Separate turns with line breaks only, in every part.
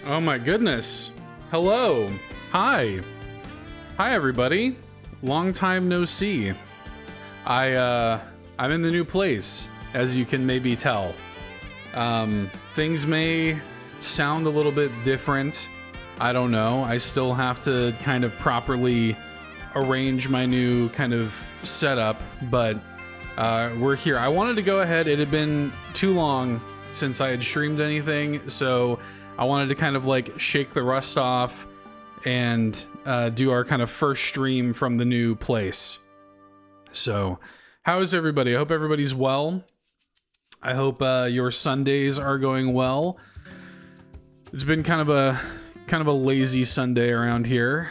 Oh my goodness. Hello. Hi. Hi everybody. Long time no see. I'm in the new place, as you can maybe tell. Things may sound a little bit different. I don't know. I still have to kind of properly arrange my new kind of setup, but we're here. I wanted to go ahead. It had been too long since I had streamed anything, so I wanted to kind of like shake the rust off and do our kind of first stream from the new place. So, how is everybody? I hope everybody's well. I hope your Sundays are going well. It's been kind of a lazy Sunday around here,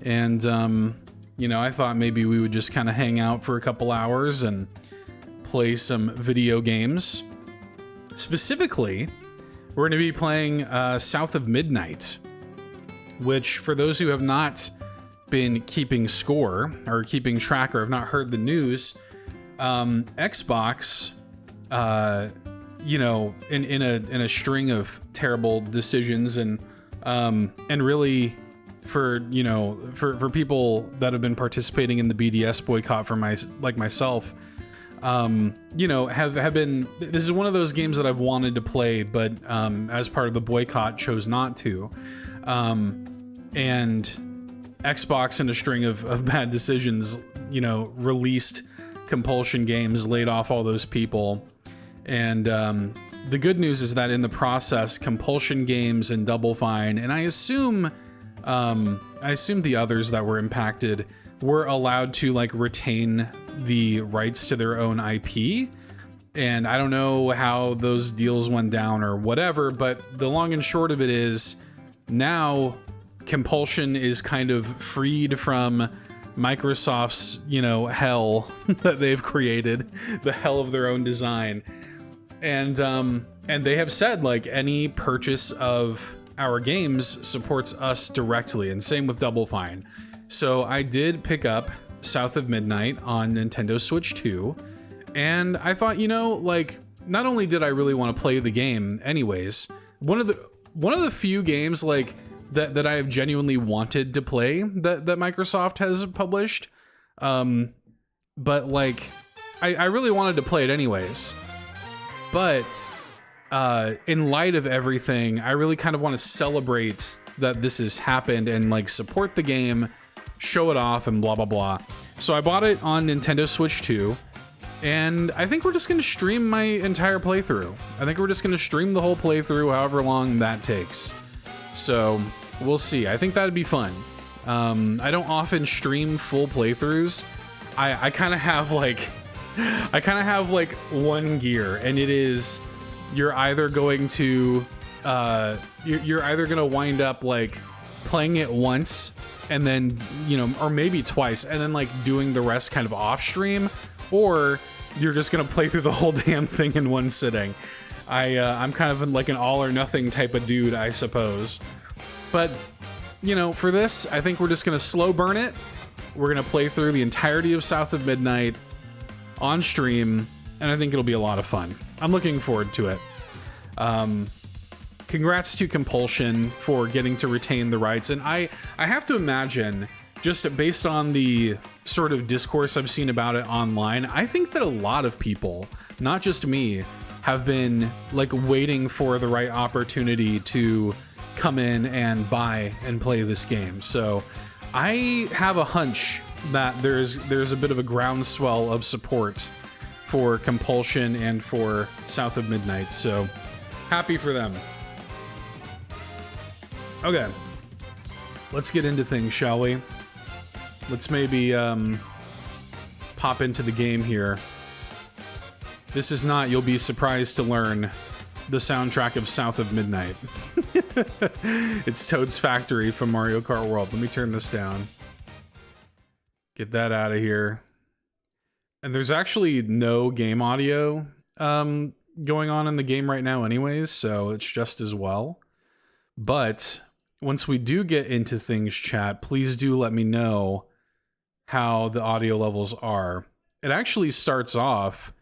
and you know, I thought maybe we would just kind of hang out for a couple hours and play some video games. Specifically, we're going to be playing South of Midnight, which, for those who have not been keeping score or keeping track or have not heard the news, Xbox, you know, in a string of terrible decisions and really, for you know, for people that have been participating in the BDS boycott, for myself. You know, have been, this is one of those games that I've wanted to play, but as part of the boycott chose not to. And Xbox, in a string of bad decisions, you know, released Compulsion Games, laid off all those people. And the good news is that in the process, Compulsion Games and Double Fine, and I assume the others that were impacted, were allowed to like retain the rights to their own IP. And I don't know how those deals went down or whatever, but the long and short of it is now Compulsion is kind of freed from Microsoft's, you know, hell that they've created, the hell of their own design. And they have said, like, any purchase of our games supports us directly, and same with Double Fine. So I did pick up South of Midnight on Nintendo Switch 2, and I thought, you know, like, not only did I really want to play the game anyways, one of the few games like that I have genuinely wanted to play that Microsoft has published, but like I really wanted to play it anyways. But in light of everything, I really kind of want to celebrate that this has happened and like support the game, show it off, and blah blah blah. So I bought it on Nintendo Switch 2, and I think we're just going to stream my entire playthrough. I think we're just going to stream the whole playthrough, however long that takes. So we'll see. I think that'd be fun. I don't often stream full playthroughs. I kind of have like one gear, and it is you're either going to wind up like playing it once and then, you know, or maybe twice, and then like doing the rest kind of off stream, or you're just gonna play through the whole damn thing in one sitting. I'm kind of like an all or nothing type of dude, I suppose. But, you know, for this, I think we're just gonna slow burn it. We're gonna play through the entirety of South of Midnight on stream, and I think it'll be a lot of fun. I'm looking forward to it. Congrats to Compulsion for getting to retain the rights, and I have to imagine, just based on the sort of discourse I've seen about it online, I think that a lot of people, not just me, have been like waiting for the right opportunity to come in and buy and play this game. So I have a hunch that there's a bit of a groundswell of support for Compulsion and for South of Midnight, so happy for them. Okay, let's get into things, shall we? Let's maybe pop into the game here. This is not, you'll be surprised to learn, the soundtrack of South of Midnight. It's Toad's Factory from Mario Kart World. Let me turn this down. Get that out of here. And there's actually no game audio going on in the game right now anyways, so it's just as well. But once we do get into things, chat, please do let me know how the audio levels are. It actually starts off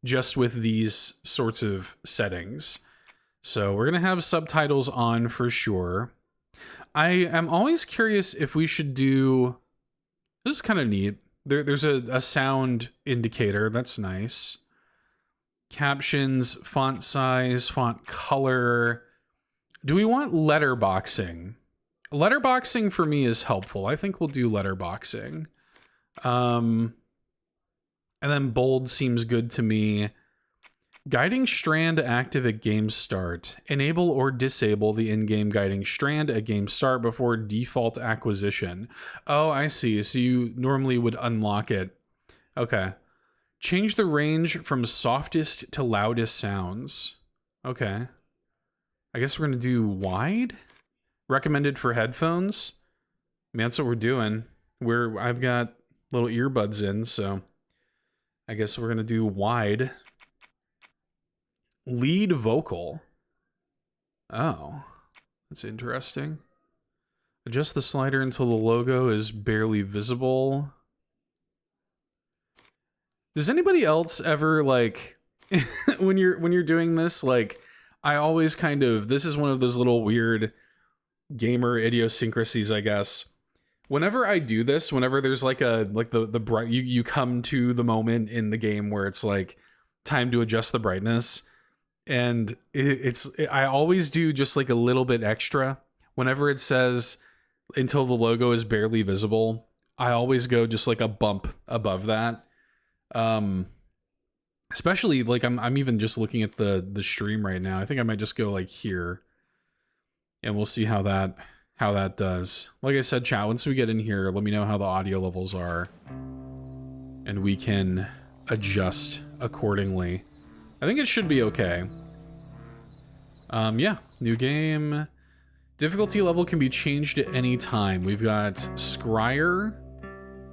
just with these sorts of settings. So we're going to have subtitles on for sure. I am always curious if we should do... This is kind of neat. There's a sound indicator. That's nice. Captions, font size, font color. Do we want letterboxing? Letterboxing for me is helpful. I think we'll do letterboxing. And then bold seems good to me. Guiding strand active at game start. Enable or disable the in-game guiding strand at game start before default acquisition. Oh, I see. So you normally would unlock it. Okay. Change the range from softest to loudest sounds. Okay. I guess we're going to do wide. Recommended for headphones. I mean, that's what we're doing. I've got little earbuds in, so I guess we're going to do wide. Lead vocal. Oh, that's interesting. Adjust the slider until the logo is barely visible. Does anybody else ever, like, when you're doing this, like, I always kind of, this is one of those little weird gamer idiosyncrasies, I guess. Whenever I do this, whenever there's like the bright, you come to the moment in the game where it's like time to adjust the brightness. And I always do just like a little bit extra. Whenever it says until the logo is barely visible, I always go just like a bump above that. Especially like I'm even just looking at the stream right now. I think I might just go like here, and we'll see how that does. Like I said, chat, once we get in here, let me know how the audio levels are, and we can adjust accordingly. I think it should be okay. Yeah, new game. Difficulty level can be changed at any time. We've got Scryer.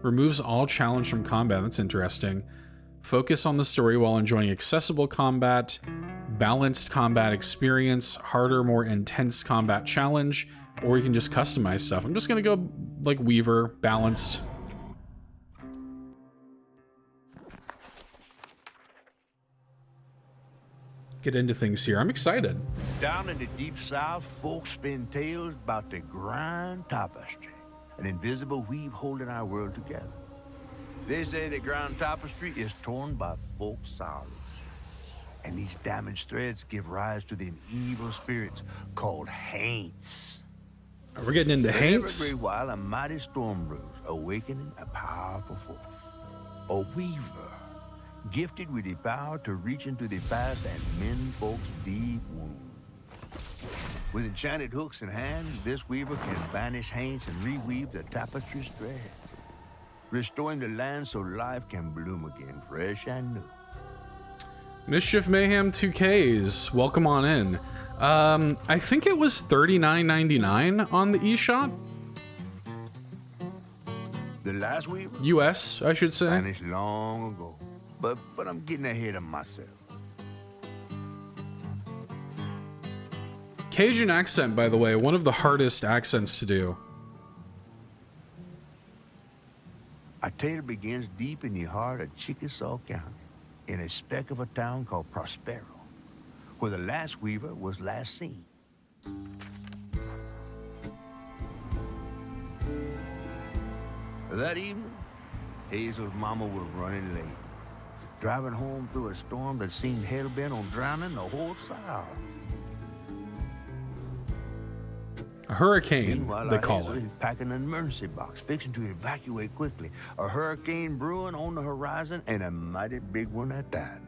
Removes all challenge from combat. That's interesting. Focus on the story while enjoying accessible combat. Balanced combat experience. Harder, more intense combat challenge. Or you can just customize stuff. I'm just going to go like Weaver. Balanced. Get into things here. I'm excited.
Down in the deep south, folks spin tales about the grand tapestry, an invisible weave holding our world together. They say the grand tapestry is torn by folk sorrows, and these damaged threads give rise to them evil spirits called haints.
We're getting into haints.
Every great while, a mighty storm brews, awakening a powerful force. A weaver, gifted with the power to reach into the past and mend folks' deep wounds. With enchanted hooks in hand, this weaver can banish haints and reweave the tapestry's thread, restoring the land so life can bloom again, fresh and new.
Mischief Mayhem 2Ks, welcome on in. I think it was $39.99 on the eShop.
The last weaver?
US, I should say.
Vanished long ago, but I'm getting ahead of myself.
Cajun accent, by the way, one of the hardest accents to do.
Our tale begins deep in the heart of Chickasaw County, in a speck of a town called Prospero, where the last weaver was last seen. That evening, Hazel's mama was running late, driving home through a storm that seemed hell-bent on drowning the whole South.
A hurricane,
Meanwhile,
they call it.
Is packing an emergency box, fixing to evacuate quickly. A hurricane brewing on the horizon, and a mighty big one at that.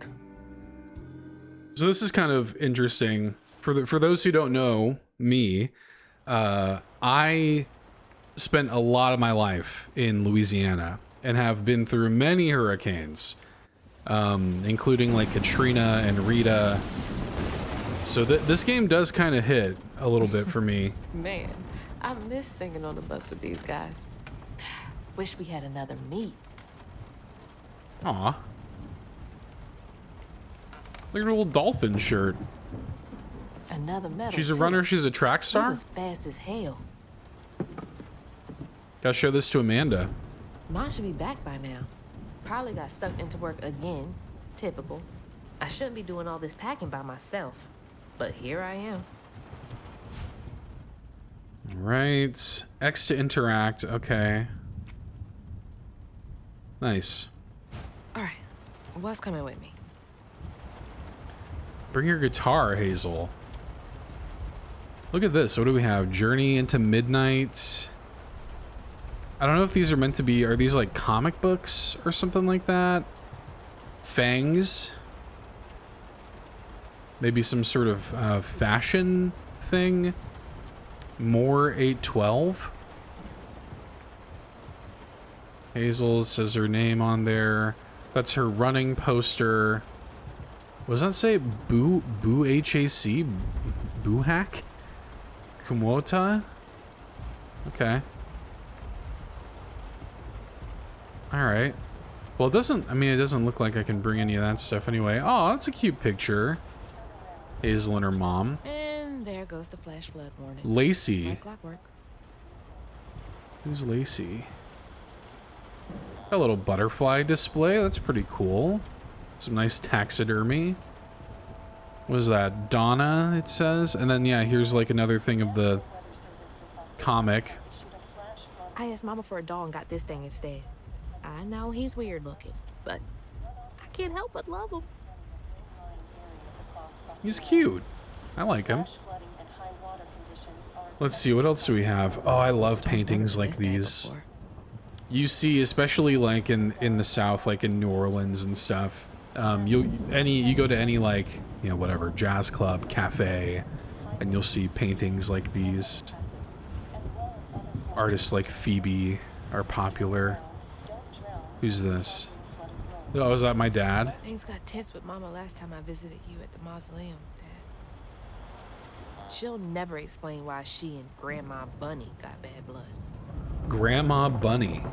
So this is kind of interesting. For those who don't know me, I spent a lot of my life in Louisiana and have been through many hurricanes, including like Katrina and Rita. So this game does kind of hit a little bit for me.
Man, I miss singing on the bus with these guys. Wish we had another meet.
Aw. Look at her little dolphin shirt.
Another medal.
She's a runner, she's a track
He
star?
was fast as hell.
Gotta show this to Amanda.
Mine should be back by now. Probably got sucked into work again. Typical. I shouldn't be doing all this packing by myself. but here I am.
Right. X to interact. Okay. Nice.
All right, what's coming with me?
Bring your guitar, Hazel. Look at this. What do we have? Journey into Midnight. I don't know if these are meant to be... Are these like comic books or something like that? Fangs. Maybe some sort of fashion thing. More 812. Hazel says her name on there. That's her running poster. What does that say? Boo HAC? Boo hack? Kumota? Okay. Alright. Well, it doesn't... I mean, it doesn't look like I can bring any of that stuff anyway. Oh, that's a cute picture. Hazel and her mom.
And there goes the flash flood warnings.
Lacey.
Like clockwork.
Who's Lacey? A little butterfly display. That's pretty cool. Some nice taxidermy. What is that? Donna, it says. And then, yeah, here's like another thing of the comic.
I asked Mama for a doll and got this thing instead. I know he's weird looking, but I can't help but love him.
He's cute. I like him. Let's see, what else do we have? Oh, I love paintings like these. You see, especially like in the South, like in New Orleans and stuff. You go to any like, you know, whatever, jazz club, cafe, and you'll see paintings like these. Artists like Phoebe are popular. Who's this? Oh, is that my dad?
Things got tense with Mama last time I visited you at the mausoleum, Dad. She'll never explain why she and Grandma Bunny got bad blood.
Grandma Bunny.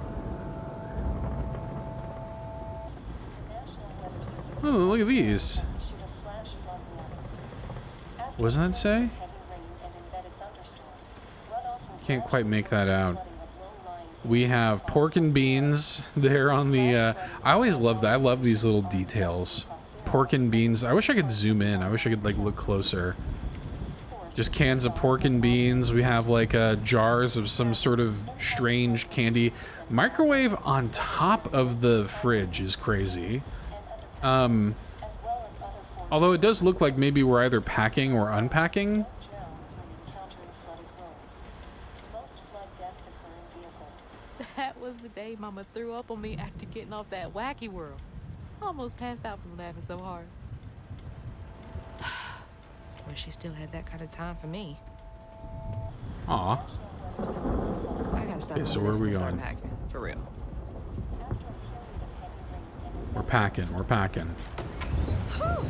Oh, look at these. What does that say? Can't quite make that out. We have pork and beans there on the... I always love that. I love these little details. Pork and beans. I wish I could zoom in. I wish I could like look closer. Just cans of pork and beans. We have like jars of some sort of strange candy. Microwave on top of the fridge is crazy. Although it does look like maybe we're either packing or unpacking.
That was the day Mama threw up on me after getting off that wacky world. Almost passed out from laughing so hard. Well, she still had that kind of time for me.
Aw.
I gotta stop.
Okay, so where are we going?
Packing, for real.
We're packing. We're packing.
Whew.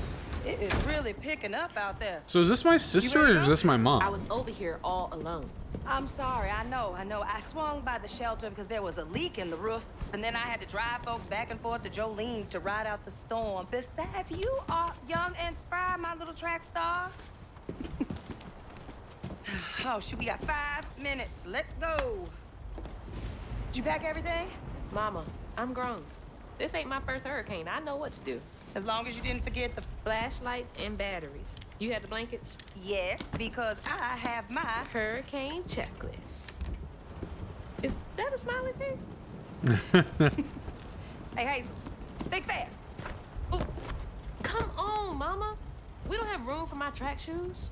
It is really picking up out there.
So is this my sister or is this my mom?
I was over here all alone.
I'm sorry, I know. I swung by the shelter because there was a leak in the roof, and then I had to drive folks back and forth to Jolene's to ride out the storm. Besides, you are young and spry, my little track star. Oh, shoot, we got 5 minutes. Let's go. Did you pack everything?
Mama, I'm grown. This ain't my first hurricane. I know what to do.
As long as you didn't forget the...
Flashlights and batteries. You had the blankets?
Yes, because I have my...
Hurricane checklist. Is that a smiley thing?
Hey, Hazel, think fast.
Oh, come on, Mama. We don't have room for my track shoes.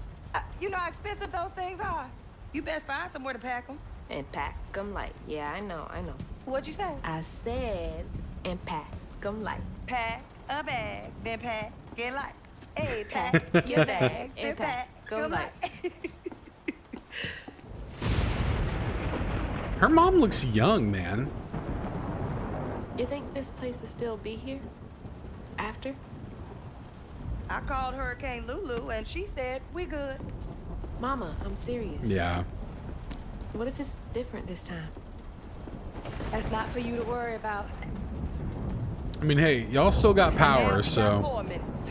You know how expensive those things are. You best find somewhere to pack them.
And pack them light. Yeah, I know.
What'd you say?
I said, and pack them light.
Pack a bag, then pack it light. Hey, pack your bags, then pack them light.
Her mom looks young, man.
You think this place will still be here? After?
I called Hurricane Lulu, and she said, we good.
Mama, I'm serious.
Yeah.
What if it's different this time?
That's not for you to worry about.
I mean, hey, y'all still got power,
Now,
so...
4 minutes.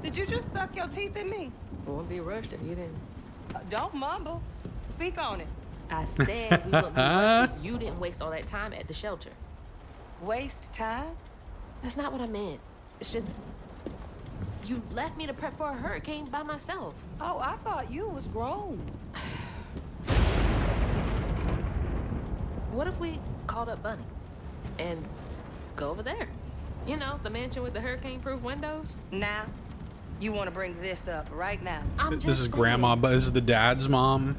Did you just suck your teeth in me?
I wouldn't be rushed if you didn't.
Don't mumble. Speak on it.
I said we wouldn't be rushed if you didn't waste all that time at the shelter.
Waste time?
That's not what I meant. It's just... You left me to prep for a hurricane by myself.
Oh, I thought you was grown.
What if we called up Bunny and go over there? You know, the mansion with the hurricane-proof windows?
Now, you want to bring this up right now.
This is Grandma, but this is the dad's mom.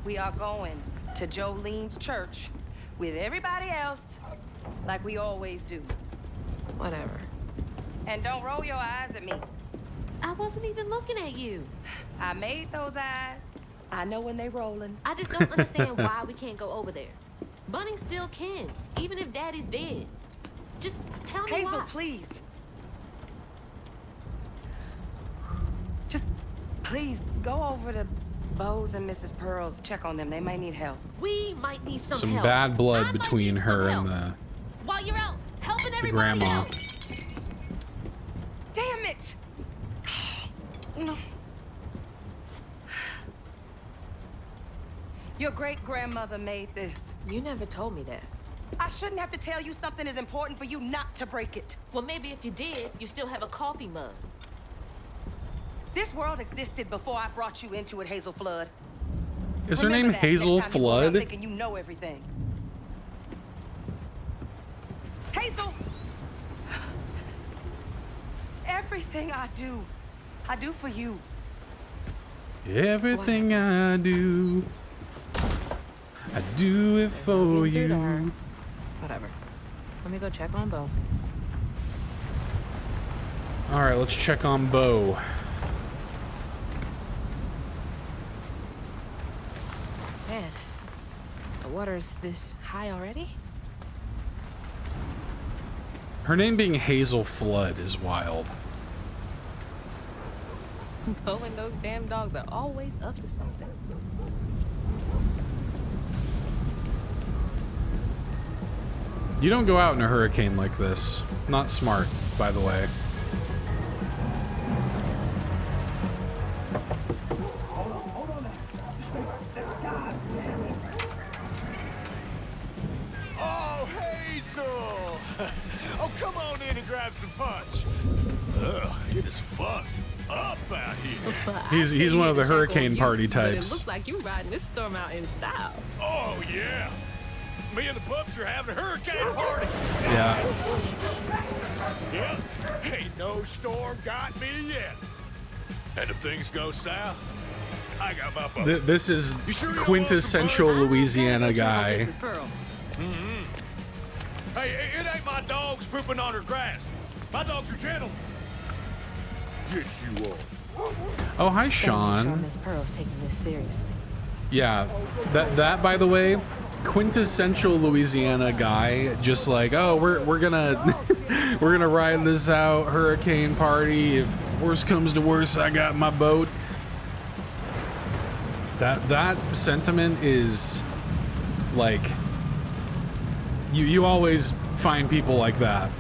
We are going to Jolene's church with everybody else, like we always do.
Whatever.
And don't roll your eyes at me.
I wasn't even looking at you.
I made those eyes. I know when they rolling.
I just don't understand why we can't go over there. Bunny still can, even if Daddy's dead. Just tell me
Hazel,
why.
please. Just please go over to Bo's and Mrs. Pearl's. Check on them. They might need help.
We might need some
Some
help.
bad blood
I might
between
need
her
some
and
help. While you're out helping
the
everybody
grandma.
else.
Damn it! No. Your great-grandmother made this.
You never told me that.
I shouldn't have to tell you something is important for you not to break it.
Well, maybe if you did, you still have a coffee mug.
This world existed before I brought you into it, Hazel Flood.
Is her
Remember
name
that
Hazel
next time you go around
Flood?
thinking you know everything. Hazel! Everything I do for you.
Everything I do it for
Get through to her.
you.
Whatever. Let me go check on Bo.
All right, let's check on Bo.
Man, the water's this high already?
Her name being Hazel Flood is wild.
Bo and those damn dogs are always up to something.
You don't go out in a hurricane like this. Not smart, by the way.
Oh, Hazel! Oh, come on in and grab some punch. Ugh, it is fucked up out here.
He's one of the hurricane party
But it
types.
looks like you riding this storm out in style.
Oh, yeah. Me and the pups are having a hurricane party.
Yeah.
Yeah, ain't no storm got me yet. And if things go south, I got my boat.
This is
You sure you don't want some
quintessential
butter?
Louisiana guy.
Mrs. Pearl.
Hey, it ain't my dogs pooping on her grass. My dogs are gentle. Yes, you are.
Oh, hi,
Make sure
Sean.
Miss Pearl's taking this seriously.
Yeah, that by the way, quintessential Louisiana guy. Just like, oh, we're gonna we're gonna ride this out, hurricane party. If worst comes to worst, I got my boat. That sentiment is like you always find people like that.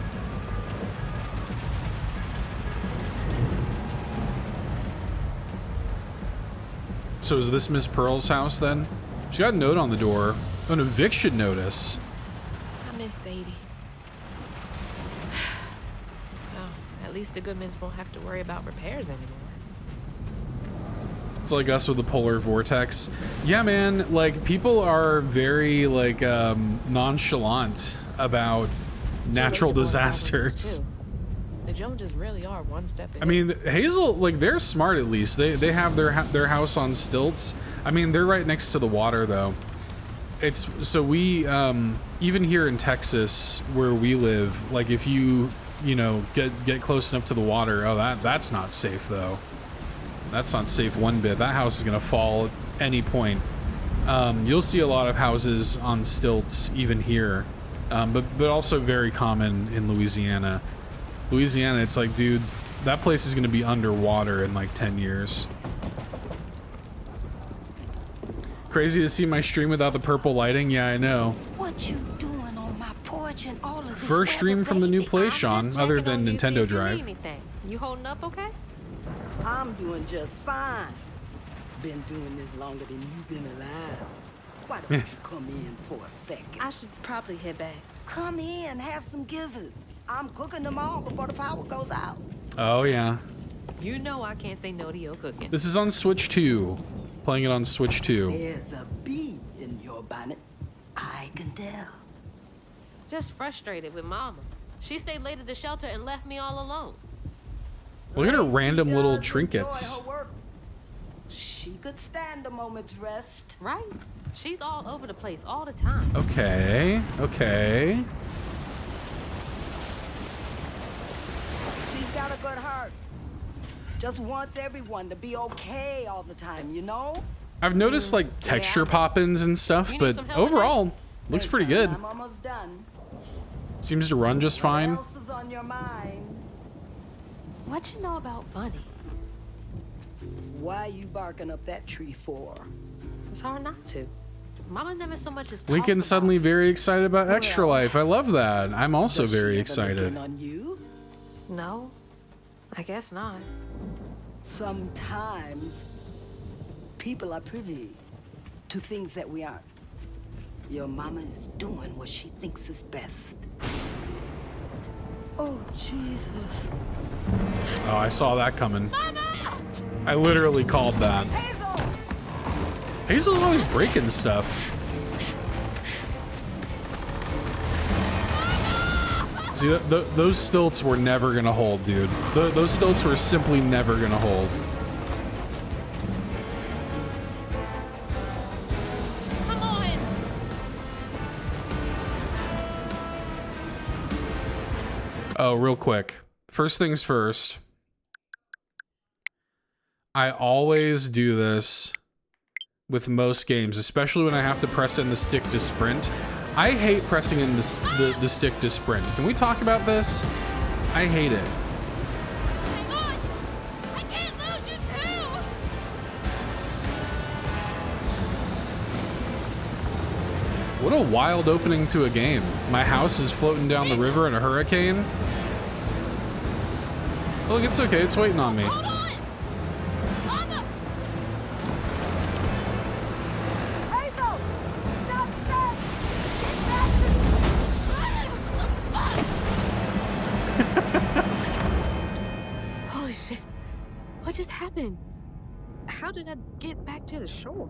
So is this Miss Pearl's house then? She got a note on the door, an eviction notice.
I miss Sadie. Well, at least the Goodmans won't have to worry about repairs anymore.
It's like us with the polar vortex. Yeah, man, like people are very like nonchalant about
It's too late
natural
to warn about this,
disasters.
too. The Joneses really are one step ahead.
I mean, Hazel, like they're smart at least. They have their house on stilts. I mean, they're right next to the water though. It's so we even here in Texas where we live, like if you know get close enough to the water, oh that's not safe though. That's not safe one bit. That house is gonna fall at any point. You'll see a lot of houses on stilts even here, but also very common in Louisiana. Louisiana, it's like, dude, that place is gonna be underwater in like 10 years. Crazy to see my stream without the purple lighting. Yeah, I know.
What you doing on my porch and all of this
First stream
weather,
from the new
baby?
place, Sean,
Just
other
checking on
than
you, see
Nintendo
if you need
Drive.
anything. You holding up okay?
I'm doing just fine. Been doing this longer than you've been alive. Why don't you come in for a second?
I should probably head back.
Come in, have some gizzards. I'm cooking them all before the power goes out.
Oh yeah.
You know I can't say no to your cooking.
This is on Switch 2. Playing it on Switch 2.
There's a bee in your bonnet. I can tell.
Just frustrated with Mama. She stayed late at the shelter and left me all alone.
Look at her
Lacey
random little
does
trinkets.
enjoy her work. She could stand a moment's rest.
Right? She's all over the place all the time.
Okay, okay.
She's got a good heart. Just wants everyone to be okay all the time, you know?
I've noticed like texture pop-ins and stuff,
You need
but
some help with
overall, looks
Hey,
pretty
son,
good.
I'm almost done.
Seems to run just fine.
What else is on your mind?
What you know about Bunny?
Why you barking up that tree for?
It's hard not to. Mama never so much as talks
Lincoln's
about
suddenly
it.
very excited about Extra Life. I love that. I'm also
Does she
very
ever
excited.
look in on you?
No, I guess not.
Sometimes people are privy to things that we aren't. Your mama is doing what she thinks is best. Oh, Jesus.
Oh, I saw that coming. I literally called that.
Hazel!
Hazel's always breaking stuff. See, those stilts were never gonna hold, dude. Those stilts were simply never gonna hold.
Come on!
Oh, real quick. First things first. I always do this with most games, especially when I have to press in the stick to sprint. I hate pressing in the stick to sprint. Can we talk about this? I hate it.
Hang on! I can't lose you too!
What a wild opening to a game. My house is floating down the river in a hurricane. Look, it's okay. It's waiting on me.
Hold on! Mama!
Hazel! Stop that!
Holy shit. What just happened? How did I get back to the shore?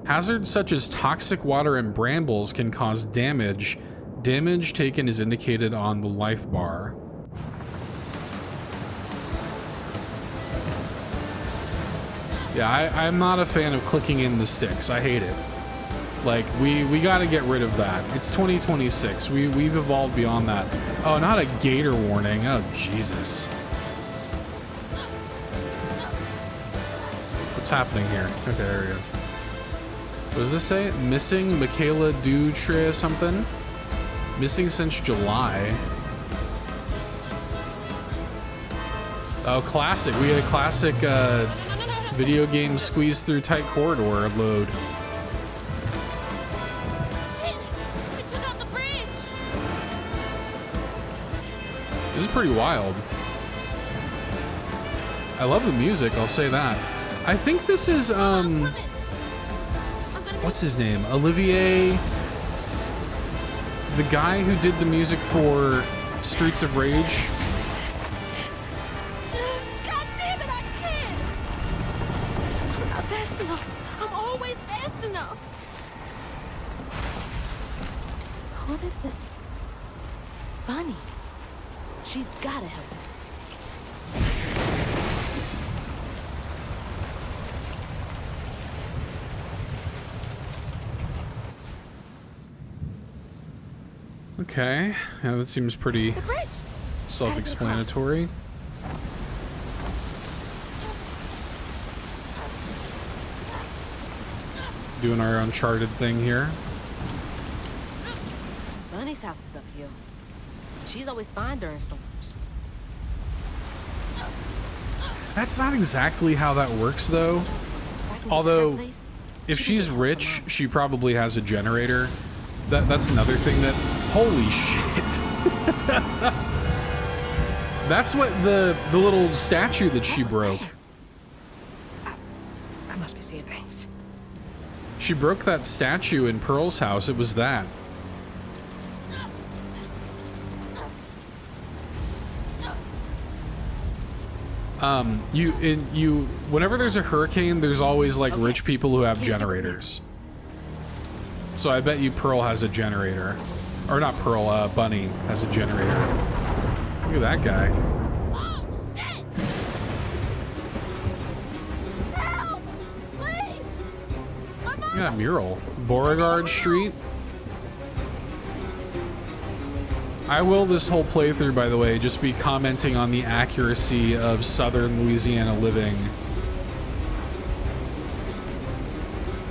Hazards such as toxic water and brambles can cause damage. Damage taken is indicated on the life bar. Yeah, I'm not a fan of clicking in the sticks. I hate it. Like, we gotta get rid of that. It's 2026. We've evolved beyond that. Oh, not a gator warning. Oh, Jesus. What's happening here? Okay, there we go. What does this say? Missing Michaela Dutre something? Missing since July. Oh, classic. We had a classic video game squeeze through tight corridor load.
Shit! It took out the bridge!
This is pretty wild. I love the music, I'll say that. I think this is, what's his name? Olivier, the guy who did the music for Streets of Rage.
God damn it, I can't! I'm not fast enough. I'm always fast enough. What is it? Bunny. She's gotta help me.
Okay, yeah, that seems pretty
The bridge!
self-explanatory. Doing our Uncharted thing here.
Bunny's house is uphill. She's always fine during storms.
That's not exactly how that works, though.
If I can get to her
Although,
place,
if
she can
she's
get help
rich,
from
she probably has a generator. That's another thing that... Holy shit. That's what the little statue that she
was
broke.
that? I must be seeing things.
She broke that statue in Pearl's house. It was that. Whenever there's a hurricane, there's always like rich people who have generators. So I bet you Pearl has a generator. Or not Pearl, Bunny has a generator. Look at that guy.
Oh, shit! Help! Please! My mom!
Look at that mural. Beauregard Street. I will this whole playthrough, by the way, just be commenting on the accuracy of southern Louisiana living.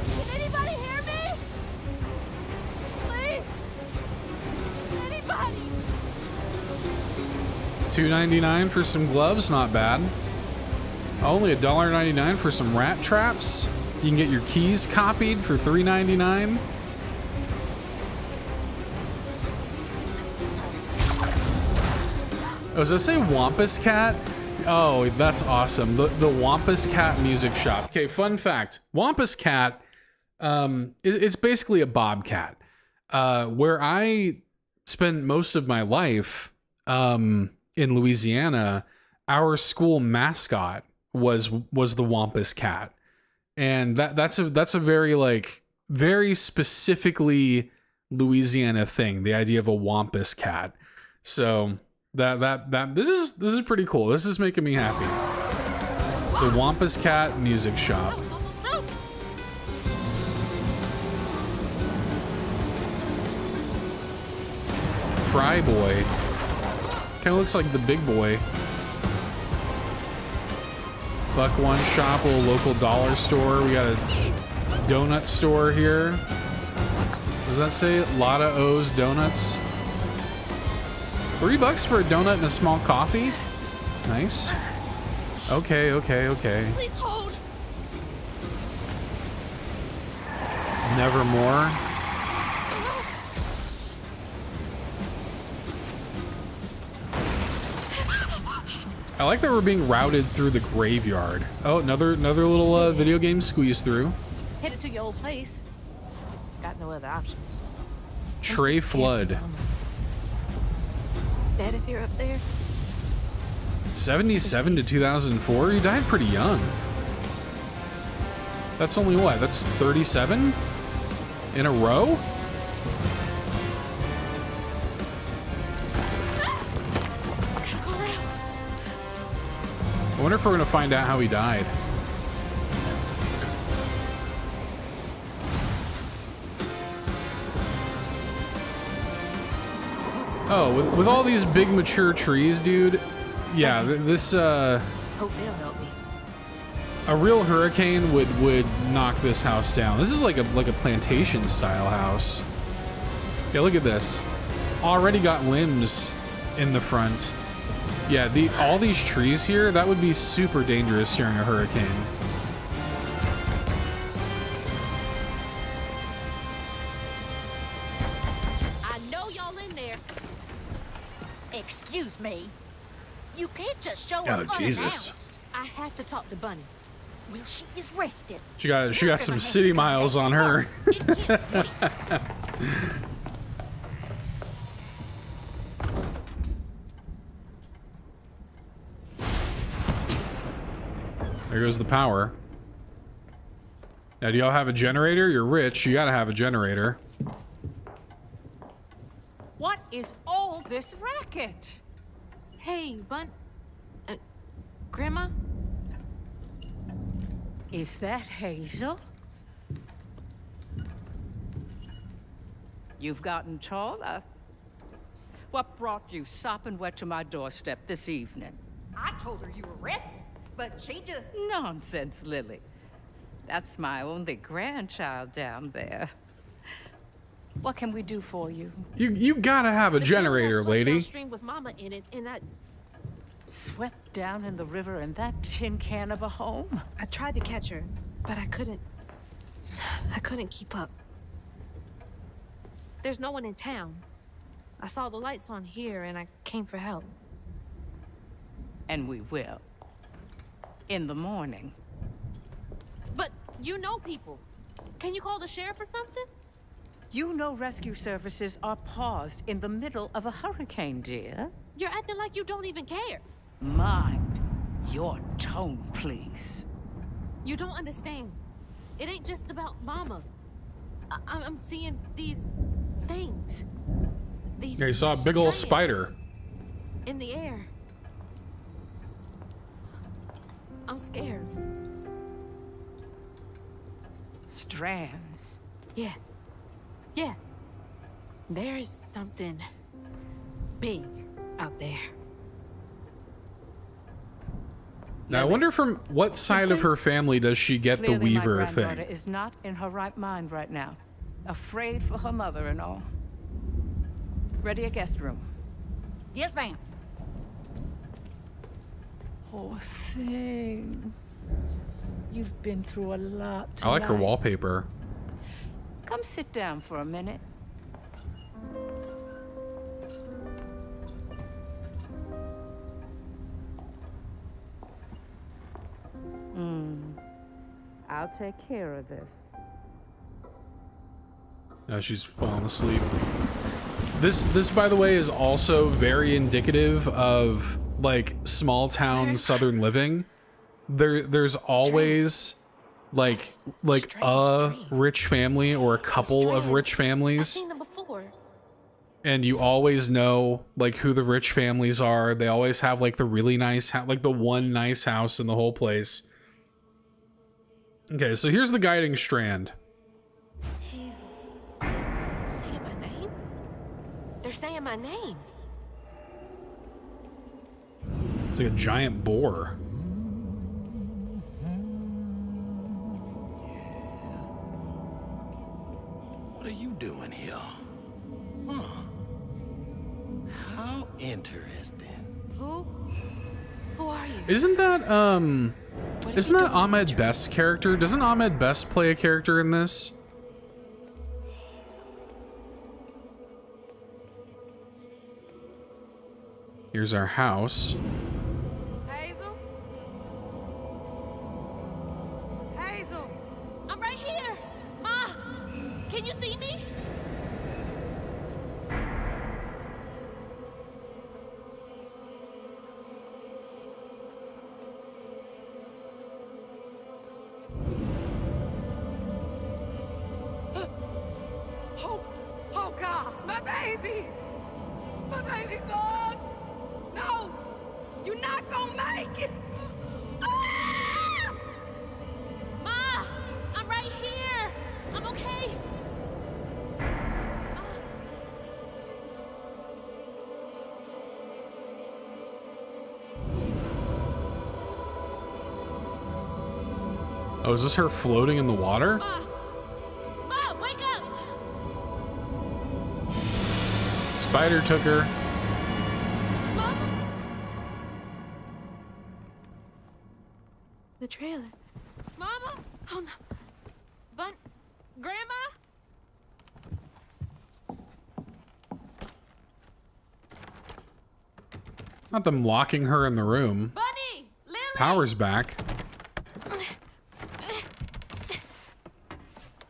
Can anybody hear me? Please? Anybody?
$2.99 for some gloves, not bad. Only $1.99 for some rat traps. You can get your keys copied for $3.99. Oh, does that say Wampus Cat? Oh, that's awesome. The Wampus Cat music shop. Okay, fun fact. Wampus Cat, it's basically a bobcat. Where I spent most of my life in Louisiana, our school mascot was the Wampus Cat. And that's a very like very specifically Louisiana thing, the idea of a Wampus Cat. So this is pretty cool. This is making me happy. The Wampus Cat music shop. Fry Boy. Kind of looks like the big boy. Buck One Shop, a little local dollar store. We got a donut store here. What does that say? Lotta O's Donuts. $3 for a donut and a small coffee? Nice. Okay.
Please hold.
Nevermore. I like that we're being routed through the graveyard. Oh, another little video game squeeze through.
Headed to your old place. Got no other options.
Trey Flood.
Dad, if you're up there.
77 to 2004? You died pretty young. That's only what? That's 37? In a row?
Gotta go around.
I wonder if we're gonna find out how he died. Oh, with all these big mature trees, dude. Yeah, this
Hope they'll help me.
a real hurricane would knock this house down. This is like a plantation style house. Yeah, look at this. Already got limbs in the front. Yeah, all these trees here, that would be super dangerous during a hurricane.
I know y'all in there.
Excuse me. You can't just show
Oh,
up
Jesus.
unannounced.
I have to talk to Bunny.
Well, she is rested.
She got some city miles on her.
It can't wait.
There goes the power. Now, do y'all have a generator? You're rich. You gotta have a generator.
What is all this racket?
Hey, Grandma?
Is that Hazel? You've gotten taller. What brought you sopping wet to my doorstep this evening?
I told her you were rested, but she just...
Nonsense, Lily. That's my only grandchild down there. What can we do for you?
You gotta have a generator, lady.
Stream with Mama in it, and
Swept down in the river in that tin can of a home?
I tried to catch her, but I couldn't keep up. There's no one in town. I saw the lights on here, and I came for help.
And we will. In the morning.
But you know people. Can you call the sheriff or something?
You know rescue services are paused in the middle of a hurricane, dear.
You're acting like you don't even care.
Mind Your tone, please.
You don't understand. It ain't just about Mama. I'm seeing these things. These
Yeah, you saw a big old
strands
spider.
in the air. I'm scared.
Strands.
Yeah. Yeah. There's something big out there.
Now, I wonder from what side of her family does she get the
Clearly,
Weaver
my granddaughter
thing?
is not in her right mind right now. Afraid for her mother and all. Ready a guest room.
Yes, ma'am.
Poor thing. You've been through a lot
I like her
tonight.
wallpaper.
Come sit down for a minute. I'll take care of this.
Now she's falling asleep. This, by the way, is also very indicative of like small town southern living. There's always like a rich family or a couple of rich
I've
families,
seen them before.
and you always know like who the rich families are. They always have like the really nice, like the one nice house in the whole place. Okay, so here's the guiding strand.
Saying my name? They're saying my name.
It's like a giant boar.
What are you doing here? Huh. How interesting.
Who are you?
Isn't that
What did
isn't
you
that
do to my
Ahmed Best's character? Doesn't Ahmed Best play a character in this? Here's our house.
Hazel? Hazel!
I'm right here. Ma, can you see me?
Oh God, my baby! My baby bug! No! You're not gonna make it! Ah!
Ma, I'm right here. I'm okay.
Oh, is this her floating in the water?
Ma, wake up.
Spider took her.
Mama. The trailer. Mama? Oh no. Grandma?
Not them locking her in the room.
Bunny! Lily!
Power's back.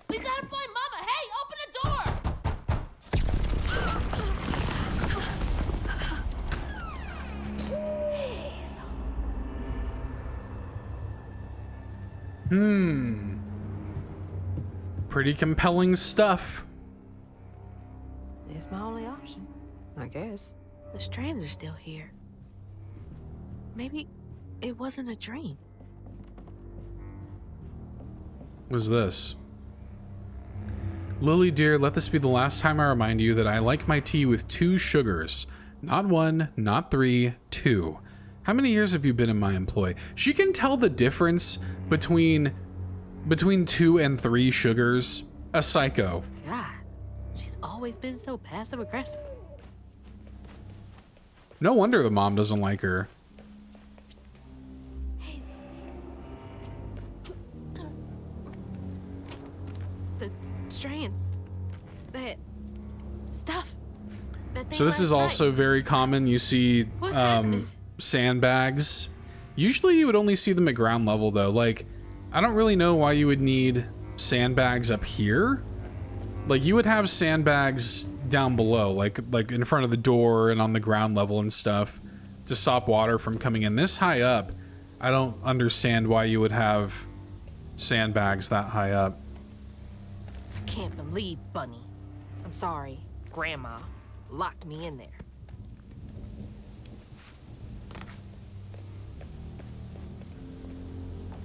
We gotta find Mama. Hey, open the door!
Pretty compelling stuff.
It's my only option, I guess. The strands are still here. Maybe it wasn't a dream.
What's this? Lily dear, let this be the last time I remind you that I like my tea with 2 sugars. Not 1, not 3, 2. How many years have you been in my employ? She can tell the difference between 2 and 3 sugars. A psycho.
God, she's always been so passive aggressive.
No wonder the mom doesn't like her.
The strands. That stuff. That thing
So this
last
is also
night.
very common. You see
What's happening?
sandbags. Usually you would only see them at ground level though. Like, I don't really know why you would need sandbags up here. Like, you would have sandbags down below, like in front of the door and on the ground level and stuff to stop water from coming in. This high up, I don't understand why you would have sandbags that high up.
Can't believe Bunny. I'm sorry, Grandma locked me in there.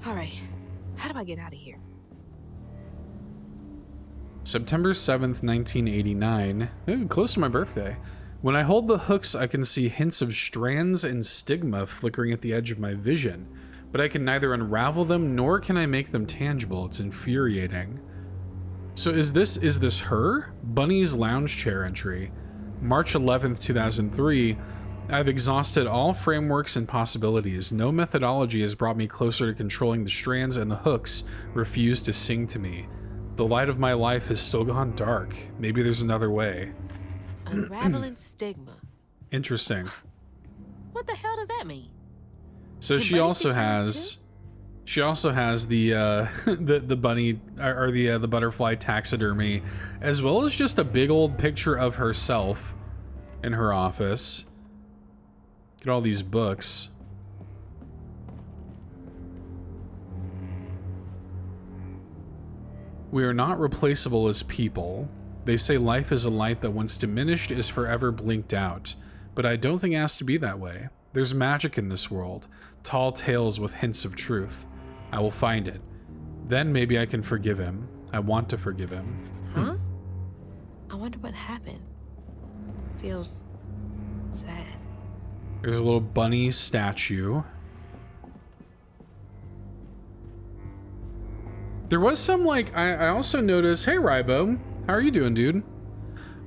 All right, how do I get out of here?
September 7th, 1989. Ooh, close to my birthday. When I hold the hooks, I can see hints of strands and stigma flickering at the edge of my vision, but I can neither unravel them nor can I make them tangible. It's infuriating. So is this her? Bunny's lounge chair entry. March 11th, 2003. I've exhausted all frameworks and possibilities. No methodology has brought me closer to controlling the strands, and the hooks refuse to sing to me. The light of my life has still gone dark. Maybe there's another way.
Unraveling stigma.
Interesting.
What the hell does that mean?
So
Can
she
Bunny
also
teach me this
has
too?
she also has the the bunny or the butterfly taxidermy, as well as just a big old picture of herself in her office. Get all these books. We are not replaceable as people. They say life is a light that once diminished is forever blinked out, but I don't think it has to be that way. There's magic in this world, tall tales with hints of truth. I will find it. Then maybe I can forgive him. I want to forgive him.
Huh? I wonder what happened. Feels sad.
There's a little bunny statue. There was some, like, I also noticed, hey Rybo, how are you doing, dude?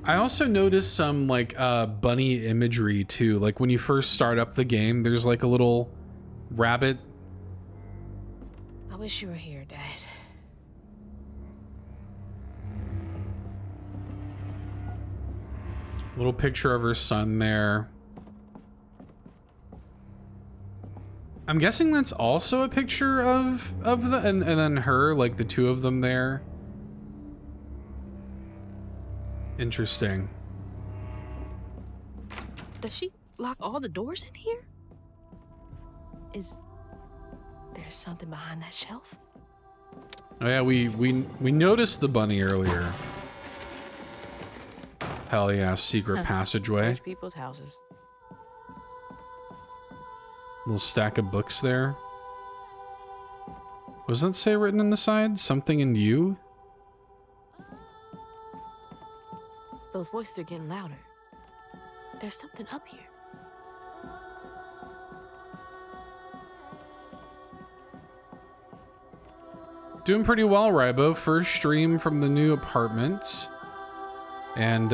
I also noticed some, like, bunny imagery too. Like when you first start up the game, there's like a little rabbit.
I wish you were here, Dad.
Little picture of her son there. I'm guessing that's also a picture of the and then her, like the two of them there. Interesting.
Does she lock all the doors in here? Is there something behind that shelf?
Oh yeah, we noticed the bunny earlier. Hell yeah, secret passageway.
Rich people's houses.
Little stack of books there. What does that say written in the side? Something in you?
Those voices are getting louder. There's something up here.
Doing pretty well, Rybo. First stream from the new apartment. And,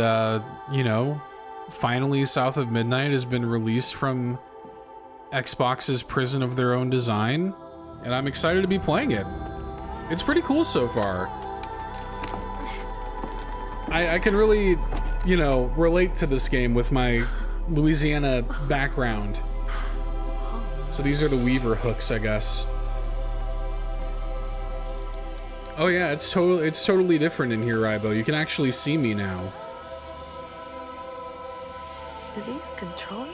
you know, finally South of Midnight has been released from Xbox's prison of their own design. And I'm excited to be playing it. It's pretty cool so far. I can really, you know, relate to this game with my Louisiana background. So these are the Weaver hooks, I guess. Oh yeah, it's totally different in here, Rybo. You can actually see me now.
Do these control you?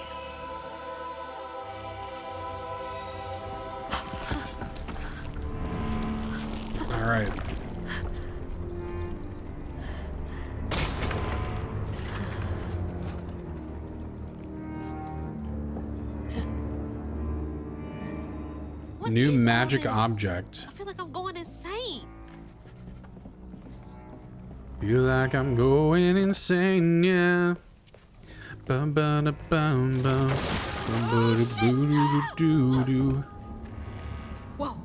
All right.
What
New
is all
magic
this?
object.
I feel like I'm going insane.
Feel like I'm going insane, yeah. Bum ba da bum bum. Bum ba da boo doo doo doo.
Whoa,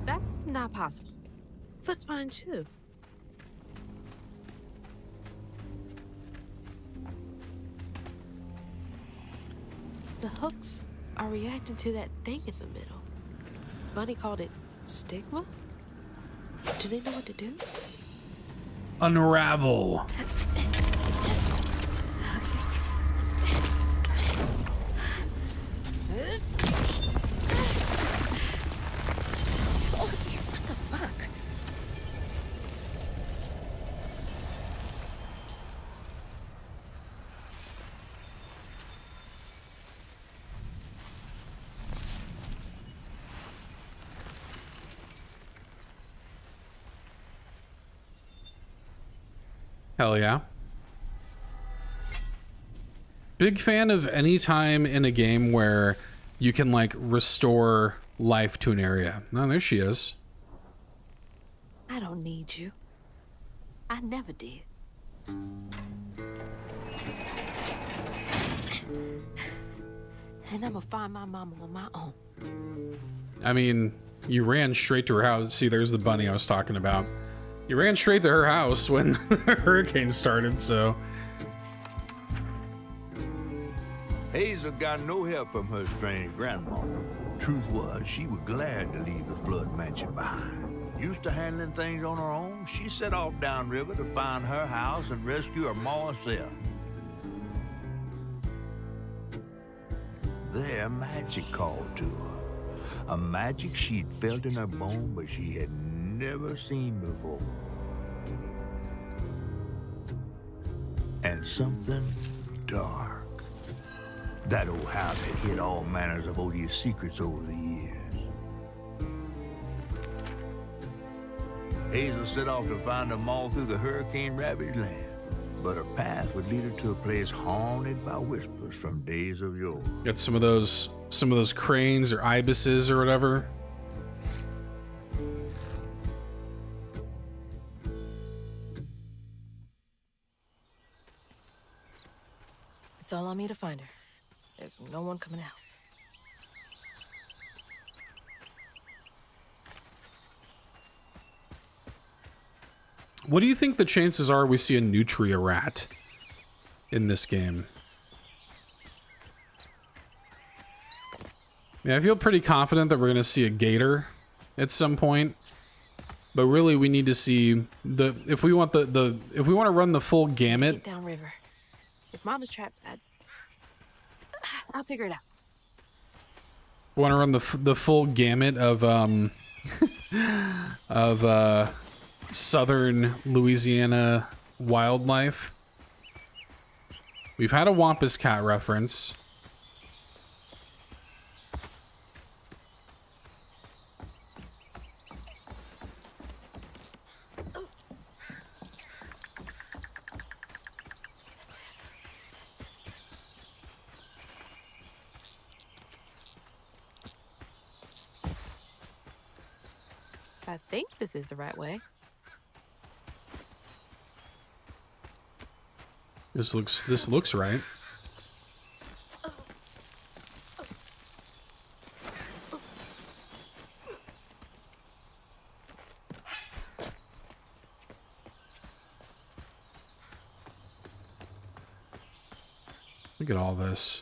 that's not possible. Foot's fine too. The hooks are reacting to that thing in the middle. Bunny called it stigma? Do they know what to do?
Unravel.
What the fuck?
Hell yeah. Big fan of any time in a game where you can like restore life to an area. Oh, there she is.
I don't need you. I never did. And I'm gonna find my mama on my own.
I mean, you ran straight to her house. See, there's the bunny I was talking about. You ran straight to her house when the hurricane started, so.
Hazel got no help from her strange grandma. Truth was, she was glad to leave the flood mansion behind. Used to handling things on her own, she set off downriver to find her house and rescue her ma herself. There, magic called to her. A magic she'd felt in her bone, but she had never seen before. And something dark. That old house had hid all manners of odious secrets over the years. Hazel set off to find them all through the hurricane-ravaged land, but her path would lead her to a place haunted by whispers from days of yore.
Got some of those cranes or ibises or whatever.
It's all on me to find her. There's no one coming out.
What do you think the chances are we see a nutria rat in this game? Yeah, I feel pretty confident that we're going to see a gator at some point. But really we need to see the if we want if we want to run the full gamut.
Get downriver. If Mama's trapped, I'll figure it out.
We want to run the full gamut of southern Louisiana wildlife. We've had a Wampus cat reference.
I think this is the right way.
This looks right. Look at all this.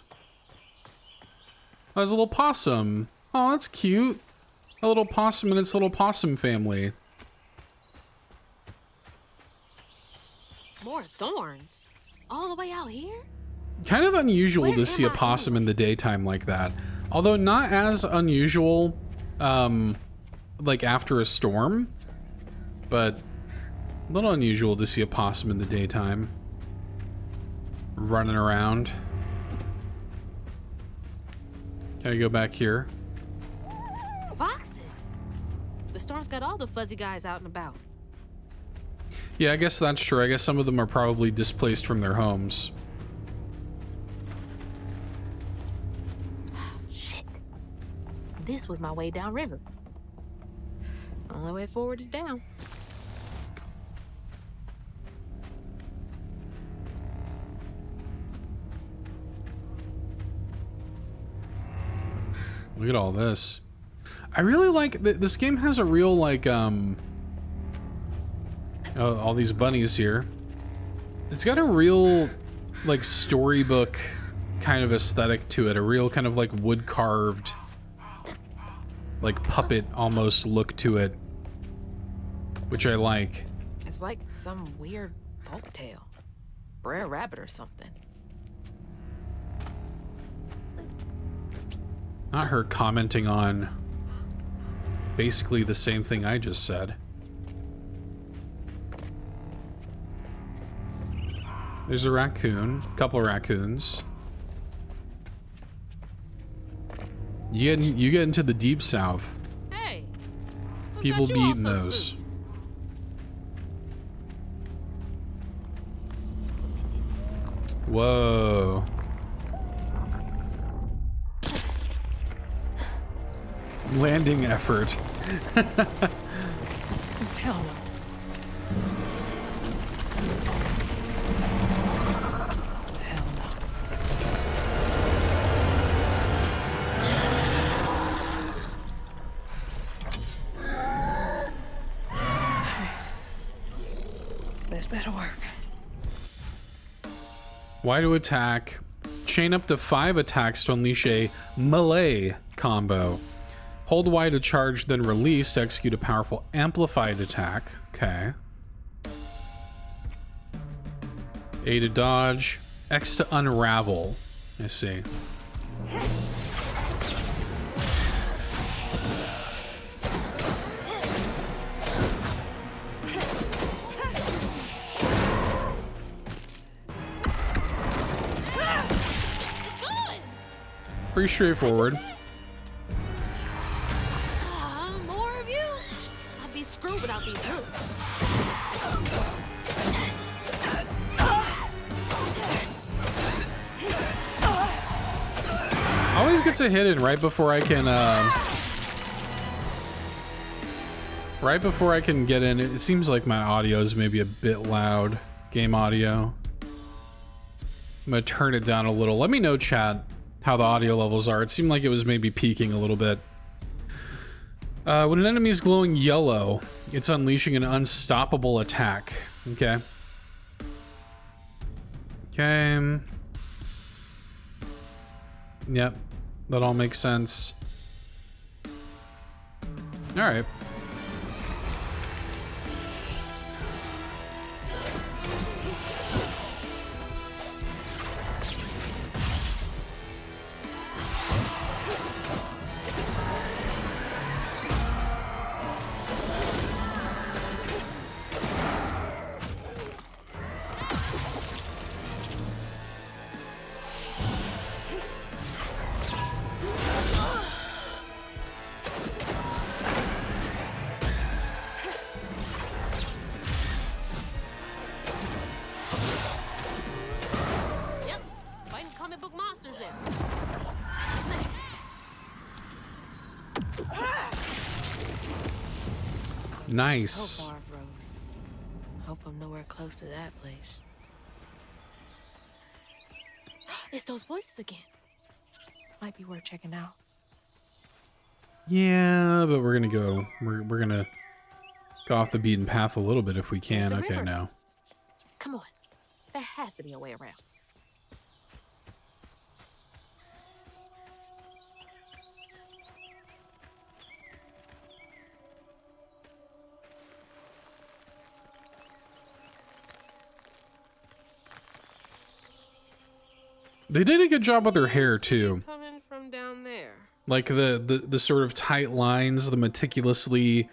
Oh, there's a little possum. Oh, that's cute. A little possum and its little possum family.
More thorns? All the way out here?
Kind of unusual
Where
to see a
am I
possum
anyway?
in the daytime like that. Although not as unusual, like after a storm. But a little unusual to see a possum in the daytime. Running around. Can I go back here?
Foxes. The storm's got all the fuzzy guys out and about.
Yeah, I guess that's true. I guess some of them are probably displaced from their homes.
Shit. This was my way downriver. Only way forward is down.
Look at all this. I really like this game has a real like oh, all these bunnies here. It's got a real like storybook kind of aesthetic to it, a real kind of like wood carved like puppet almost look to it, which I like.
It's like some weird folk tale. Brer Rabbit or something.
Not her commenting on basically the same thing I just said. There's a raccoon, a couple of raccoons. You get into the deep south.
Hey, who
People
got
be
you all
eating
so
those.
spooky?
Whoa. Landing effort.
Hell no. Hell no. This better work.
Y to attack. Chain up to 5 attacks to unleash a melee combo. Hold Y to charge, then release to execute a powerful amplified attack. Okay. A to dodge. X to unravel. I see. Pretty straightforward.
More of you? I'd be screwed without these hooks.
Always gets a hit in right before I can get in. It seems like my audio is maybe a bit loud. Game audio. I'm gonna turn it down a little. Let me know, chat, how the audio levels are. It seemed like it was maybe peaking a little bit. When an enemy is glowing yellow, it's unleashing an unstoppable attack. Okay. Okay. Yep. That all makes sense. All right.
Yep, fighting comic book monsters there. What's next?
Nice.
So far, road. Hope I'm nowhere close to that place. It's those voices again. Might be worth checking out.
Yeah, but we're gonna go. We're gonna go off the beaten path a little bit if we can.
the
Okay,
river.
now.
Come on. There has to be a way around.
They did a good job with their hair too.
Coming from down there.
Like the sort of tight lines, the meticulously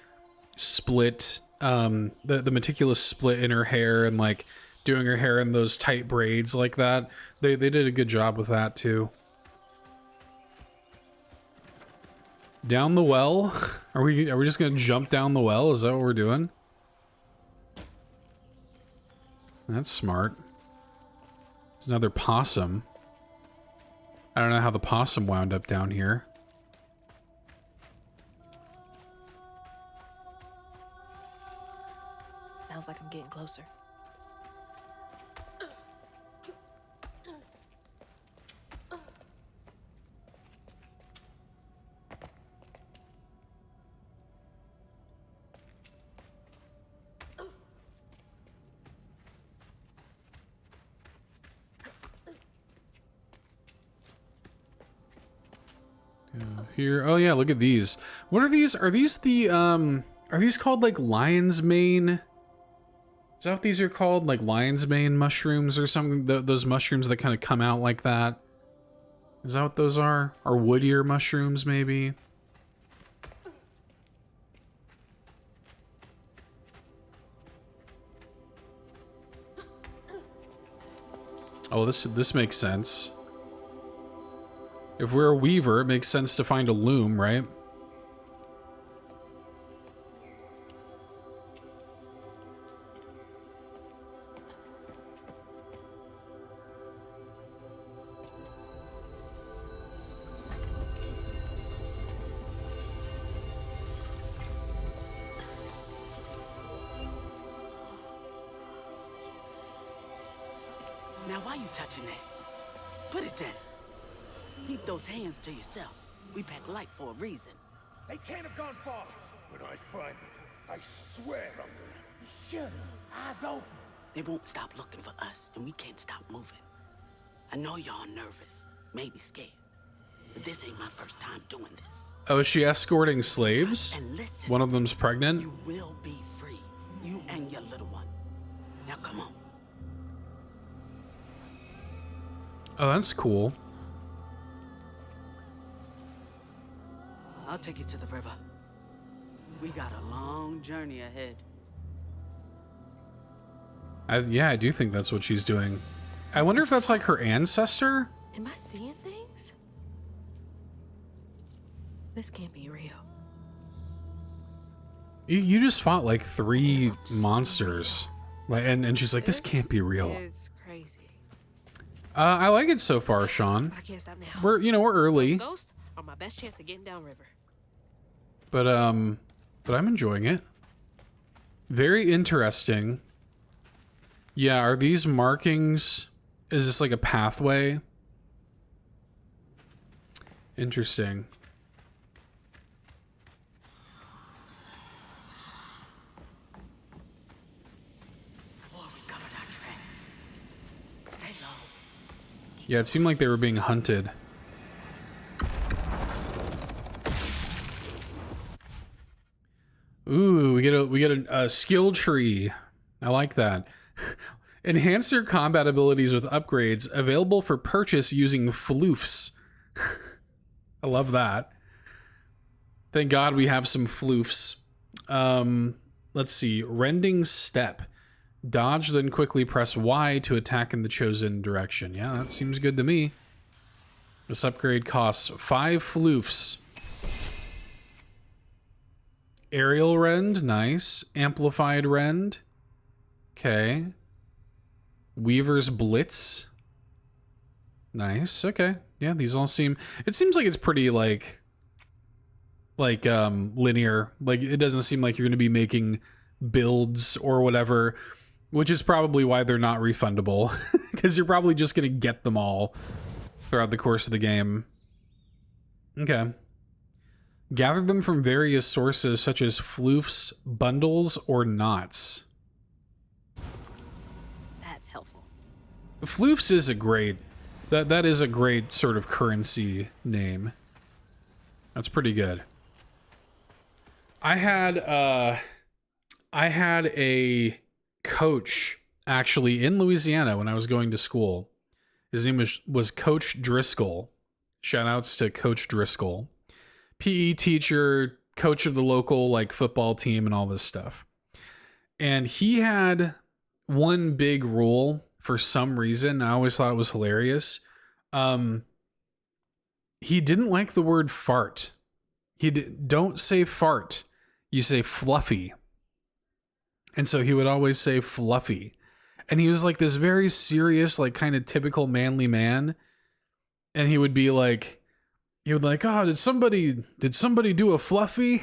split, the meticulous split in her hair, and like doing her hair in those tight braids like that. They did a good job with that too. Down the well? Are we just gonna jump down the well? Is that what we're doing? That's smart. There's another possum. I don't know how the possum wound up down here.
Sounds like I'm getting closer.
Here, oh yeah, look at these. What are these? Are these the are these called like lion's mane? Is that what these are called? Like lion's mane mushrooms or something? Those mushrooms that kind of come out like that. Is that what those are? Or wood ear mushrooms, maybe? Oh, this makes sense. If we're a weaver, it makes sense to find a loom, right?
Now why you touching that? Put it down. Keep those hands to yourself. We pack light for a reason.
They can't have gone far. When I find them, I swear I'm gonna... You should. Eyes open.
They won't stop looking for us, and we can't stop moving. I know y'all nervous, maybe scared, but this ain't my first time doing this.
Oh, is she escorting slaves?
And listen,
One of them's pregnant?
you will be free, you and your little one. Now come on.
Oh, that's cool.
I'll take you to the river. We got a long journey ahead.
Yeah, I do think that's what she's doing. I wonder if that's like her ancestor?
Am I seeing things? This can't be real.
You just fought like 3 monsters. Like, and she's like, this can't be real.
It's crazy.
I like it so far, Sean.
But I can't stop now.
We're early.
Ghosts are my best chance of getting downriver.
But I'm enjoying it. Very interesting. Yeah, are these markings, is this like a pathway? Interesting.
Swore we covered our tracks. Stay low.
Yeah, it seemed like they were being hunted. Ooh, we get a skill tree. I like that. Enhance your combat abilities with upgrades available for purchase using floofs. I love that. Thank God we have some floofs. Let's see. Rending step. Dodge, then quickly press Y to attack in the chosen direction. Yeah, that seems good to me. This upgrade costs 5 floofs. Aerial rend, nice. Amplified rend. Okay. Weaver's Blitz. Nice. Okay. Yeah, these all seem... It seems like it's pretty, like linear. Like, it doesn't seem like you're going to be making builds or whatever, which is probably why they're not refundable. Because you're probably just going to get them all throughout the course of the game. Okay. Gather them from various sources, such as floofs, bundles, or knots.
That's helpful.
Floofs is a great... That is a great sort of currency name. That's pretty good. I had a coach actually in Louisiana when I was going to school. His name was Coach Driscoll. Shout outs to Coach Driscoll. PE teacher, coach of the local like football team and all this stuff. And he had one big rule for some reason. I always thought it was hilarious. He didn't like the word fart. Don't say fart. You say fluffy. And so he would always say fluffy. And he was like this very serious, like kind of typical manly man. And he would be like, oh, did somebody do a fluffy?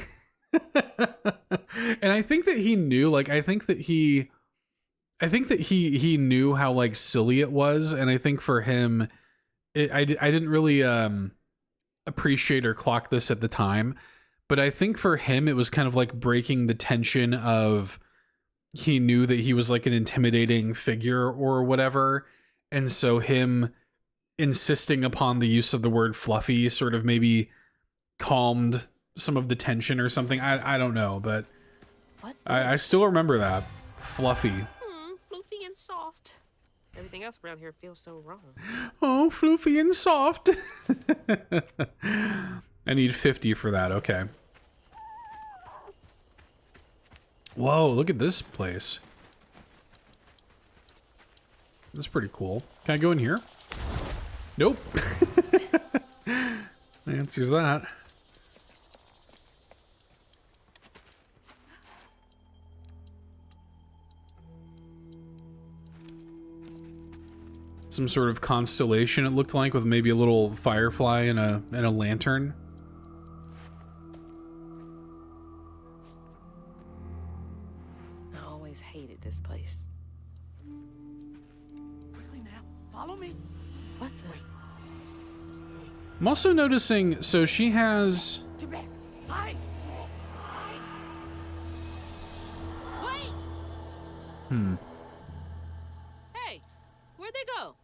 And I think that he knew, like, I think that he knew how like silly it was. And I think for him, I didn't really appreciate or clock this at the time. But I think for him, it was kind of like breaking the tension of he knew that he was like an intimidating figure or whatever. And so him insisting upon the use of the word fluffy sort of maybe calmed some of the tension or something. I don't know, but I still remember that. Fluffy.
Floofy and soft. Everything else around here feels so wrong.
Oh, floofy and soft. I need 50 for that. Okay. Whoa, look at this place. That's pretty cool. Can I go in here? Nope. The answer's that. Some sort of constellation, it looked like, with maybe a little firefly and a lantern.
I always hated this place.
Quickly now. Follow me.
What the?
I'm also noticing, so she has...
Get back. Hide.
Wait! Hey, where'd they go?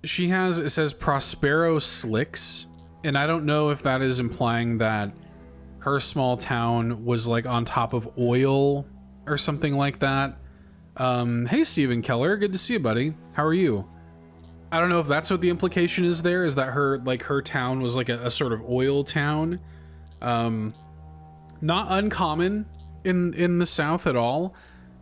She has, it says Prospero Slicks, and I don't know if that is implying that her small town was like on top of oil or something like that. Hey Stephen Keller, good to see you, buddy. How are you? I don't know if that's what the implication is there, is that her town was like a sort of oil town. Not uncommon in the South at all.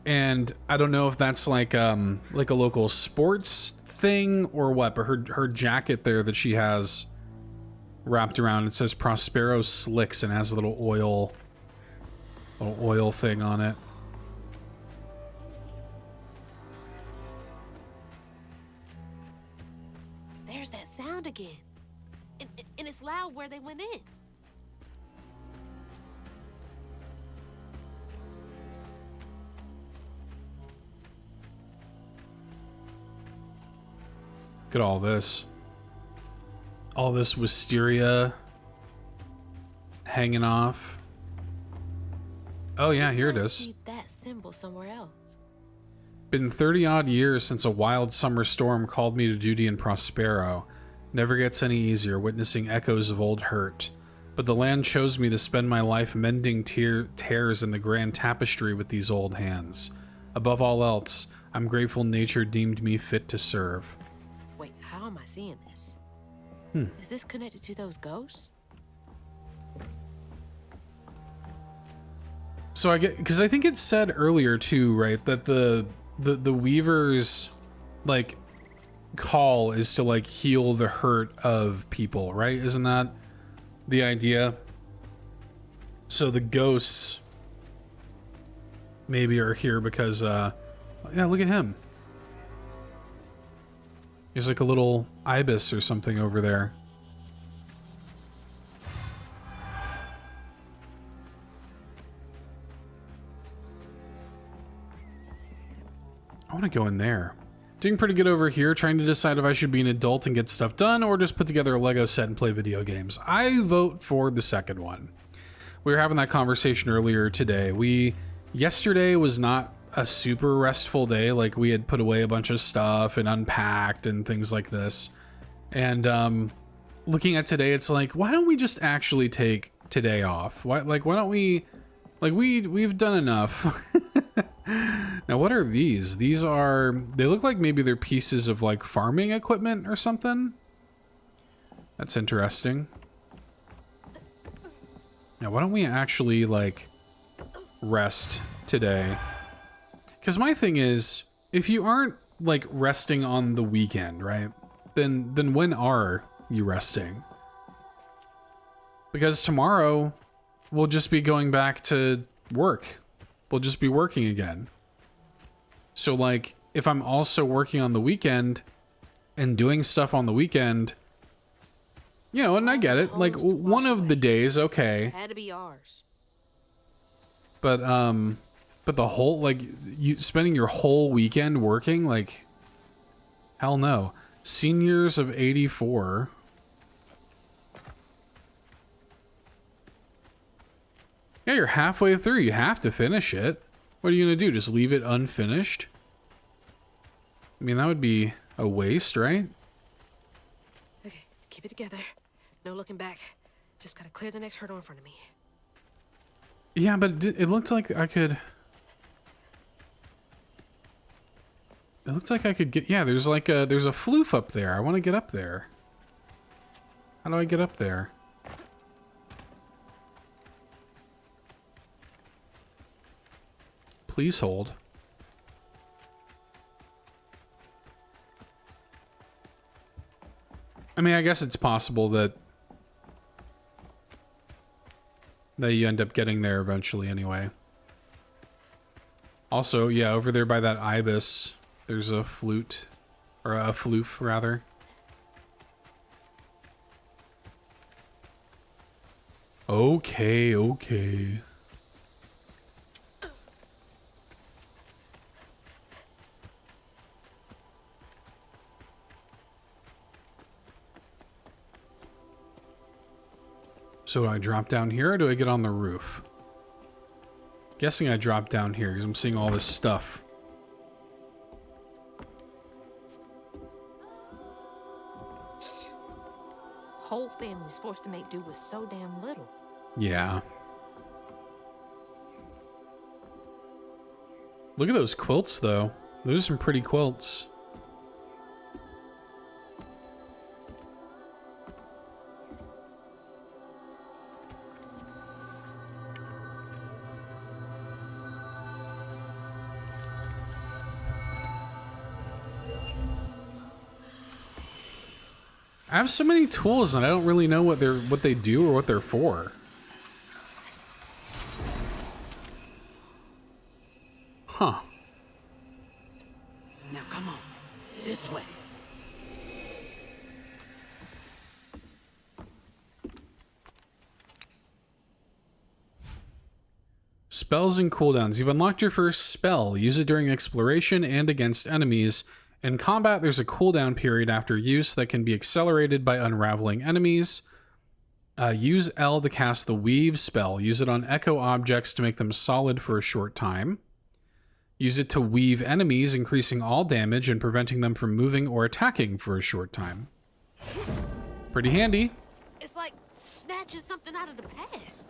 And I don't know if that's like a local sports thing or what, but her jacket there that she has wrapped around, it says Prospero Slicks and has a little oil thing on it.
There's that sound again. And it's loud where they went in.
Look at all this. All this wisteria hanging off. Oh yeah, here it
I
is.
see that symbol somewhere else.
Been 30 odd years since a wild summer storm called me to duty in Prospero. Never gets any easier witnessing echoes of old hurt. But the land chose me to spend my life mending tears in the grand tapestry with these old hands. Above all else, I'm grateful nature deemed me fit to serve.
Wait, how am I seeing this? Is this connected to those ghosts?
So I get, because I think it said earlier too, right, that the Weaver's like call is to like heal the hurt of people, right? Isn't that the idea? So the ghosts maybe are here because yeah, look at him. There's like a little ibis or something over there. I want to go in there. Doing pretty good over here, trying to decide if I should be an adult and get stuff done or just put together a Lego set and play video games. I vote for the second one. We were having that conversation earlier today. Yesterday was not a super restful day. Like, we had put away a bunch of stuff and unpacked and things like this. And looking at today, it's like, why don't we just actually take today off? Why don't we, like, we've done enough. Now, what are these? These are, they look like maybe they're pieces of like farming equipment or something. That's interesting. Now, why don't we actually like rest today? Because my thing is, if you aren't like resting on the weekend, right? Then when are you resting? Because tomorrow we'll just be going back to work. We'll just be working again. So like, if I'm also working on the weekend and doing stuff on the weekend, you know, and I get it, like one of the days, okay.
Had to be ours.
But the whole, like, you spending your whole weekend working, like, hell no. Seniors of 84. Yeah, you're halfway through. You have to finish it. What are you going to do? Just leave it unfinished? I mean, that would be a waste, right?
Okay, keep it together. No looking back. Just gotta clear the next hurdle in front of me.
Yeah, but it looked like I could... It looks like I could get... Yeah, there's like a... There's a floof up there. I want to get up there. How do I get up there? Please hold. I mean, I guess it's possible that you end up getting there eventually anyway. Also, yeah, over there by that ibis, there's a flute, or a floof rather. Okay, okay. So do I drop down here or do I get on the roof? Guessing I drop down here because I'm seeing all this stuff.
Whole family's forced to make do with so damn little.
Yeah. Look at those quilts, though. Those are some pretty quilts. I have so many tools and I don't really know what they do or what they're for. Huh.
Now come on, this way.
Spells and cooldowns. You've unlocked your first spell. Use it during exploration and against enemies. In combat, there's a cooldown period after use that can be accelerated by unraveling enemies. Use L to cast the Weave spell. Use it on echo objects to make them solid for a short time. Use it to weave enemies, increasing all damage and preventing them from moving or attacking for a short time. Pretty handy.
It's like snatching something out of the past.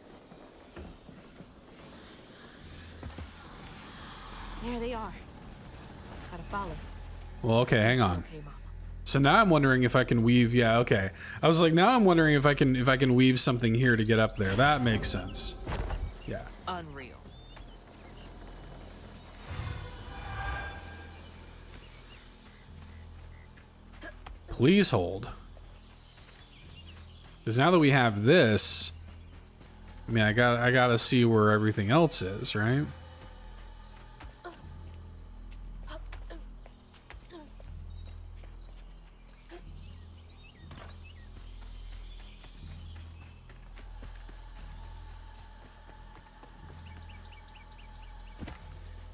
There they are. Gotta follow.
Well, okay, hang on.
Okay, Mama.
So now I'm wondering if I can weave. Yeah, okay. I was like, now I'm wondering if I can weave something here to get up there. That makes sense. Yeah.
Unreal.
Please hold. Because now that we have this, I mean, I gotta see where everything else is, right?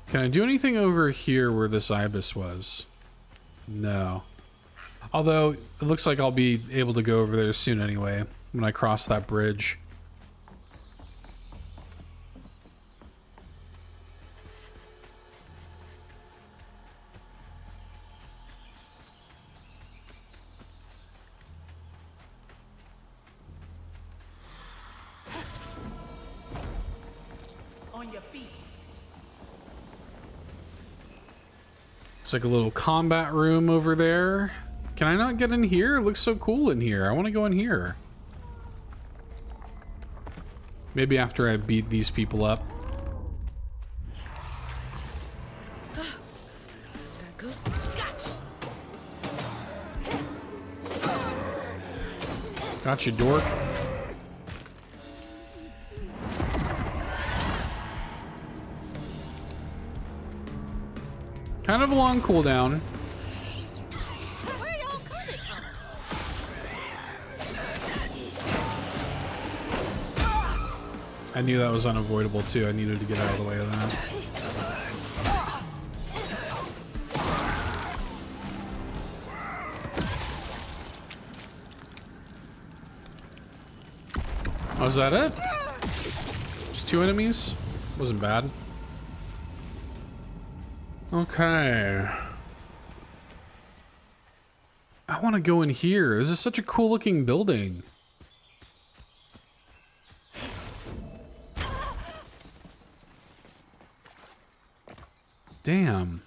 Can I do anything over here where this ibis was? No. Although, it looks like I'll be able to go over there soon anyway, when I cross that bridge.
On your feet.
It's like a little combat room over there. Can I not get in here? It looks so cool in here. I want to go in here. Maybe after I beat these people up. Gotcha, dork. Kind of a long cooldown.
Where y'all coming from?
I knew that was unavoidable too. I needed to get out of the way of that. Oh, is that it? Just 2 enemies? Wasn't bad. Okay. I want to go in here. This is such a cool looking building. Damn.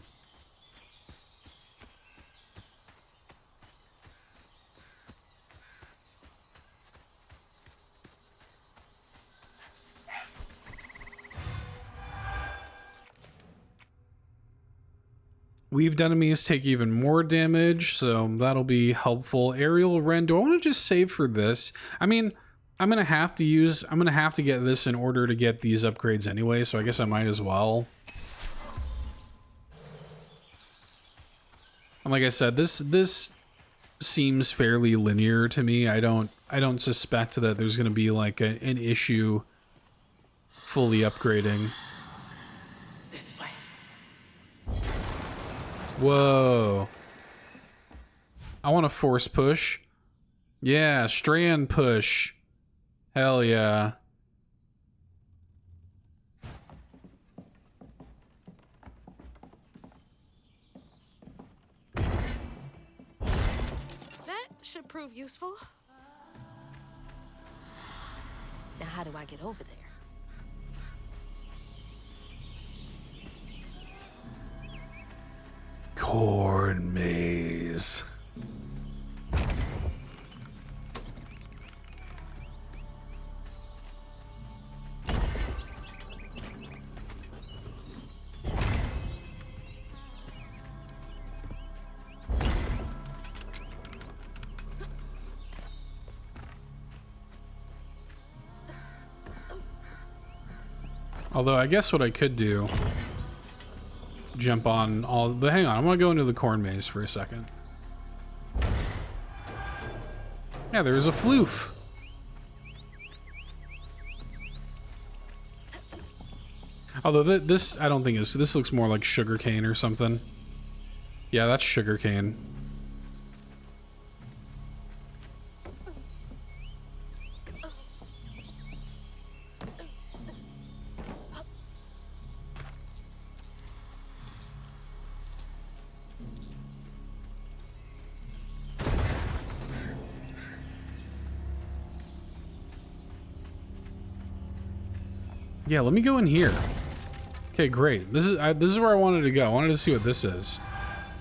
Weaved enemies take even more damage, so that'll be helpful. Aerial Ren, do I want to just save for this? I mean, I'm gonna have to get this in order to get these upgrades anyway, so I guess I might as well. And like I said, this seems fairly linear to me. I don't suspect that there's gonna be like an issue fully upgrading. Whoa. I want to force push. Yeah, strand push. Hell yeah.
That should prove useful. Now, how do I get over there?
Corn maze. Although I guess what I could do, jump on all, but hang on, I want to go into the corn maze for a second. Yeah, there's a floof. Although this, I don't think is, this looks more like sugarcane or something. Yeah, that's sugarcane. Yeah, let me go in here. Okay, great. This is where I wanted to go. I wanted to see what this is.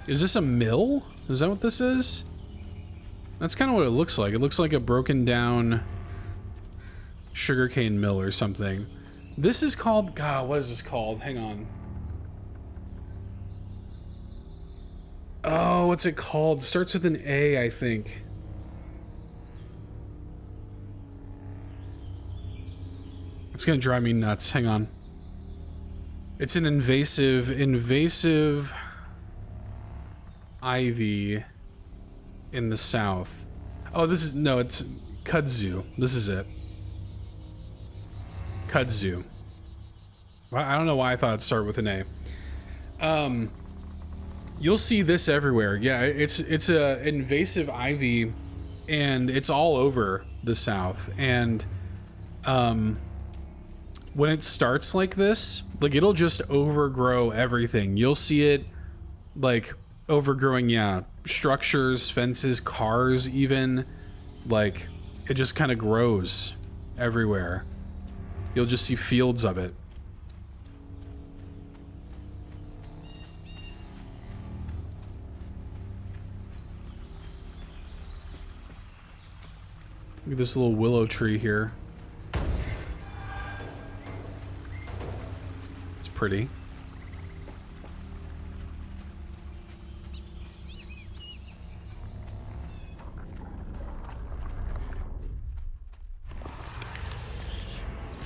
Is this a mill? Is that what this is? That's kind of what it looks like. It looks like a broken down sugarcane mill or something. This is called, God, what is this called? Hang on. Oh, what's it called? It starts with an A, I think. It's gonna drive me nuts. Hang on. It's an invasive ivy in the south. Oh, this is, no, it's kudzu. This is it. Kudzu. I don't know why I thought it'd start with an A. You'll see this everywhere. Yeah, it's a invasive ivy, and it's all over the south. And when it starts like this, like, it'll just overgrow everything. You'll see it, like, overgrowing, yeah, structures, fences, cars even. Like, it just kind of grows everywhere. You'll just see fields of it. Look at this little willow tree here. It's pretty.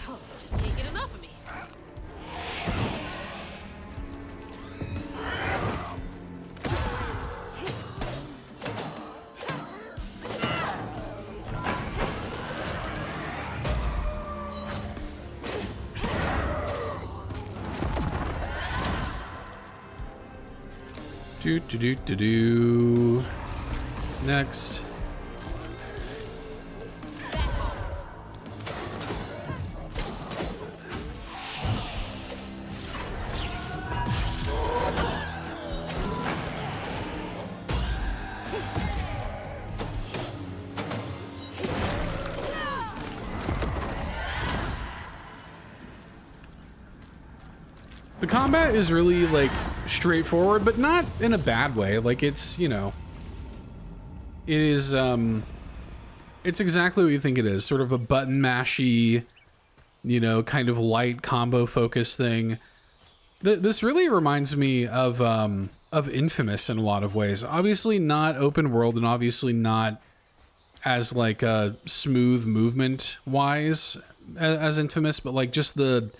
Oh, just can't get enough of me.
Do. Next. The combat is really, like, straightforward, but not in a bad way. Like, it's, you know, it is, it's exactly what you think it is. Sort of a button mashy, you know, kind of light combo focus thing. This really reminds me of Infamous in a lot of ways. Obviously not open world, and obviously not as, like, smooth movement wise as Infamous, but, like, just the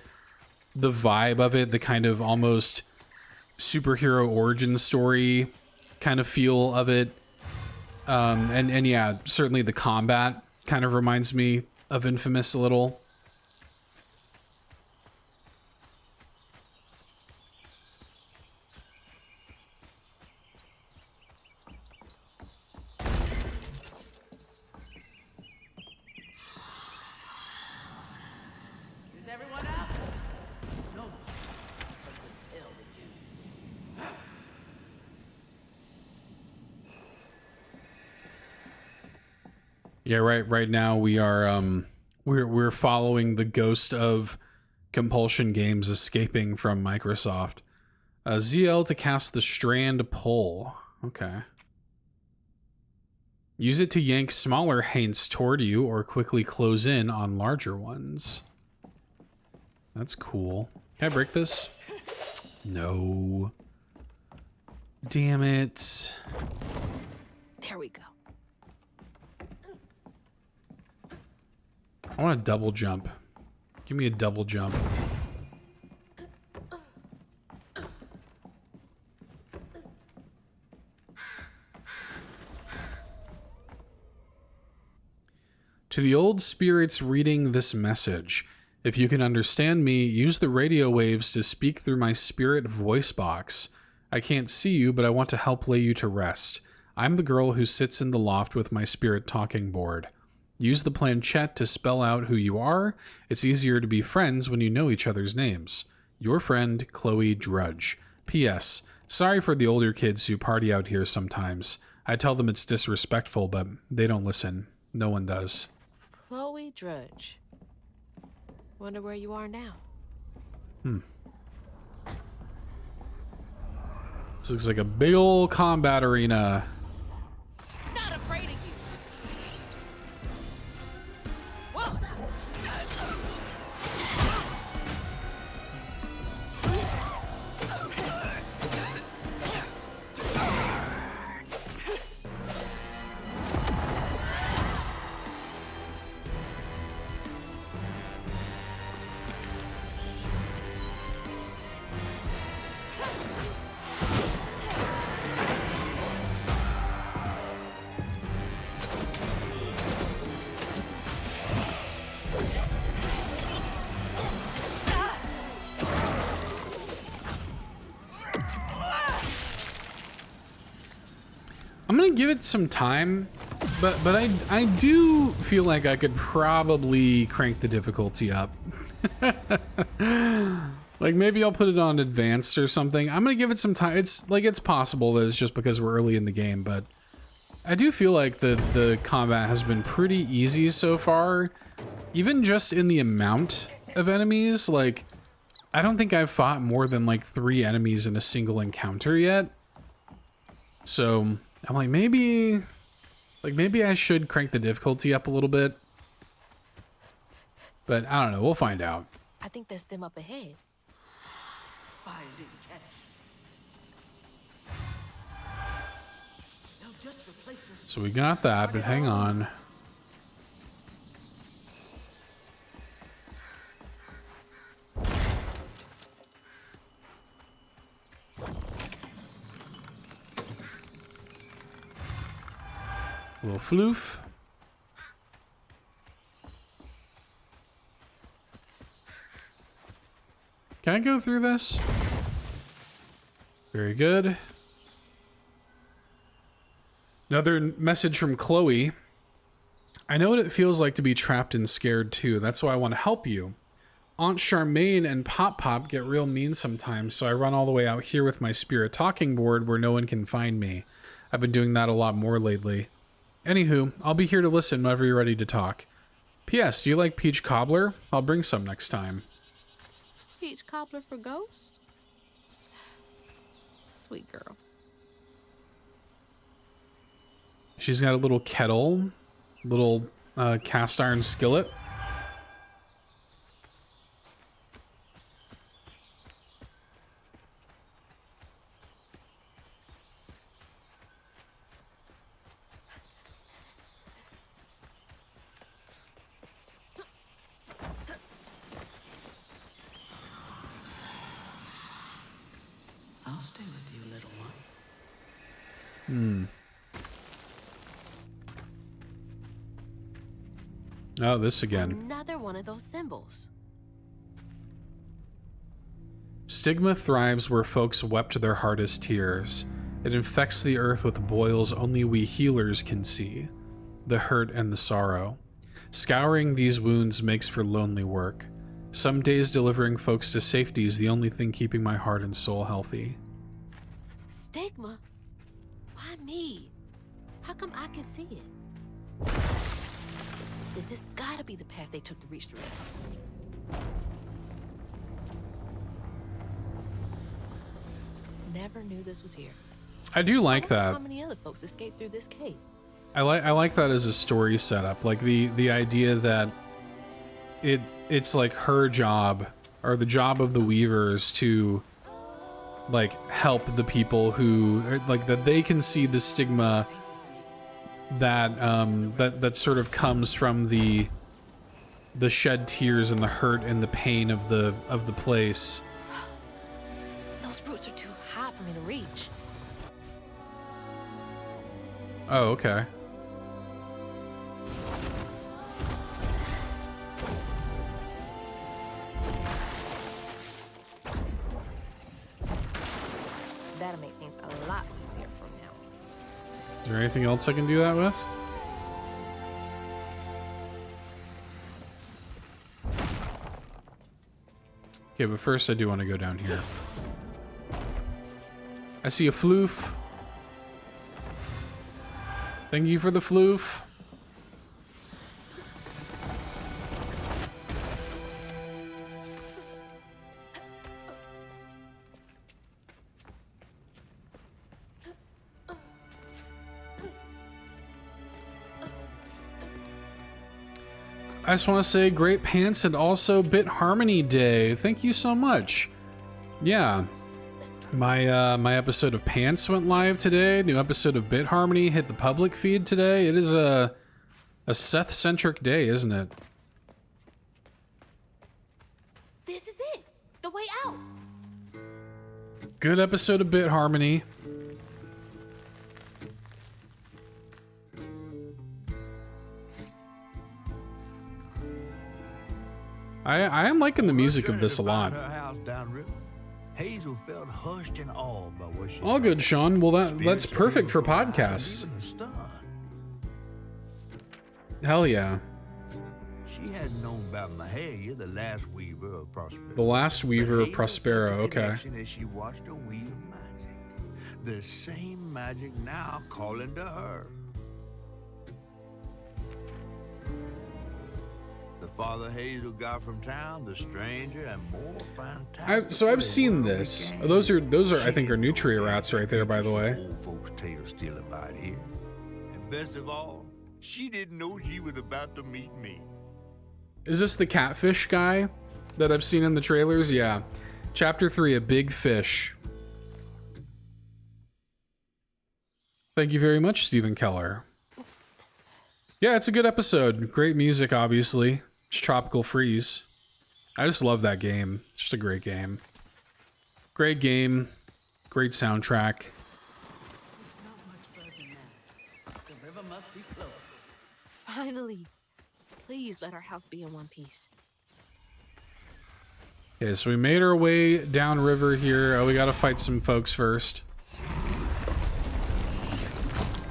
vibe of it, the kind of almost superhero origin story kind of feel of it. And yeah, certainly the combat kind of reminds me of Infamous a little.
everyone out? No. What the hell did you?
Yeah, right now we are we're following the ghost of Compulsion Games escaping from Microsoft. ZL to cast the Strand Pull. Okay. Use it to yank smaller haints toward you or quickly close in on larger ones. That's cool. Can I break this? No. Damn it.
There we go.
I want a double jump. Give me a double jump. To the old spirits reading this message, if you can understand me, use the radio waves to speak through my spirit voice box. I can't see you, but I want to help lay you to rest. I'm the girl who sits in the loft with my spirit talking board. Use the planchette to spell out who you are. It's easier to be friends when you know each other's names. Your friend, Chloe Drudge. P.S. Sorry for the older kids who party out here sometimes. I tell them it's disrespectful, but they don't listen. No one does.
Chloe Drudge. Wonder where you are now.
This looks like a big old combat arena.
Not afraid of you. Whoa.
I'm gonna give it some time, but I do feel like I could probably crank the difficulty up. Like maybe I'll put it on advanced or something. I'm gonna give it some time. It's possible that it's just because we're early in the game, but I do feel like the combat has been pretty easy so far. Even just in the amount of enemies, like I don't think I've fought more than like 3 enemies in a single encounter yet. So I'm like, maybe I should crank the difficulty up a little bit. But I don't know. We'll find out.
I think that's them up ahead.
Fire didn't catch. Now just replace them.
So we got that, but hang on. Little floof. Can I go through this? Very good. Another message from Chloe. I know what it feels like to be trapped and scared too. That's why I want to help you. Aunt Charmaine and Pop Pop get real mean sometimes, so I run all the way out here with my spirit talking board where no one can find me. I've been doing that a lot more lately. Anywho, I'll be here to listen whenever you're ready to talk. P.S. Do you like peach cobbler? I'll bring some next time.
Peach cobbler for ghosts? Sweet girl.
She's got a little kettle, little cast iron skillet.
I'll stay with you, little one.
Oh, this again.
Another one of those symbols.
Stigma thrives where folks wept their hardest tears. It infects the earth with boils only we healers can see. The hurt and the sorrow. Scouring these wounds makes for lonely work. Some days delivering folks to safety is the only thing keeping my heart and soul healthy.
Stigma? Why me? How come I can see it? This has gotta be the path they took to reach the river. Never knew this was here.
I do like
I wonder
that.
how many other folks escaped through this cave?
I like that as a story setup. Like the idea that it's like her job, or the job of the Weavers, to like help the people who, like, that they can see the stigma that that sort of comes from the shed tears and the hurt and the pain of the place.
Those roots are too high for me to reach.
Oh, okay.
That'll make things a lot easier from now.
Is there anything else I can do that with? Okay, but first I do want to go down here. I see a floof. Thank you for the floof. I just want to say great pants and also Bit Harmony Day. Thank you so much. Yeah. My episode of Pants went live today. New episode of Bit Harmony hit the public feed today. It is a Seth-centric day, isn't it?
This is it. The way out.
Good episode of Bit Harmony. I am liking the music of this a lot.
Hazel felt hushed and awed by what she
All good, Sean. Well, that's perfect for podcasts. Hell yeah.
She hadn't known about Mahalia, the last weaver of Prospero.
The last weaver of Prospero, okay.
As she watched her weave magic. The same magic now calling to her. The father Hazel got from town, the stranger and more fantastic.
So I've seen this. Those are I think are nutria rats right there, by the way.
Old folks' tales still about here. And best of all, she didn't know she was about to meet me.
Is this the catfish guy that I've seen in the trailers? Yeah. Chapter 3, A Big Fish. Thank you very much, Stephen Keller. Yeah, it's a good episode. Great music, obviously. It's Tropical Freeze. I just love that game. It's just a great game. Great game. Great soundtrack.
The river must be close.
Finally. Please let our house be in one piece.
Okay, so we made our way downriver here. Oh, we gotta fight some folks first.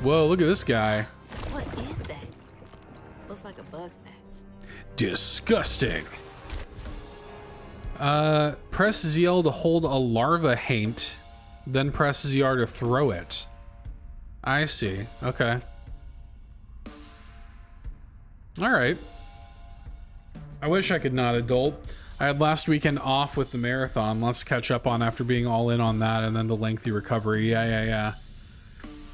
Whoa, look at this guy.
What is that? Looks like a bug's nest.
Disgusting. Press ZL to hold a larva haint, then press ZR to throw it. I see. Okay. All right. I wish I could not adult. I had last weekend off with the marathon. Let's catch up on after being all in on that and then the lengthy recovery. Yeah.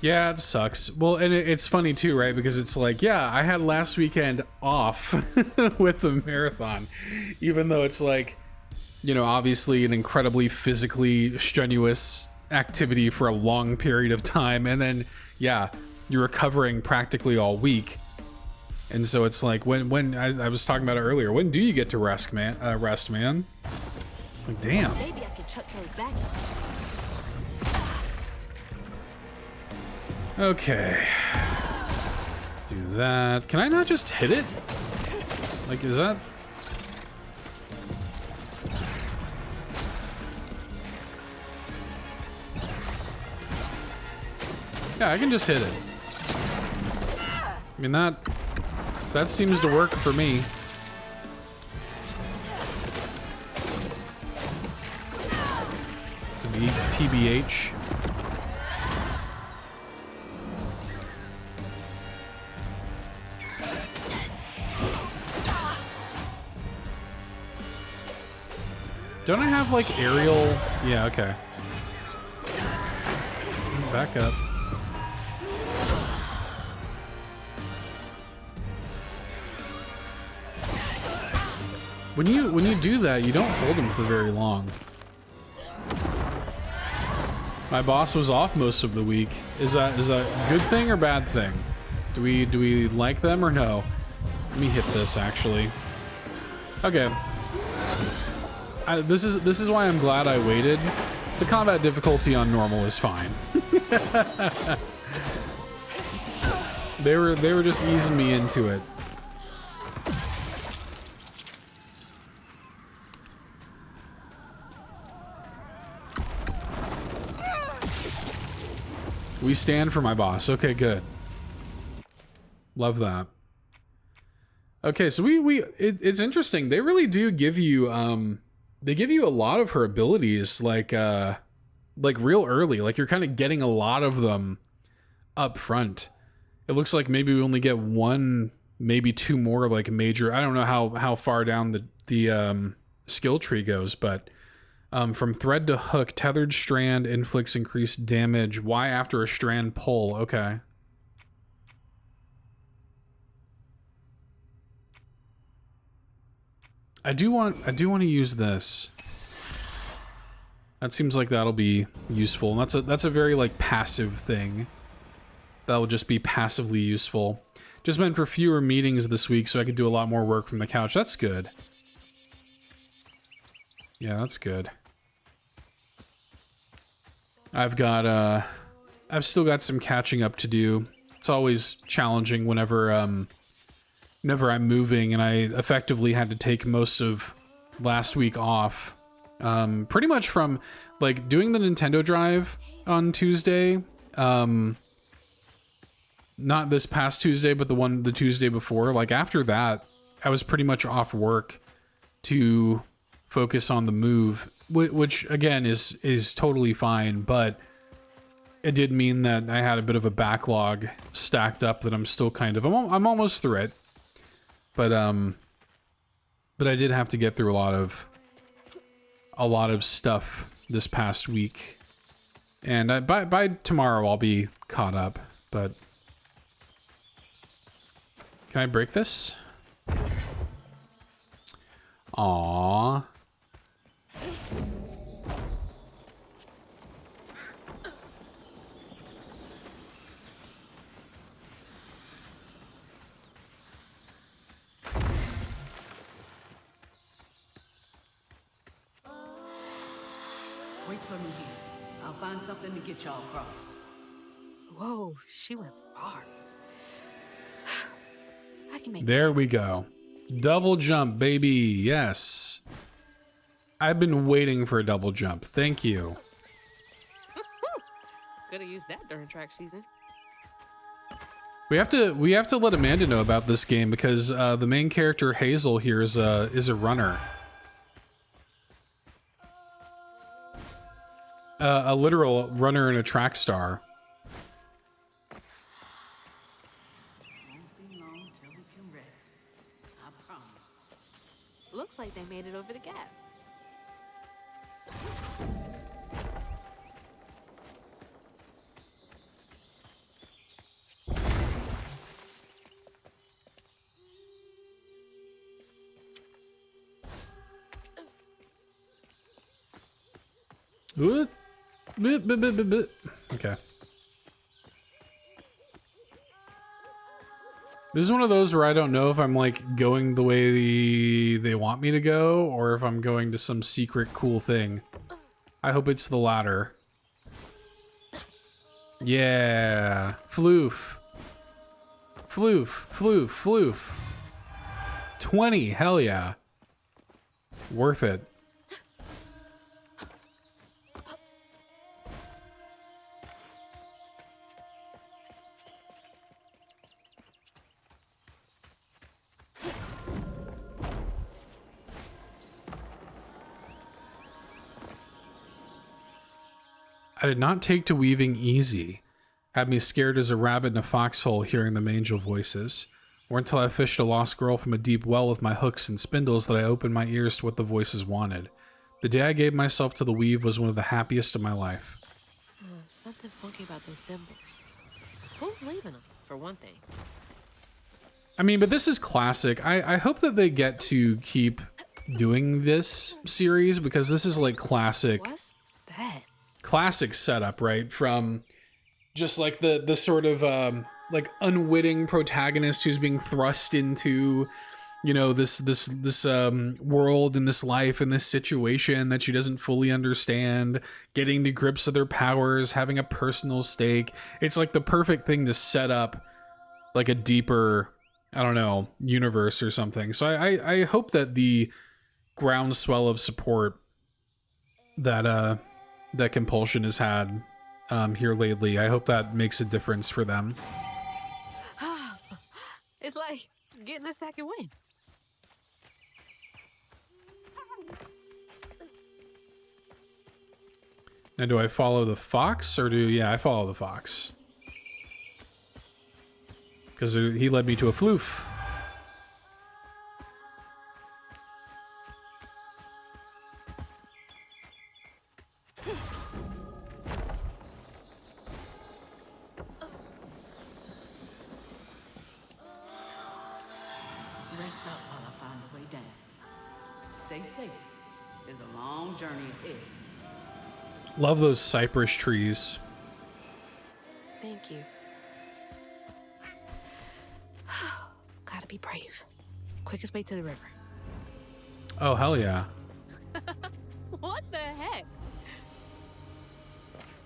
Yeah, it sucks. Well, and it's funny too, right? Because it's like, yeah, I had last weekend off with the marathon, even though it's like, you know, obviously an incredibly physically strenuous activity for a long period of time. And then, yeah, you're recovering practically all week. And so it's like, when I was talking about it earlier, when do you get to rest, man? Like, damn.
Maybe I can chuck those back.
Okay. Do that. Can I not just hit it? Like, is that... Yeah, I can just hit it. I mean, that seems to work for me. TBH. Don't I have like aerial? Yeah, okay. Back up. When you do that, you don't hold him for very long. My boss was off most of the week. Is that a good thing or bad thing? Do we like them or no? Let me hit this actually. Okay. This is why I'm glad I waited. The combat difficulty on normal is fine. They were just easing me into it. We stand for my boss. Okay, good. Love that. Okay, so it's interesting. They really do give you they give you a lot of her abilities like real early. Like you're kind of getting a lot of them up front. It looks like maybe we only get one, maybe two more like major. I don't know how far down the skill tree goes, but from thread to hook, tethered strand inflicts increased damage. Y after a strand pull. Okay. I do want to use this. That seems like that'll be useful. And that's a very like passive thing. That will just be passively useful. Just meant for fewer meetings this week so I could do a lot more work from the couch. That's good. Yeah, that's good. I've still got some catching up to do. It's always challenging whenever I'm moving, and I effectively had to take most of last week off. Pretty much from like doing the Nintendo Drive on Tuesday. Not this past Tuesday, but the Tuesday before. Like after that, I was pretty much off work to focus on the move, which again is totally fine, but it did mean that I had a bit of a backlog stacked up that I'm still kind of I'm almost through it. But I did have to get through a lot of stuff this past week, and by tomorrow I'll be caught up. But can I break this? Aww.
Wait for me here. I'll find something to get y'all across.
Whoa, she went far. I can make
There we go. Double jump, baby. Yes. I've been waiting for a double jump. Thank you.
Could have used that during track season.
We have to let Amanda know about this game because the main character Hazel here is a runner. A literal runner and a track star.
Won't be long till we can rest. I promise.
Looks like they made it over the gap.
What? Okay. This is one of those where I don't know if I'm like going the way they want me to go or if I'm going to some secret cool thing. I hope it's the latter. Yeah. Floof. Floof. Floof. Floof. 20. Hell yeah. Worth it. I did not take to weaving easy. Had me scared as a rabbit in a foxhole hearing them angel voices. Or until I fished a lost girl from a deep well with my hooks and spindles that I opened my ears to what the voices wanted. The day I gave myself to the weave was one of the happiest of my life.
Something funky about those symbols. Who's leaving them, for one thing?
I mean, but this is classic. I hope that they get to keep doing this series, because this is like classic.
What's that?
Classic setup, right? From just like the sort of like unwitting protagonist who's being thrust into, you know, this world and this life and this situation that she doesn't fully understand, getting to grips with her powers, having a personal stake. It's like the perfect thing to set up like a deeper, I don't know, universe or something. So I hope that the groundswell of support that that Compulsion has had here lately, I hope that makes a difference for them.
It's like getting a second win.
Now, do I follow the fox or yeah, I follow the fox. Because he led me to a floof.
Rest up while I find a way down. Stay safe. There's a long journey ahead.
Love those cypress trees.
Thank you. Gotta be brave. Quickest way to the river.
Oh, hell yeah.
What the heck?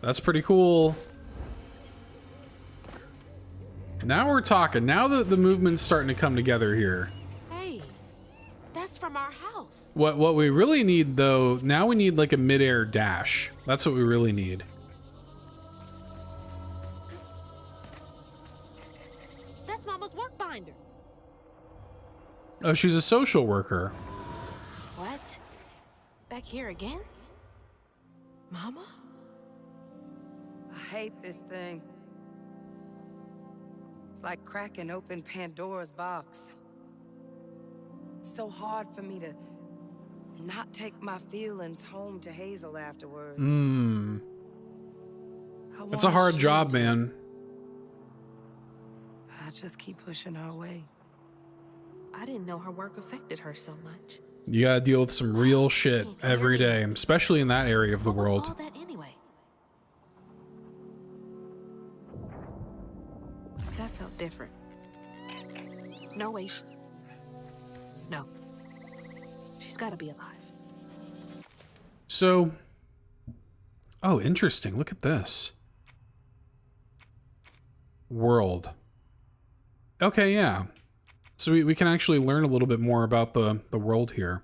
That's pretty cool. Now we're talking. Now that the movement's starting to come together here.
Hey, that's from our house.
What we really need, though, now we need like a mid-air dash. That's what we really need.
That's Mama's work binder.
Oh, she's a social worker.
What? Back here again? Mama?
I hate this thing. It's like cracking open Pandora's box. It's so hard for me to not take my feelings home to Hazel afterwards.
It's a hard job, man.
But I just keep pushing our way.
I didn't know her work affected her so much.
You gotta deal with some real shit every day, especially in that area of the
What was
world.
all that anyway? That felt different. No way. No. She's got to be alive.
So, oh, interesting. Look at this. World. Okay, yeah. So we can actually learn a little bit more about the world here.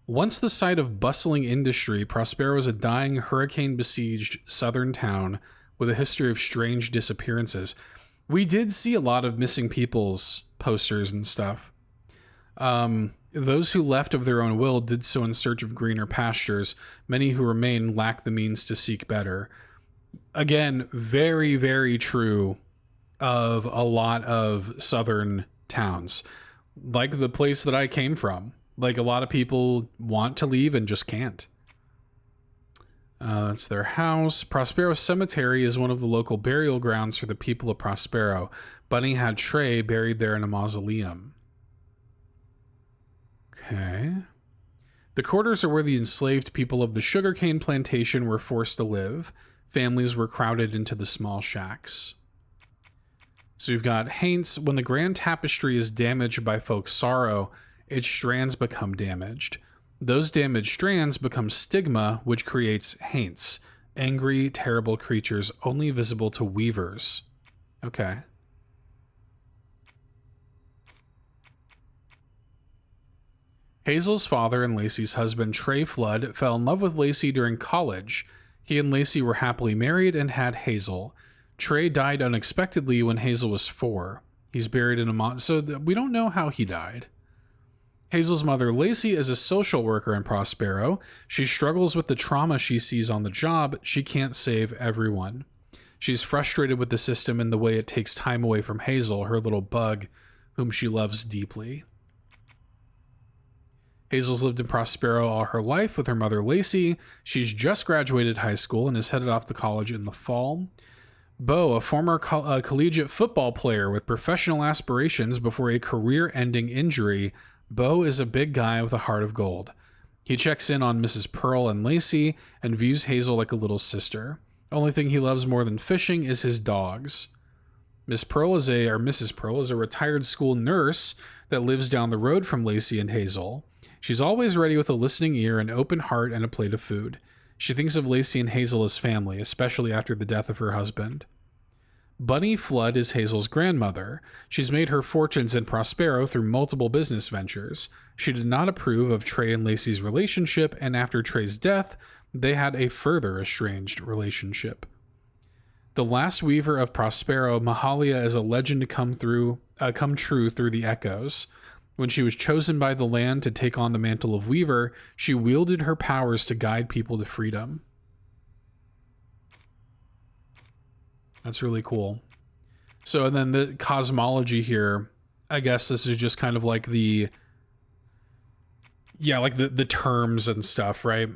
Once the site of bustling industry, Prospero is a dying, hurricane-besieged southern town with a history of strange disappearances. We did see a lot of missing people's posters and stuff. Those who left of their own will did so in search of greener pastures. Many who remain lack the means to seek better. Again, very, very true of a lot of southern towns. Like the place that I came from. Like a lot of people want to leave and just can't. That's their house. Prospero Cemetery is one of the local burial grounds for the people of Prospero. Bunny had Trey buried there in a mausoleum. Okay. The quarters are where the enslaved people of the sugarcane plantation were forced to live. Families were crowded into the small shacks. So we've got haints. When the grand tapestry is damaged by folks' sorrow, its strands become damaged. Those damaged strands become stigma, which creates haints, angry, terrible creatures only visible to weavers. Okay. Hazel's father and Lacey's husband, Trey Flood, fell in love with Lacey during college. He and Lacey were happily married and had Hazel. Trey died unexpectedly when Hazel was 4. He's buried in a so we don't know how he died. Hazel's mother, Lacey, is a social worker in Prospero. She struggles with the trauma she sees on the job. She can't save everyone. She's frustrated with the system and the way it takes time away from Hazel, her little bug, whom she loves deeply. Hazel's lived in Prospero all her life with her mother, Lacey. She's just graduated high school and is headed off to college in the fall. Bo, a former collegiate football player with professional aspirations before a career-ending injury, Bo is a big guy with a heart of gold. He checks in on Mrs. Pearl and Lacey and views Hazel like a little sister. Only thing he loves more than fishing is his dogs. Mrs. Pearl is a retired school nurse that lives down the road from Lacey and Hazel. She's always ready with a listening ear, an open heart, and a plate of food. She thinks of Lacey and Hazel as family, especially after the death of her husband. Bunny Flood is Hazel's grandmother. She's made her fortunes in Prospero through multiple business ventures. She did not approve of Trey and Lacey's relationship, and after Trey's death, they had a further estranged relationship. The last weaver of Prospero, Mahalia is a legend to come true through the echoes. When she was chosen by the land to take on the mantle of weaver, she wielded her powers to guide people to freedom. That's really cool. So, and then the cosmology here, I guess this is just kind of like the terms and stuff, right?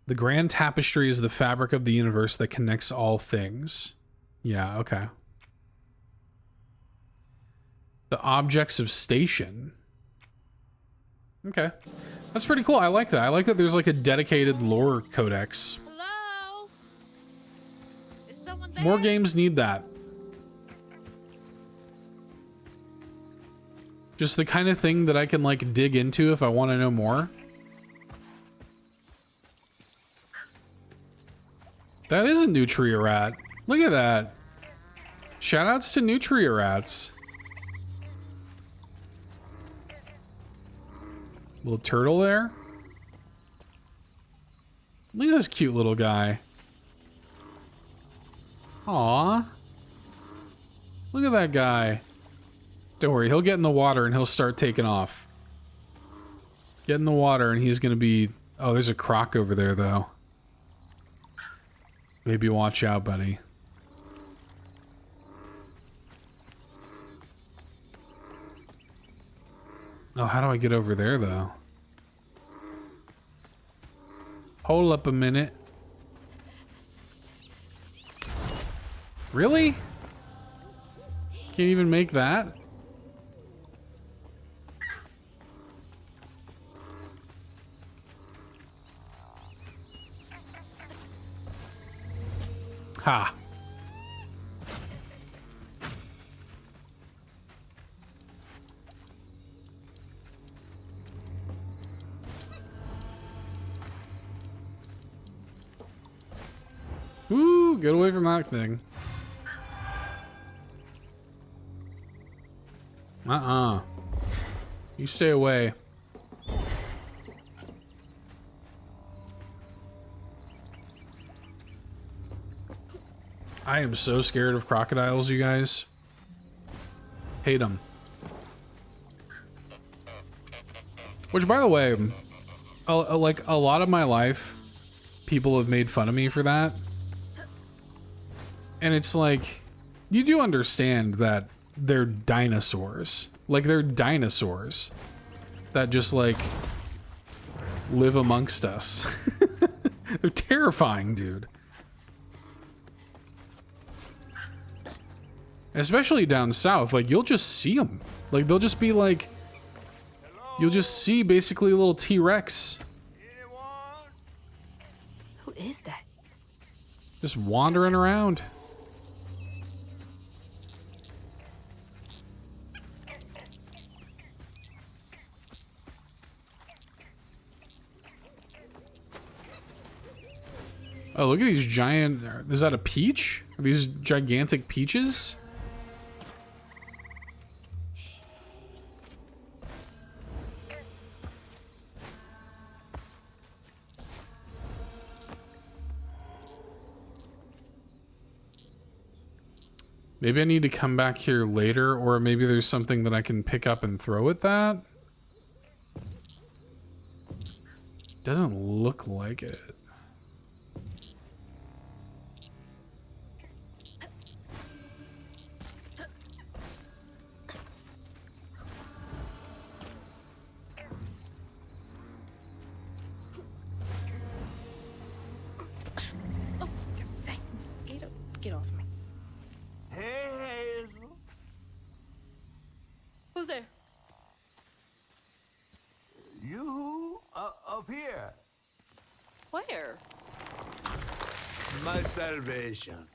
The grand tapestry is the fabric of the universe that connects all things. Yeah, okay. The objects of station. Okay. That's pretty cool. I like that. I like that there's like a dedicated lore codex.
Hello? Is someone there?
More games need that. Just the kind of thing that I can like dig into if I want to know more. That is a Nutria rat. Look at that. Shoutouts to Nutria rats. Little turtle there. Look at this cute little guy. Aww. Look at that guy. Don't worry, he'll get in the water and he'll start taking off. Get in the water and he's gonna be... Oh, there's a croc over there though. Maybe watch out, buddy. Oh, how do I get over there, though? Hold up a minute. Really? Can't even make that? Ha. Ooh, get away from that thing. You stay away. I am so scared of crocodiles, you guys. Hate them. Which, by the way, like a lot of my life, people have made fun of me for that. And it's like, you do understand that they're dinosaurs. Like, they're dinosaurs that just, like, live amongst us. They're terrifying, dude. Especially down south, like, you'll just see them. Like, they'll just be like, you'll just see basically a little T-Rex.
Who is that?
Just wandering around. Oh, look at these giant... Is that a peach? Are these gigantic peaches? Maybe I need to come back here later, or maybe there's something that I can pick up and throw at that. Doesn't look like it.
Thanks. Get off me.
Hey, Hazel.
Who's there?
You up here.
Where?
My salvation.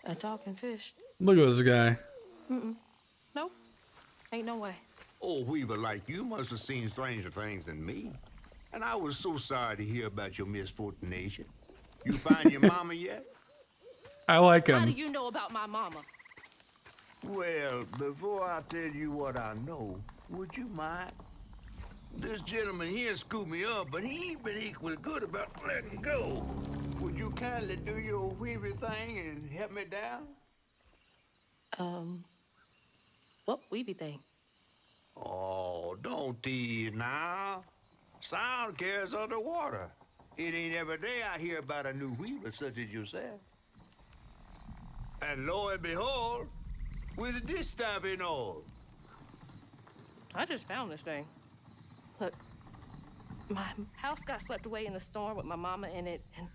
A talking fish.
Look at this guy.
Nope. Ain't no way.
Oh, Weaver, like you must have seen stranger things than me. And I was so sorry to hear about your misfortunation. You find your mama yet?
I like
How do
him.
you know about my mama?
Well, before I tell you what I know, would you mind? This gentleman here scooped me up, but he ain't been equally good about letting go. Would you kindly do your Weaver thing and help me down?
What weavy thing?
Oh, don't tease now. Sound carries underwater. It ain't every day I hear about a new weaver such as yourself. And lo and behold, with this stuff and all.
I just found this thing. Look, my house got swept away in the storm with my mama in it, and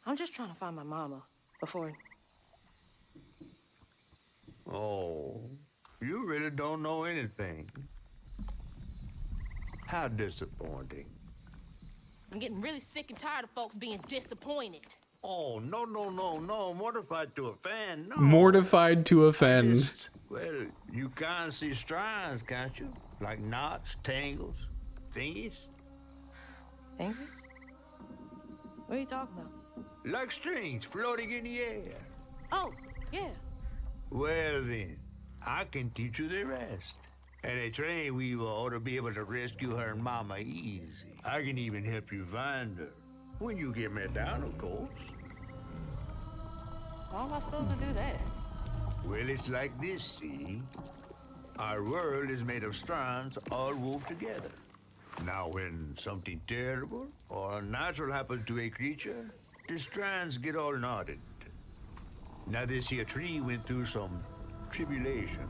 I'm just trying to find my mama before.
Oh, you really don't know anything. How disappointing.
I'm getting really sick and tired of folks being disappointed.
Oh, no, mortified to offend, no.
Mortified to offend.
Well, you can't see strands, can't you? Like knots, tangles, thingies?
Fingers? What are you talking about?
Like strings floating in the air.
Oh, yeah.
Well then, I can teach you the rest. And a train weaver ought to be able to rescue her mama easy. I can even help you find her. When you get me down, of course.
How am I supposed to do that?
Well, it's like this, see? Our world is made of strands all wove together. Now, when something terrible or unnatural happens to a creature, the strands get all knotted. Now, this here tree went through some tribulations.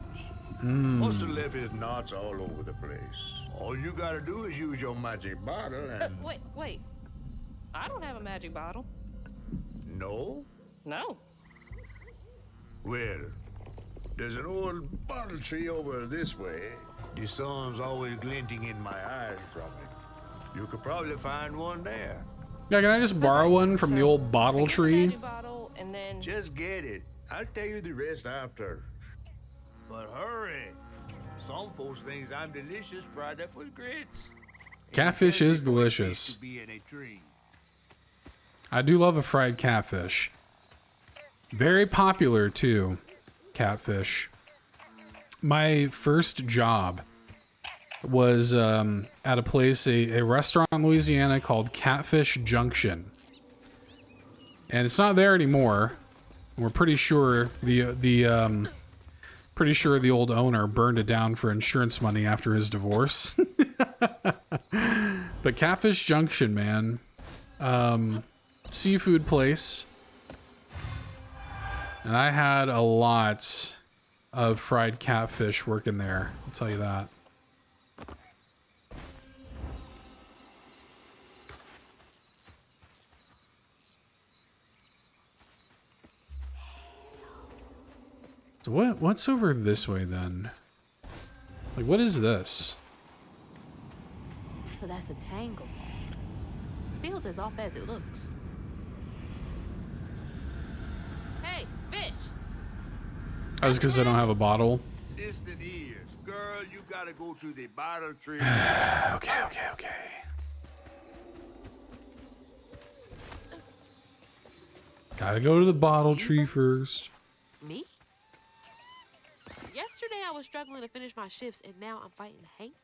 Must have left his knots all over the place. All you gotta do is use your magic bottle and...
Wait. I don't have a magic bottle.
No?
No.
Well, there's an old bottle tree over this way. The sun's always glinting in my eyes from it. You could probably find one there.
Yeah, can I just borrow one from the old bottle tree?
Magic bottle, and then
Just get it. I'll tell you the rest after. But hurry. Some folks think I'm delicious fried up with grits.
Catfish is delicious.
To be in a tree.
I do love a fried catfish. Very popular too, catfish. My first job was at a place, a restaurant in Louisiana called Catfish Junction. And it's not there anymore. We're pretty sure the old owner burned it down for insurance money after his divorce. But Catfish Junction, man. Seafood place. And I had a lot of fried catfish working there, I'll tell you that. So what's over this way then? Like, what is this?
so that's a tangle. Feels as off as it looks. Hey, fish!
Oh, it's because I don't have a bottle.
Distant ears. Girl, you gotta go to the bottle tree.
Okay. Gotta go to the bottle tree first.
Me? Yesterday I was struggling to finish my shifts, and now I'm fighting Hanks.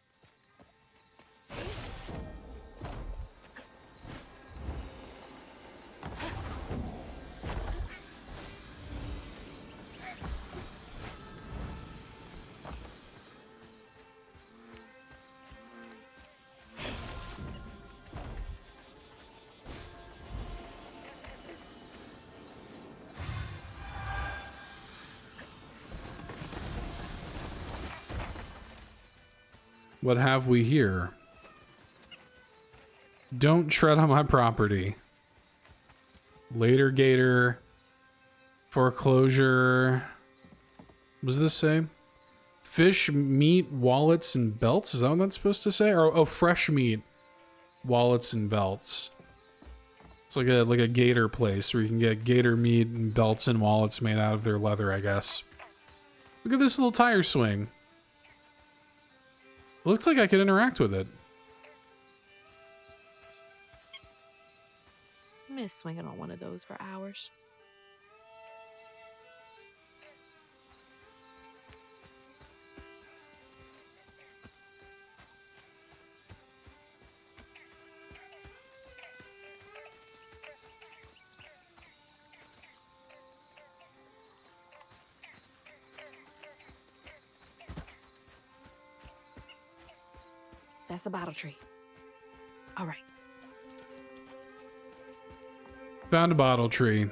What have we here? Don't tread on my property. Later gator. Foreclosure. What does this say? Fish, meat, wallets, and belts? Is that what that's supposed to say? Or, oh, fresh meat, wallets, and belts. It's like a gator place where you can get gator meat and belts and wallets made out of their leather, I guess. Look at this little tire swing. Looks like I could interact with it.
Miss swinging on one of those for hours. That's a bottle tree. All right.
Found a bottle tree.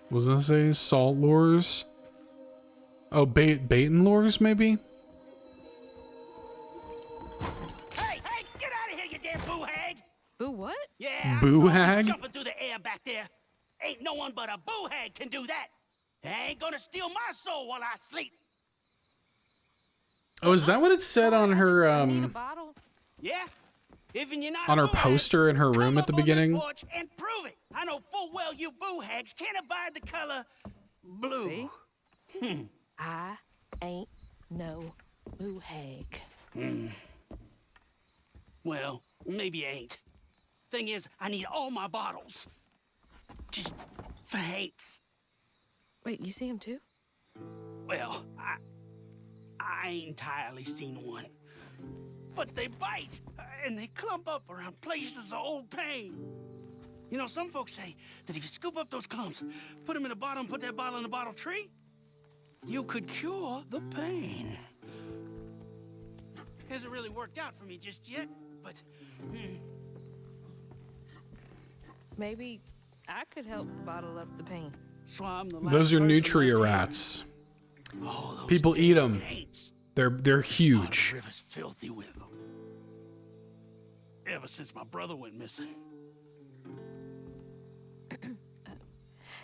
Was that say salt lures? Oh, bait and lures, maybe?
Hey, get out of here, you damn boo hag!
Boo what?
Yeah,
Boo
I saw you
hag?
jumping through the air back there. Ain't no one but a boo hag can do that. I ain't gonna steal my soul while I sleep.
Oh, is that what it said on her
I need a bottle.
Yeah? Even you're not
on
a
her
boo hag,
poster in her room
come
at the
up on this
beginning?
porch and prove it. I know full well you boo hags can't abide the color blue.
See? I ain't no boo hag.
Well, maybe you ain't. Thing is, I need all my bottles. Just for Hanks.
Wait, you see him too?
Well, I ain't entirely seen one. But they bite, and they clump up around places of old pain. You know, some folks say that if you scoop up those clumps, put them in a bottle and put that bottle in a bottle tree, you could cure the pain. Hasn't really worked out for me just yet, but...
Maybe I could help bottle up the pain.
So I'm the
Those are
last person
nutria
left
rats.
here. Oh, those
People eat
damn
them.
Hanks.
They're huge.
The river's filthy with them. Ever since my brother went missing.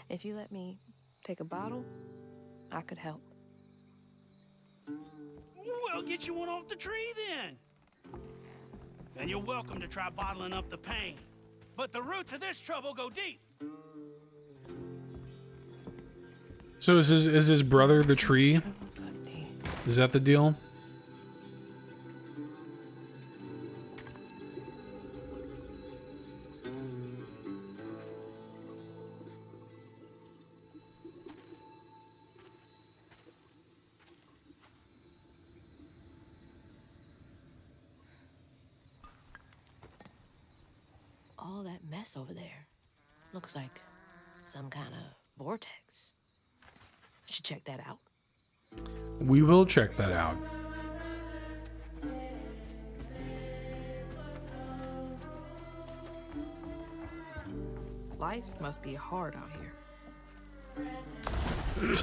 If you let me take a bottle, I could help.
Well, get you one off the tree then. And you're welcome to try bottling up the pain. But the roots of this trouble go deep.
So is his brother the tree? Is that the deal?
All that mess over there. Looks like some kind of vortex. Should check that out.
We will check that out.
Life must be hard out here.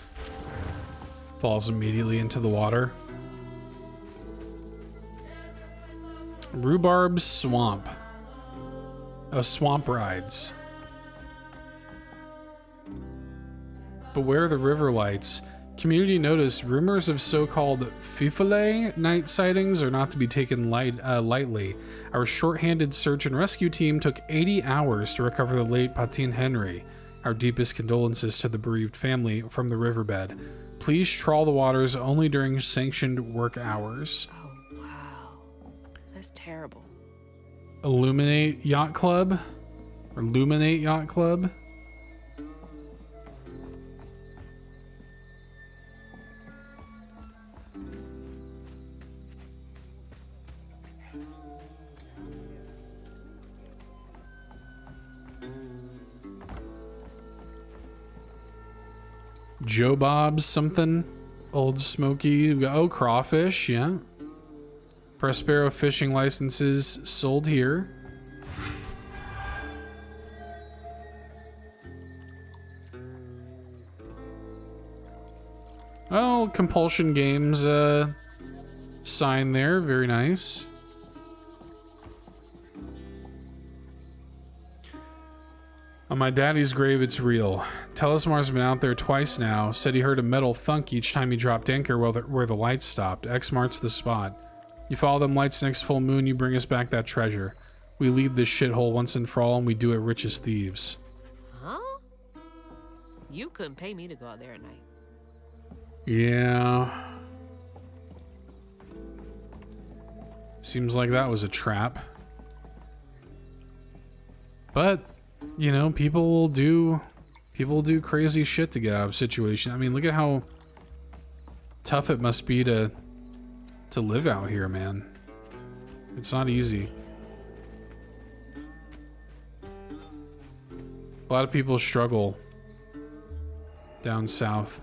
Falls immediately into the water. Rhubarb swamp. Oh, swamp rides. Beware the river lights. Community notice rumors of so-called fifale night sightings are not to be taken lightly. Our short-handed search and rescue team took 80 hours to recover the late Patine Henry. Our deepest condolences to the bereaved family from the riverbed. Please trawl the waters only during sanctioned work hours.
Oh, wow. That's terrible.
Illuminate Yacht Club? Or Illuminate Yacht Club? Joe Bob's something. Old Smoky. Oh, crawfish, yeah. Prospero fishing licenses sold here. Oh, Compulsion Games sign there. Very nice. On my daddy's grave, it's real. Telesmar's been out there twice now. Said he heard a metal thunk each time he dropped anchor where the lights stopped. X marks the spot. You follow them lights next full moon, you bring us back that treasure. We leave this shithole once and for all, and we do it rich as thieves.
Huh? You couldn't pay me to go out there at night.
Yeah. Seems like that was a trap. But, you know, people will do crazy shit to get out of a situation. I mean, look at how tough it must be to live out here, man. It's not easy. A lot of people struggle down south.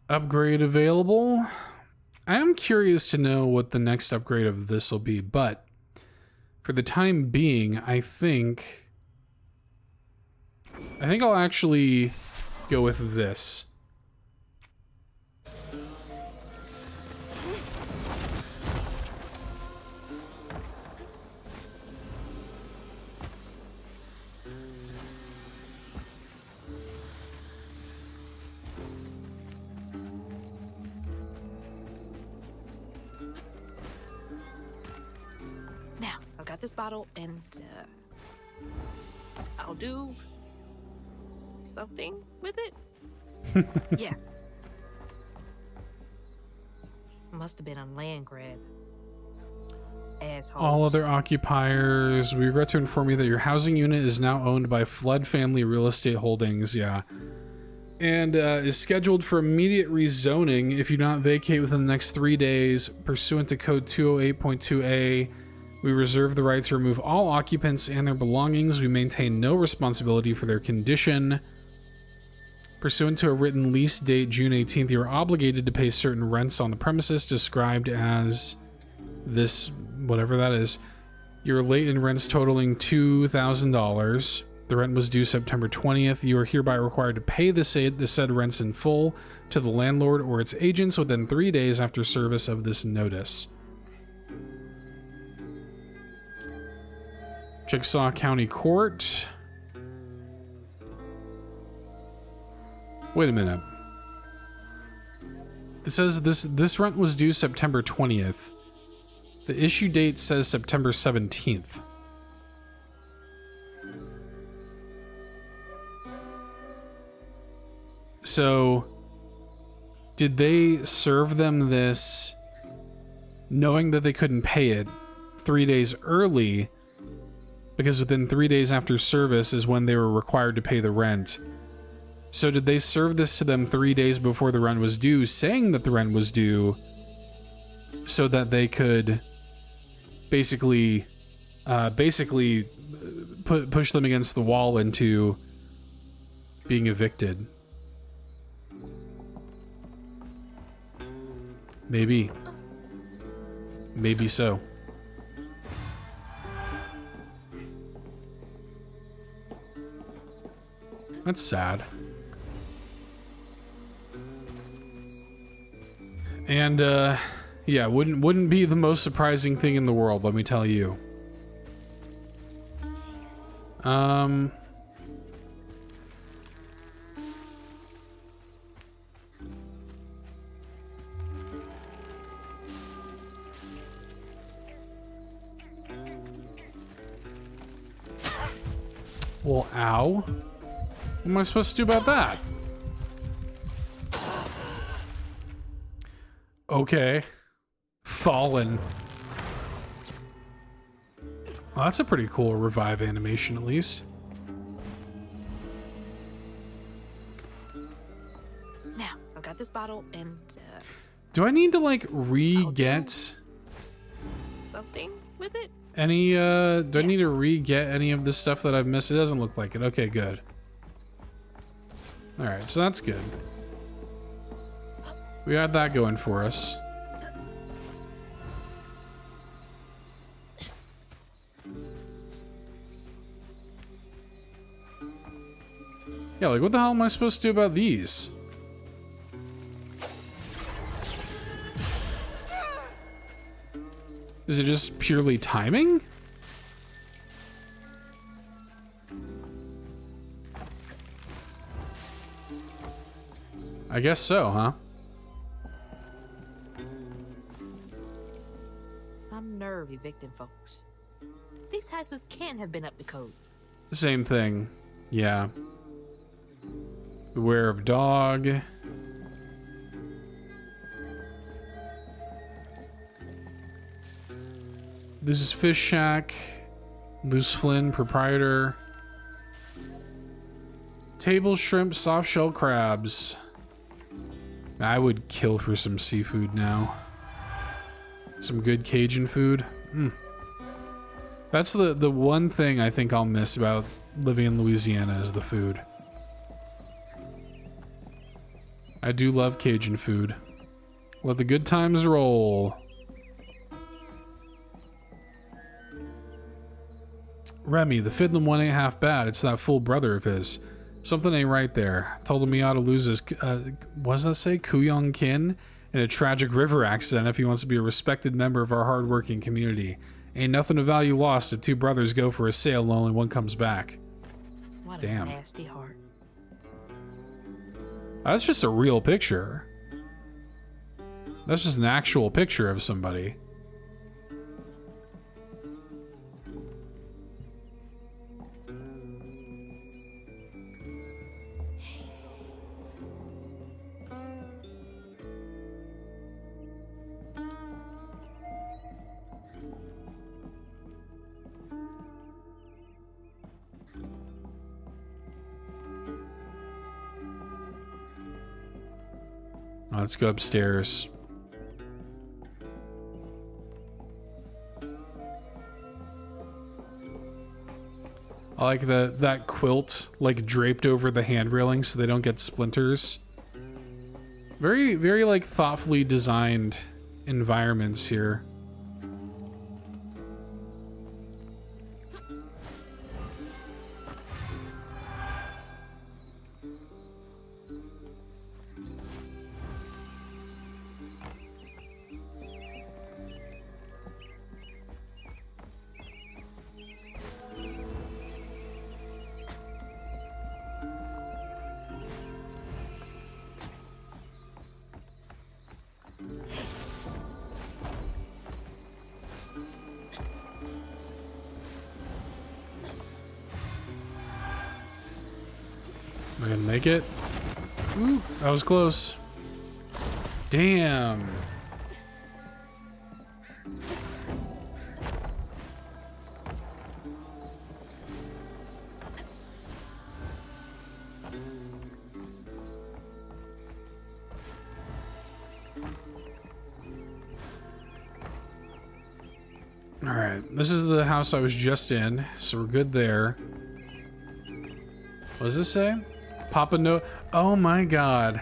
Upgrade available. I am curious to know what the next upgrade of this will be, but for the time being, I think I'll actually go with this.
Got this bottle, and I'll do something with it. Yeah. Must have been a land grab. Assholes.
All other occupiers, we regret to inform you that your housing unit is now owned by Flood Family Real Estate Holdings, yeah. And is scheduled for immediate rezoning if you do not vacate within the next 3 days, pursuant to Code 208.2a. We reserve the right to remove all occupants and their belongings. We maintain no responsibility for their condition. Pursuant to a written lease date June 18th, you are obligated to pay certain rents on the premises described as this, whatever that is. You're late in rents totaling $2,000. The rent was due September 20th. You are hereby required to pay the said rents in full to the landlord or its agents within 3 days after service of this notice. Chickasaw County Court. Wait a minute. It says this rent was due September 20th. The issue date says September 17th. So, did they serve them this knowing that they couldn't pay it 3 days early? Because within 3 days after service is when they were required to pay the rent. So did they serve this to them 3 days before the rent was due, saying that the rent was due, so that they could basically push them against the wall into being evicted? Maybe. Maybe so. That's sad. And yeah, wouldn't be the most surprising thing in the world, let me tell you. Well, ow. What am I supposed to do about that? Okay. Fallen. Well, that's a pretty cool revive animation, at least.
Now, I've got this bottle and
Do I need to, like, re-get
something with it.
any, do I need to re-get any of the stuff that I've missed? It doesn't look like it. Okay, good. Alright, so that's good. We got that going for us. Yeah, like, what the hell am I supposed to do about these? Is it just purely timing? I guess so, huh?
Some nerve evicting folks. These houses can't have been up to code.
Same thing. Yeah. Beware of dog. This is Fish Shack. Loose Flynn, proprietor. Table shrimp, soft shell crabs. I would kill for some seafood now. Some good Cajun food. That's the one thing I think I'll miss about living in Louisiana is the food. I do love Cajun food. Let the good times roll. Remy, the fiddling one ain't half bad. It's that full brother of his. Something ain't right there. Told him he ought to lose his, what does that say? Kuyong kin? In a tragic river accident if he wants to be a respected member of our hardworking community. Ain't nothing of value lost if two brothers go for a sail and only one comes back.
What
Damn.
a nasty heart.
That's just a real picture. That's just an actual picture of somebody. Let's go upstairs. I like that quilt like draped over the hand railings so they don't get splinters. Very, very like thoughtfully designed environments here. Am I gonna make it? Ooh, that was close. Damn. All right, this is the house I was just in, so we're good there. What does this say? Papa No. Oh my god.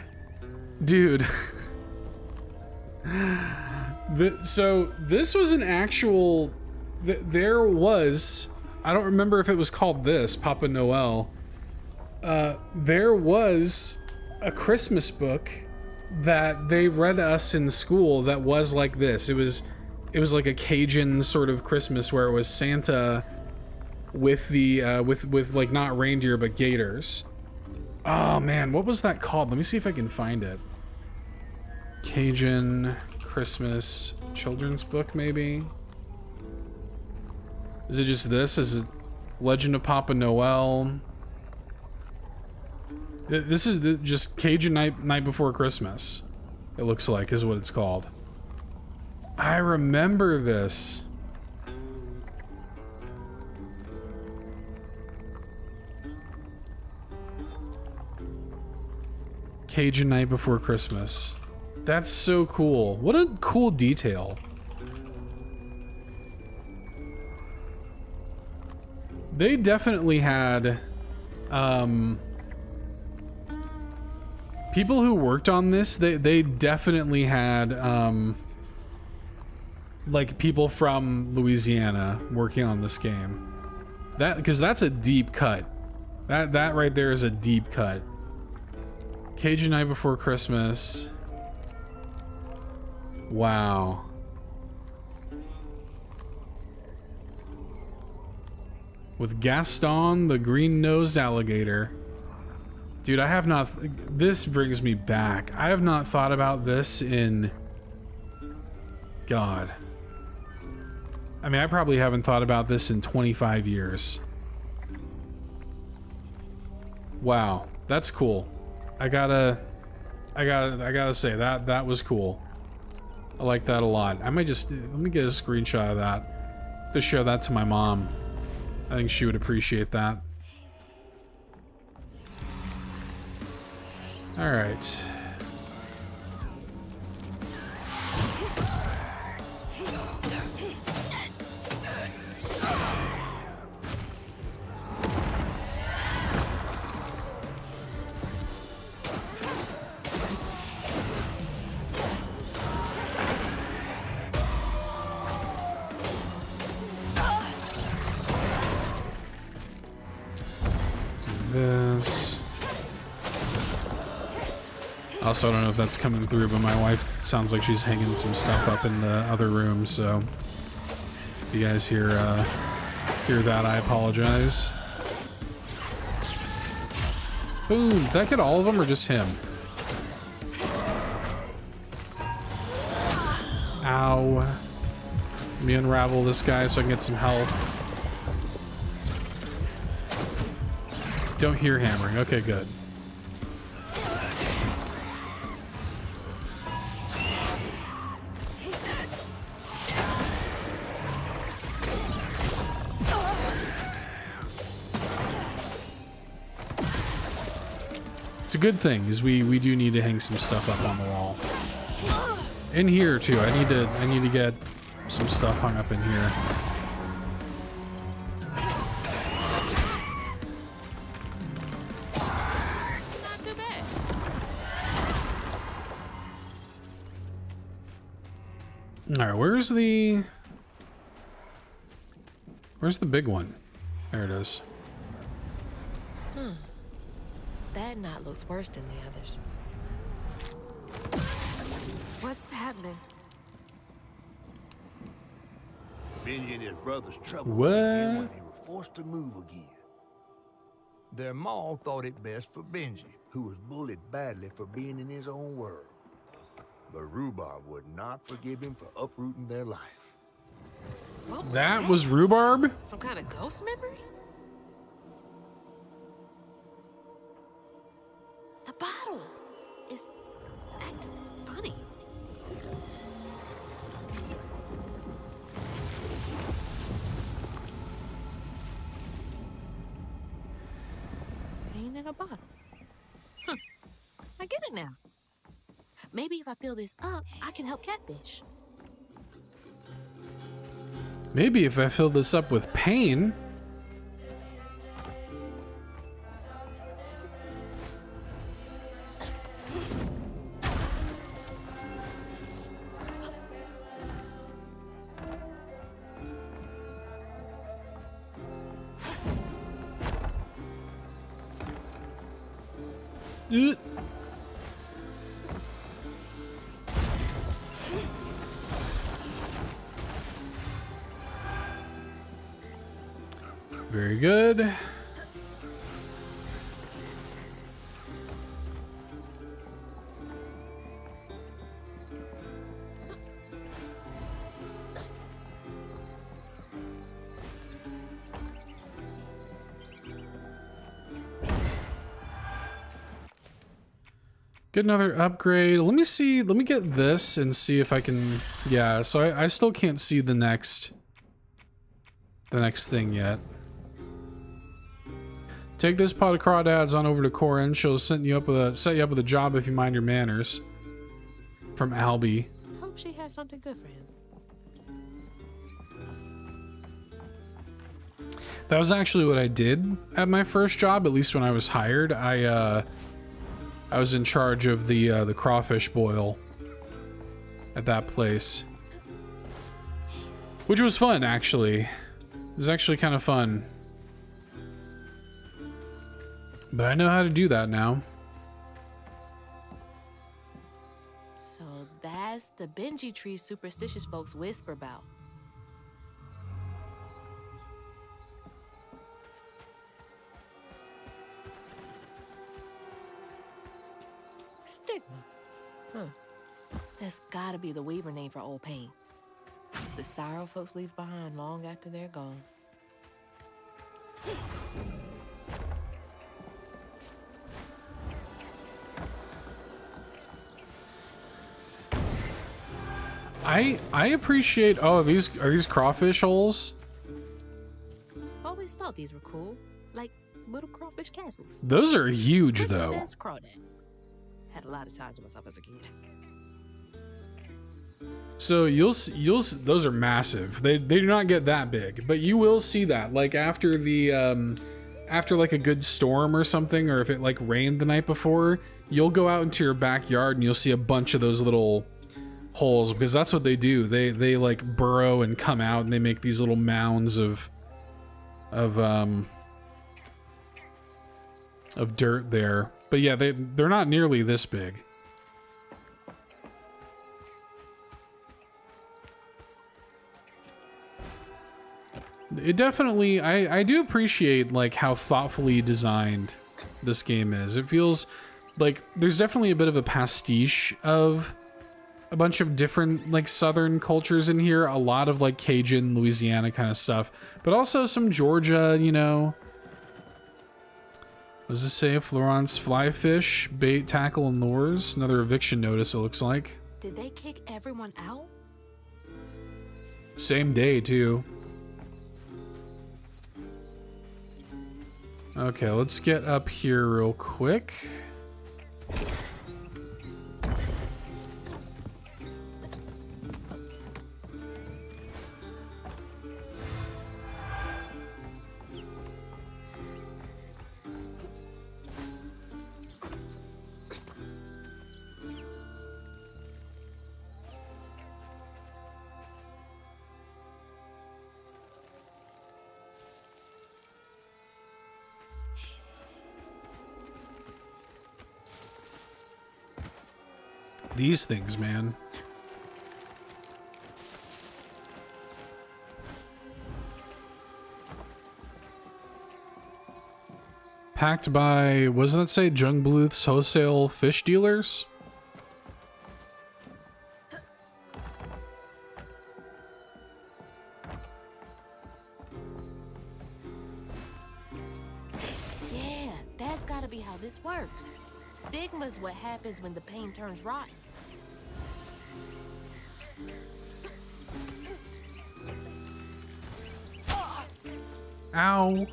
Dude. So this was an actual. There was. I don't remember if it was called this, Papa Noel. There was a Christmas book that they read us in school that was like this. It was like a Cajun sort of Christmas where it was Santa with the with like not reindeer but gators. Oh man, what was that called? Let me see if I can find it. Cajun Christmas children's book, maybe? Is it just this? Is it Legend of Papa Noel? This is just Cajun Night Before Christmas. It looks like is what it's called. I remember this. Cajun Night Before Christmas. That's so cool. What a cool detail. They definitely had people who worked on this, they definitely had like people from Louisiana working on this game. Because that's a deep cut. That right there is a deep cut. Cajun Night Before Christmas. Wow. With Gaston, the green-nosed alligator. Dude, I have not... This brings me back. I have not thought about this in... God. I mean, I probably haven't thought about this in 25 years. Wow. That's cool. I gotta say, that was cool. I like that a lot. I might just... Let me get a screenshot of that. To show that to my mom. I think she would appreciate that. All right. This. Also, I don't know if that's coming through, but my wife sounds like she's hanging some stuff up in the other room, so if you guys hear that, I apologize. Boom! Did that get all of them or just him? Ow. Let me unravel this guy so I can get some health. Don't hear hammering. Okay, good. It's a good thing, is we do need to hang some stuff up on the wall. In here too. I need to get some stuff hung up in here. Alright, where's the big one? There it is.
That knot looks worse than the others. What's happening?
Benji and his brother's trouble
What?
began when they were forced to move again. Their ma thought it best for Benji, who was bullied badly for being in his own world. But Rhubarb would not forgive him for uprooting their life.
What
That was Rhubarb?
some kind of ghost memory? The bottle is acting funny. Ain't in a bottle. I get it now. Maybe if I fill this up, I can help Catfish.
Maybe if I fill this up with pain. Very good. Get another upgrade. Let me see. Let me get this and see if I can. Yeah, so I still can't see the next thing yet. Take this pot of crawdads on over to Corin. She'll set you up with a job if you mind your manners. From Albie.
Hope she has something good for him.
That was actually what I did at my first job, at least when I was hired. I was in charge of the crawfish boil at that place. Which was fun, actually. It was actually kind of fun. But I know how to do that now.
So that's the Benji tree superstitious folks whisper about. Stigma. Huh. That's gotta be the Weaver name for old pain. The sorrow folks leave behind long after they're gone.
I appreciate. Oh, these are these crawfish holes.
Always thought these were cool, like little crawfish castles.
Those are huge, though.
Princess Crawdad. Had a lot of time to myself as a kid.
So you'll those are massive. They do not get that big, but you will see that like after the after like a good storm or something, or if it like rained the night before, you'll go out into your backyard and you'll see a bunch of those little holes, because that's what they do. They like burrow and come out, and they make these little mounds of dirt there. But yeah, they're not nearly this big. It definitely, I do appreciate like how thoughtfully designed this game is. It feels like there's definitely a bit of a pastiche of a bunch of different like southern cultures in here, a lot of like Cajun, Louisiana kind of stuff, but also some Georgia, you know. What does this say? Florence fly fish, bait, tackle, and lures. Another eviction notice, it looks like.
Did they kick everyone out?
Same day, too. Okay, let's get up here real quick. These things, man. Packed by, what does that say? Jungbluth's wholesale fish dealers?
Yeah, that's gotta be how this works. Stigma's what happens when the pain turns right.
Ow.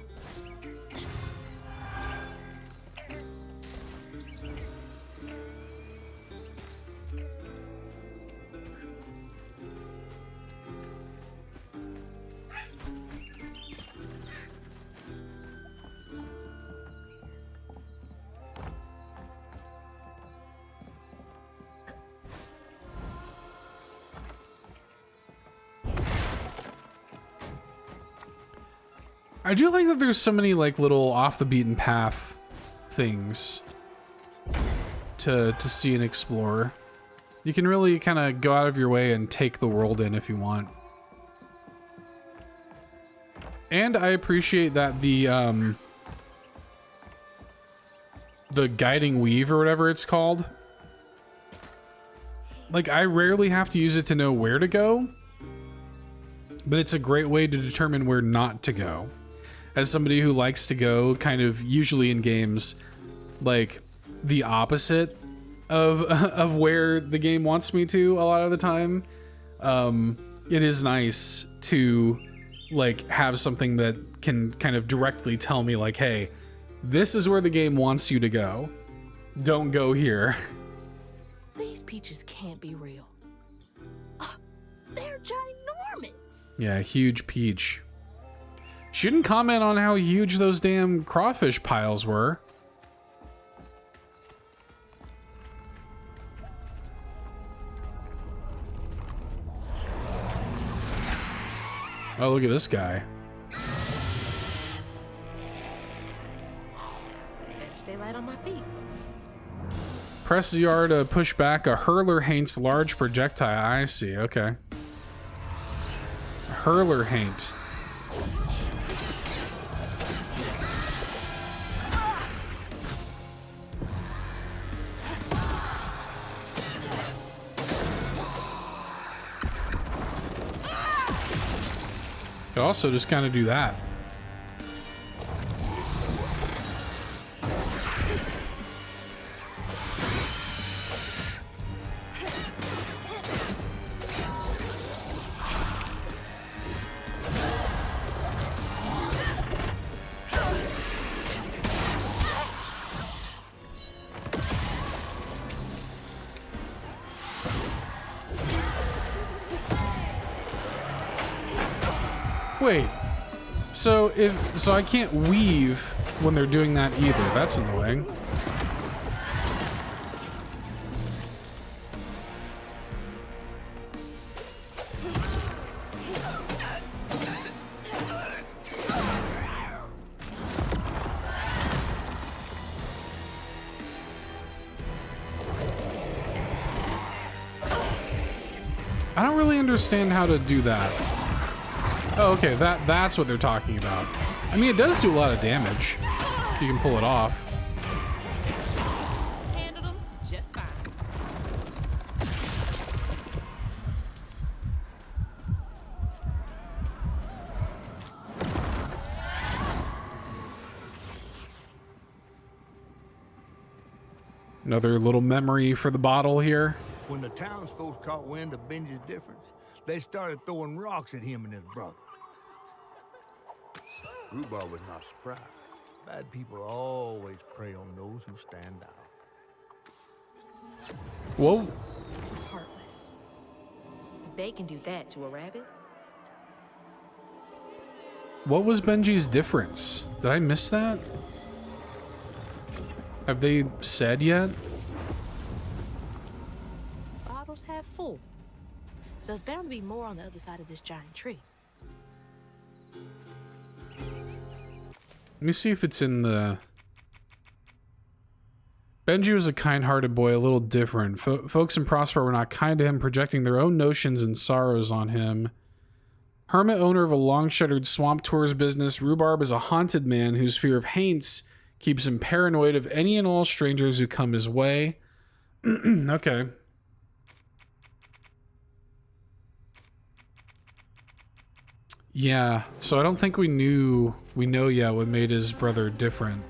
I do like that there's so many like little off the beaten path things to see and explore. You can really kind of go out of your way and take the world in if you want. And I appreciate that the guiding weave or whatever it's called. Like I rarely have to use it to know where to go, but it's a great way to determine where not to go. As somebody who likes to go kind of usually in games like the opposite of where the game wants me to a lot of the time, it is nice to like have something that can kind of directly tell me like, hey, This is where the game wants you to go. Don't go here.
These peaches can't be real. They're ginormous.
Yeah, huge peach. She didn't comment on how huge those damn crawfish piles were. Oh, look at this guy.
Better stay light on my feet.
Press ZR to push back a hurler haint's large projectile. I see, okay. Hurler haint. Could also just kind of do that. Wait, so I can't weave when they're doing that either. That's annoying. I don't really understand how to do that. Oh, okay, that's what they're talking about. I mean, it does do a lot of damage. You can pull it off.
Handled them just fine.
Another little memory for the bottle here.
When the townsfolk caught wind of Benji's difference, they started throwing rocks at him and his brother. Rhubarb was not surprised. Bad people always prey on those who stand out.
Whoa.
Heartless. They can do that to a rabbit.
What was Benji's difference? Did I miss that? Have they said yet?
Bottles half full. There's bound to be more on the other side of this giant tree.
Let me see if it's in the... Benji was a kind-hearted boy, a little different. Folks in Prosper were not kind to him, projecting their own notions and sorrows on him. Hermit owner of a long-shuttered swamp tours business, Rhubarb is a haunted man whose fear of haints keeps him paranoid of any and all strangers who come his way. Okay. Yeah, so I don't think we know yet what made his brother different.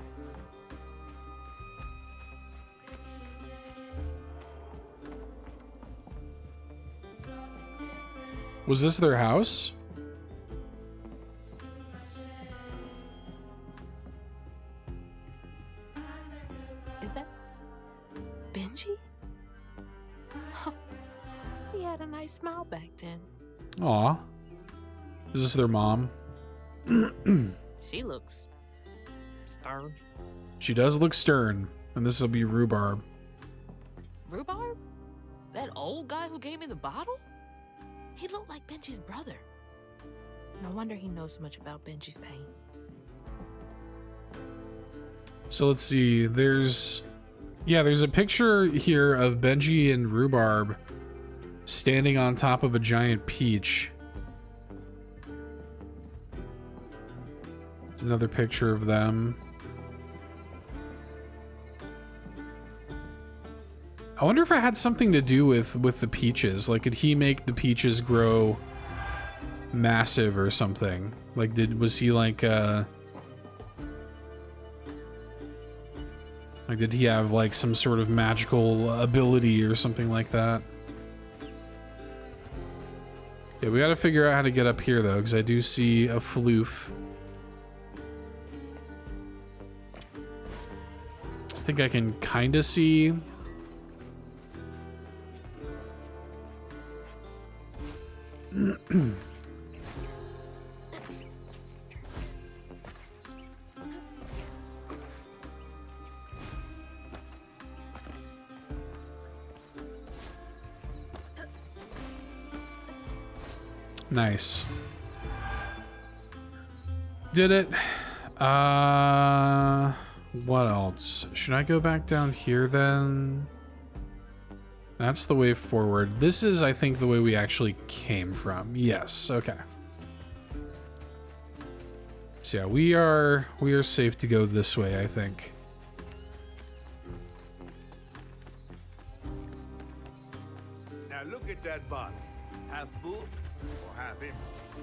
Was this their house?
Is that Benji? He had a nice smile back then.
Aw. Is this their mom?
She looks stern.
She does look stern, and this will be Rhubarb.
Rhubarb? That old guy who gave me the bottle? He looked like Benji's brother. No wonder he knows so much about Benji's pain.
So let's see, there's a picture here of Benji and Rhubarb standing on top of a giant peach. There's another picture of them. I wonder if it had something to do with the peaches. Like, did he make the peaches grow massive or something? Like, was he like did he have like some sort of magical ability or something like that? Yeah, we gotta figure out how to get up here though, because I do see a floof. I think I can kind of see. Nice. Did it. What else? Should I go back down here then? That's the way forward. This is, I think, the way we actually came from. Yes, okay. So yeah, we are safe to go this way, I think.
Now look at that bottle. Half full or half empty.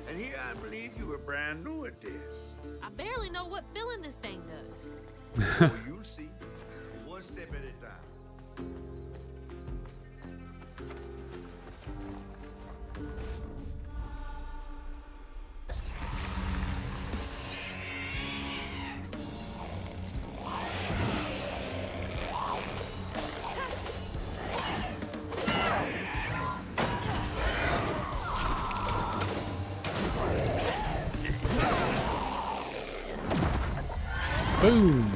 And here I believe you were brand new at this.
I barely know what filling this thing does.
Oh, you'll see. One step at a time.
Boom.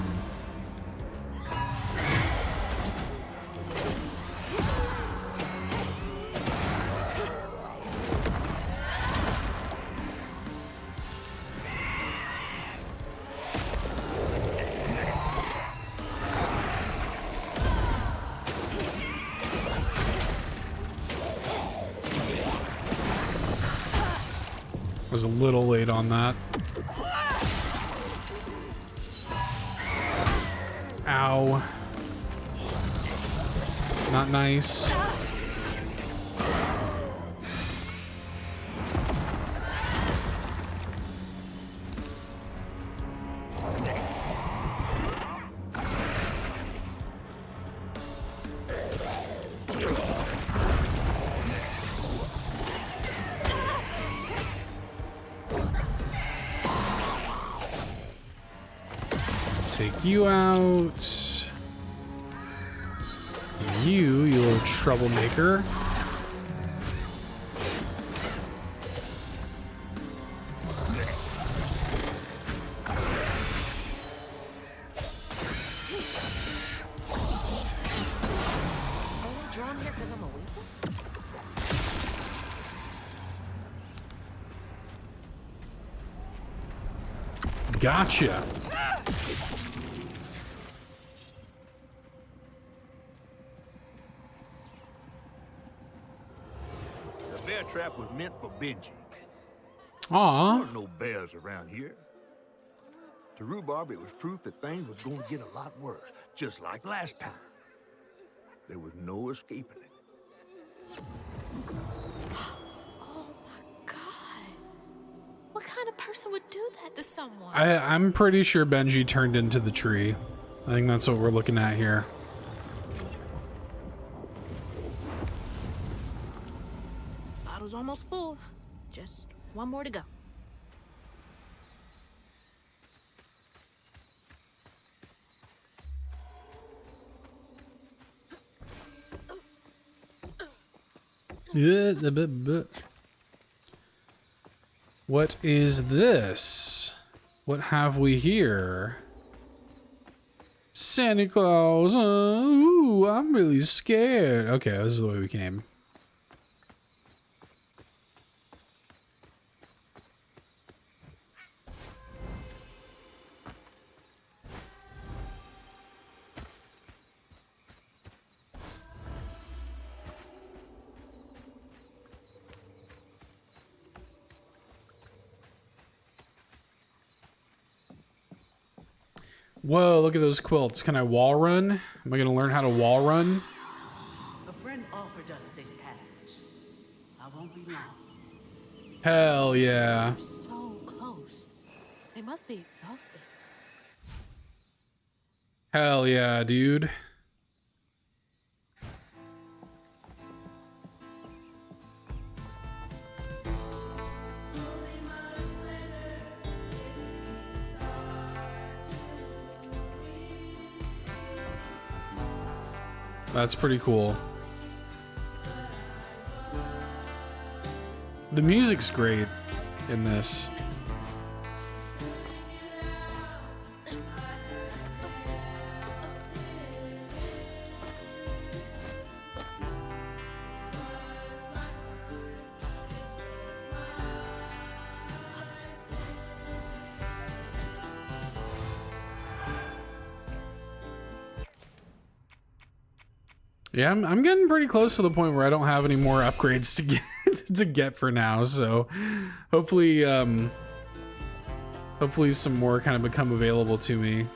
Was a little late on that. Ow. Not nice. Take you out. You little troublemaker.
Drawn here because I'm a weeper?
Gotcha.
The bear trap was meant for Benji.
Aw.
There were no bears around here. To Rhubarb, it was proof that things was going to get a lot worse, just like last time. There was no escaping it.
Oh my god. What kind of person would do that to someone?
I'm pretty sure Benji turned into the tree. I think that's what we're looking at here.
Bottle's almost full. Just one more to go.
What is this? What have we here? Santa Claus. Ooh, I'm really scared. Okay, this is the way we came. Whoa, look at those quilts. Can I wall run? Am I going to learn how to wall run?
A friend offered us safe passage. I won't be long.
Hell yeah.
So close. They must be exhausted.
Hell yeah, dude. That's pretty cool. The music's great in this. Yeah, I'm getting pretty close to the point where I don't have any more upgrades to get for now. So hopefully, hopefully some more kind of become available to me.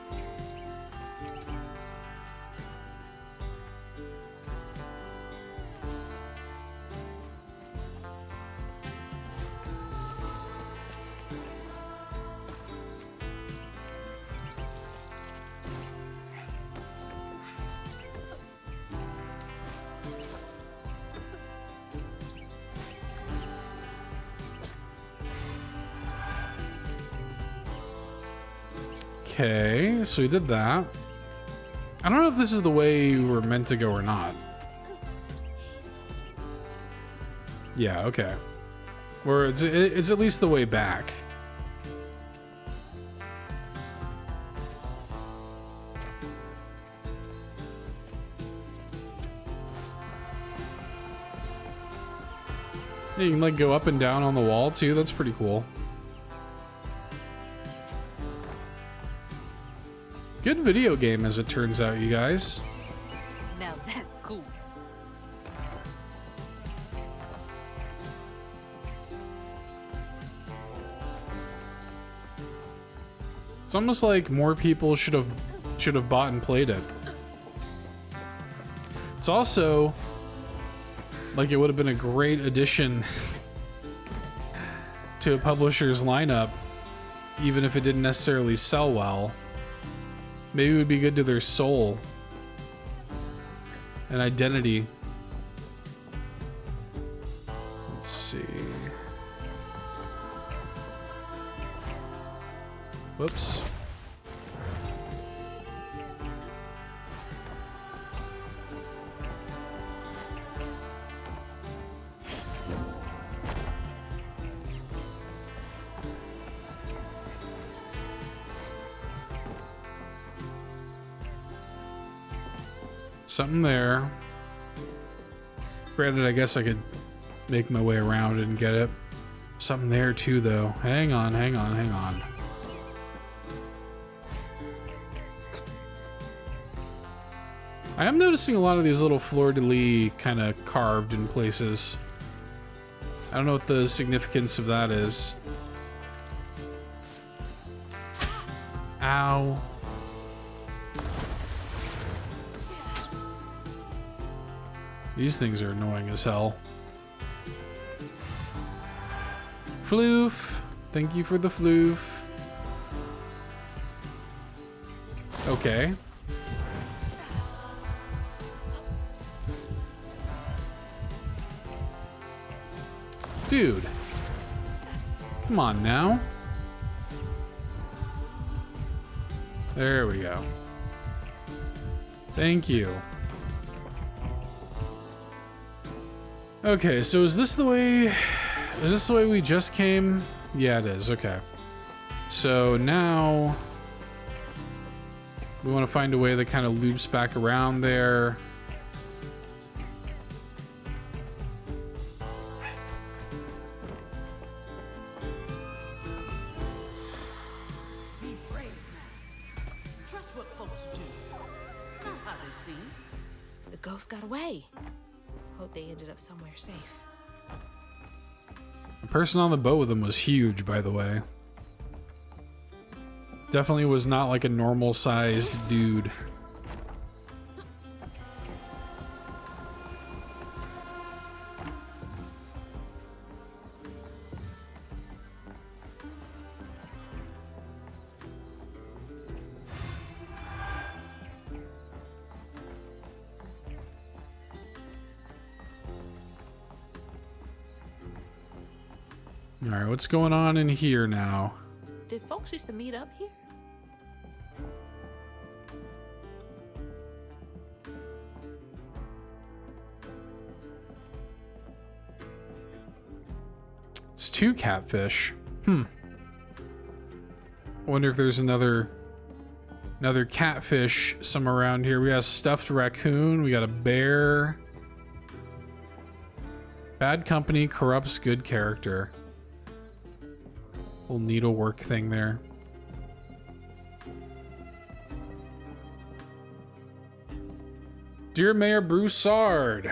Okay, so we did that. I don't know if this is the way we're meant to go or not. Yeah, okay. Or it's at least the way back. Yeah, you can like go up and down on the wall too. That's pretty cool. Good video game, as it turns out, you guys.
Now that's cool.
It's almost like more people should have bought and played it. It's also like it would have been a great addition to a publisher's lineup, even if it didn't necessarily sell well. Maybe it would be good to their soul and identity. Let's see. Whoops. Something there. Granted, I guess I could make my way around and get it. Something there too, though. Hang on, hang on, hang on. I am noticing a lot of these little fleur-de-lis kind of carved in places. I don't know what the significance of that is. Ow. These things are annoying as hell. Floof. Thank you for the floof. Okay. Dude. Come on now. There we go. Thank you. Okay, so is this the way we just came? Yeah, it is. Okay. So now we want to find a way that kind of loops back around there.
Be brave now. Trust what folks do. Not how they seem.
The ghost got away. Hope they ended up somewhere safe.
The person on the boat with him was huge, by the way. Definitely was not like a normal sized dude. All right, what's going on in here now?
Did folks used to meet up here?
It's 2 catfish. I wonder if there's another catfish somewhere around here. We got a stuffed raccoon. We got a bear. Bad company corrupts good character. Little needlework thing there. Dear Mayor Broussard,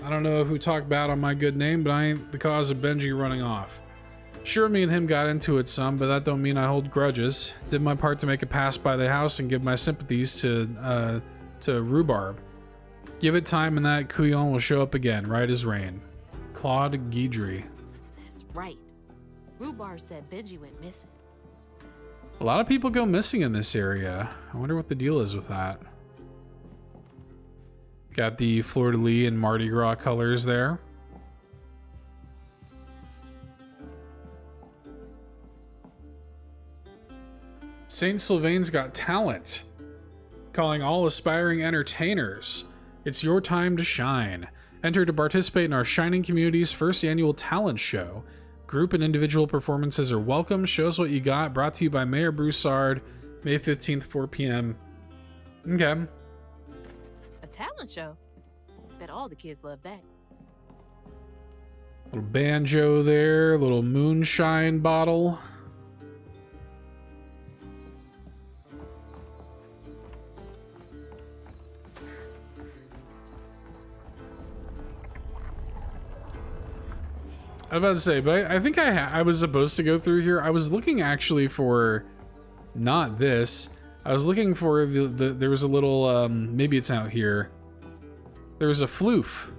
I don't know who talked bad on my good name, but I ain't the cause of Benji running off. Sure, me and him got into it some, but that don't mean I hold grudges. Did my part to make a pass by the house and give my sympathies to Rhubarb. Give it time and that couillon will show up again, right as rain. Claude Guidry.
That's right. Rhubarb said Benji went missing.
A lot of people go missing in this area. I wonder what the deal is with that. Got the fleur-de-lis and Mardi Gras colors there. St. Sylvain's Got Talent. Calling all aspiring entertainers. It's your time to shine. Enter to participate in our Shining Community's first annual talent show. Group and individual performances are welcome. Show us what you got. Brought to you by Mayor Broussard. May 15th, 4 p.m. Okay.
A talent show. Bet all the kids love that.
Little banjo there. Little moonshine bottle. I was about to say, but I think I was supposed to go through here. I was looking actually for not this. I was looking for there was a little maybe it's out here. There was a floof.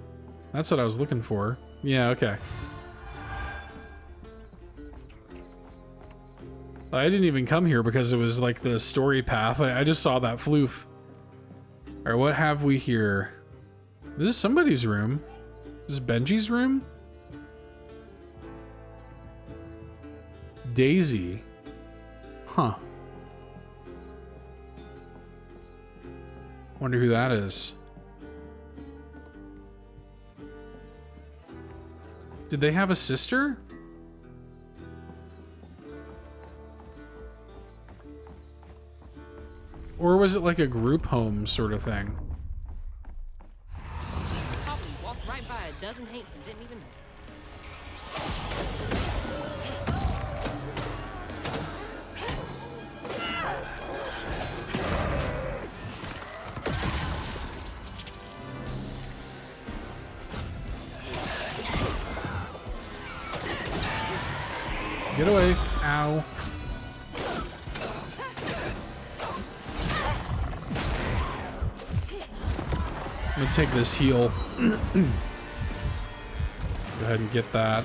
That's what I was looking for. Yeah, okay. I didn't even come here because it was like the story path. I just saw that floof. All right, what have we here? This is somebody's room. This is Benji's room? Daisy. Huh. Wonder who that is. Did they have a sister? Or was it like a group home sort of thing?
Probably walked right by a dozen Hanks and didn't even know.
Get away. Ow. I'm gonna take this heal. Go ahead and get that.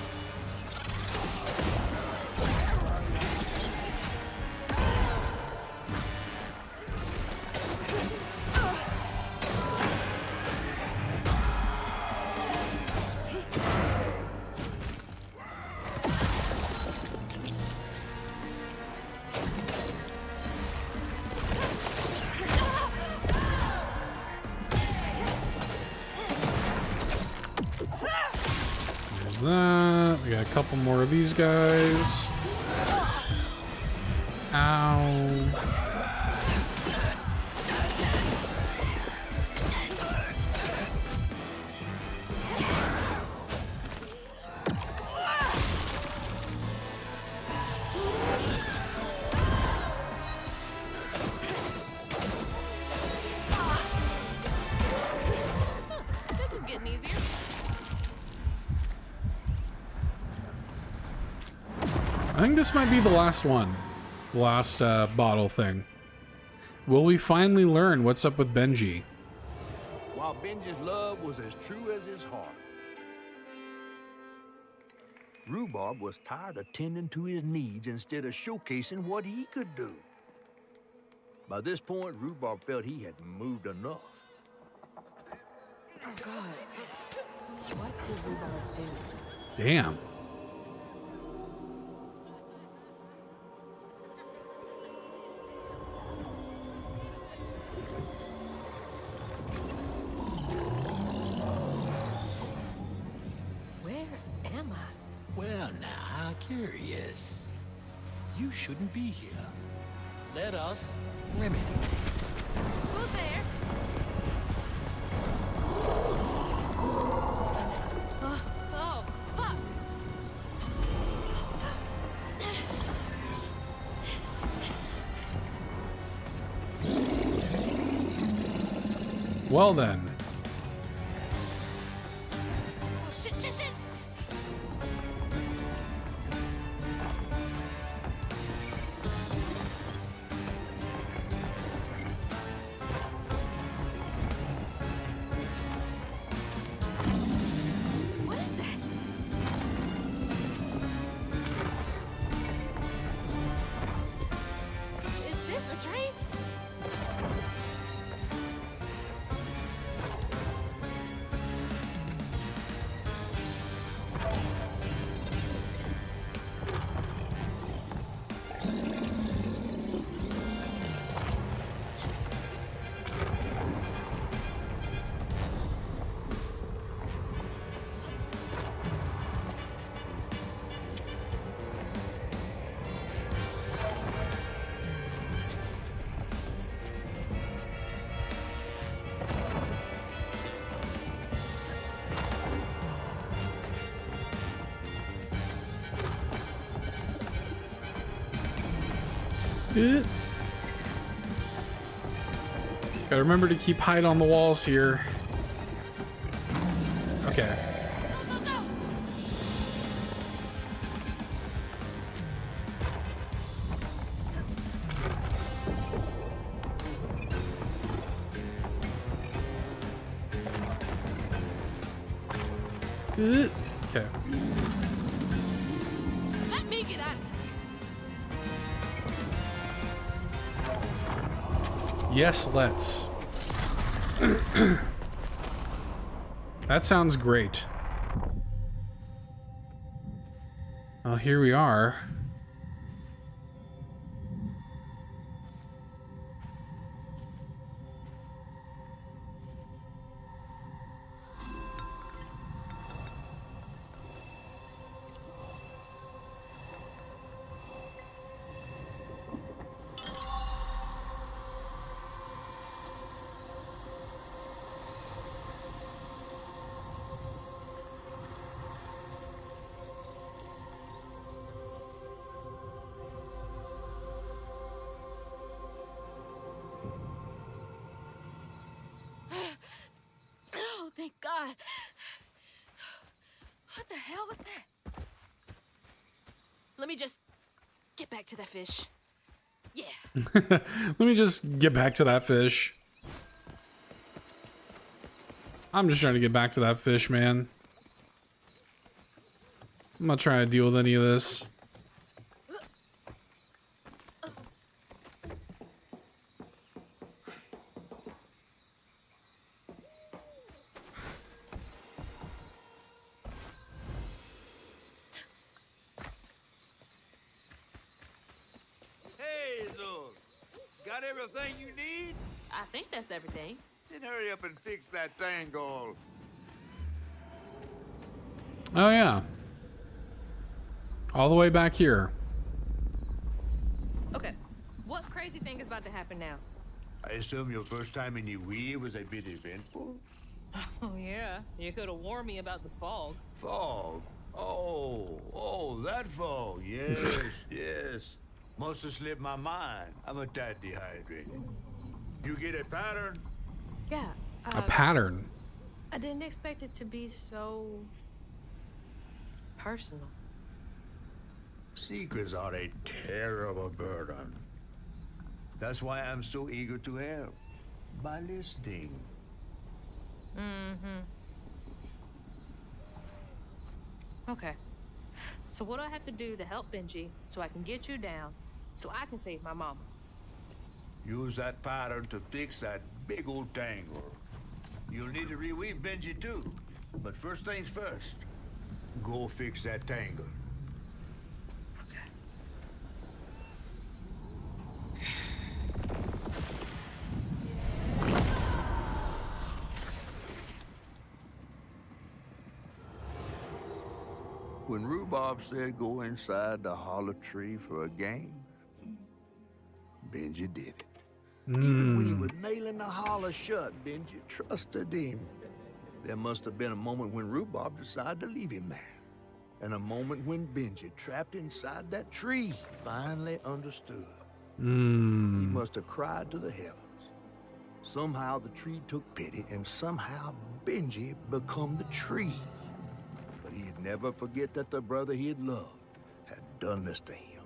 That. We got a couple more of these guys. Ow.
This is getting easier.
I think this might be the last one. The last bottle thing. Will we finally learn what's up with Benji?
While Benji's love was as true as his heart, Rhubarb was tired of tending to his needs instead of showcasing what he could do. By this point, Rhubarb felt he had moved enough.
Oh, God. What did Rhubarb do?
Damn.
Where am I?
Well, now, curious. You shouldn't be here. Let us remedy.
Who's there? Oh, fuck.
Well then.
Oh, shit, shit, shit. What is that? Is this a dream?
Gotta remember to keep height on the walls here. Okay.
Go, go, go.
Okay.
Let me get out of here.
Yes, let's. That sounds great. Well, here we are.
Oh, thank God. What the hell was that? Let me just get back to that fish. Yeah.
Let me just get back to that fish. I'm just trying to get back to that fish, man. I'm not trying to deal with any of this.
Hazel, got everything you need?
I think that's everything.
Then hurry up and fix that tangle.
Oh yeah. All the way back here.
Okay, what crazy thing is about to happen now?
I assume your first time in the Wii was a bit eventful?
Oh, yeah. You could have warned me about the fog.
Fog? Oh, that fog. Yes, yes. Must have slipped my mind. I'm a tad dehydrated. You get a pattern?
Yeah.
A pattern.
I didn't expect it to be so personal.
Secrets are a terrible burden. That's why I'm so eager to help. By listening.
Okay. So what do I have to do to help Benji so I can get you down so I can save my mama?
Use that pattern to fix that big old tangle. You'll need to reweave Benji too. But first things first. Go fix that tangle.
Okay.
When Rhubarb said go inside the hollow tree for a game, Benji did it. Even when he was nailing the hollow shut, Benji trusted him. There must have been a moment when Rhubarb decided to leave him there. And a moment when Benji, trapped inside that tree, finally understood. He must have cried to the heavens. Somehow the tree took pity, and somehow Benji become the tree. But he'd never forget that the brother he had loved had done this to him.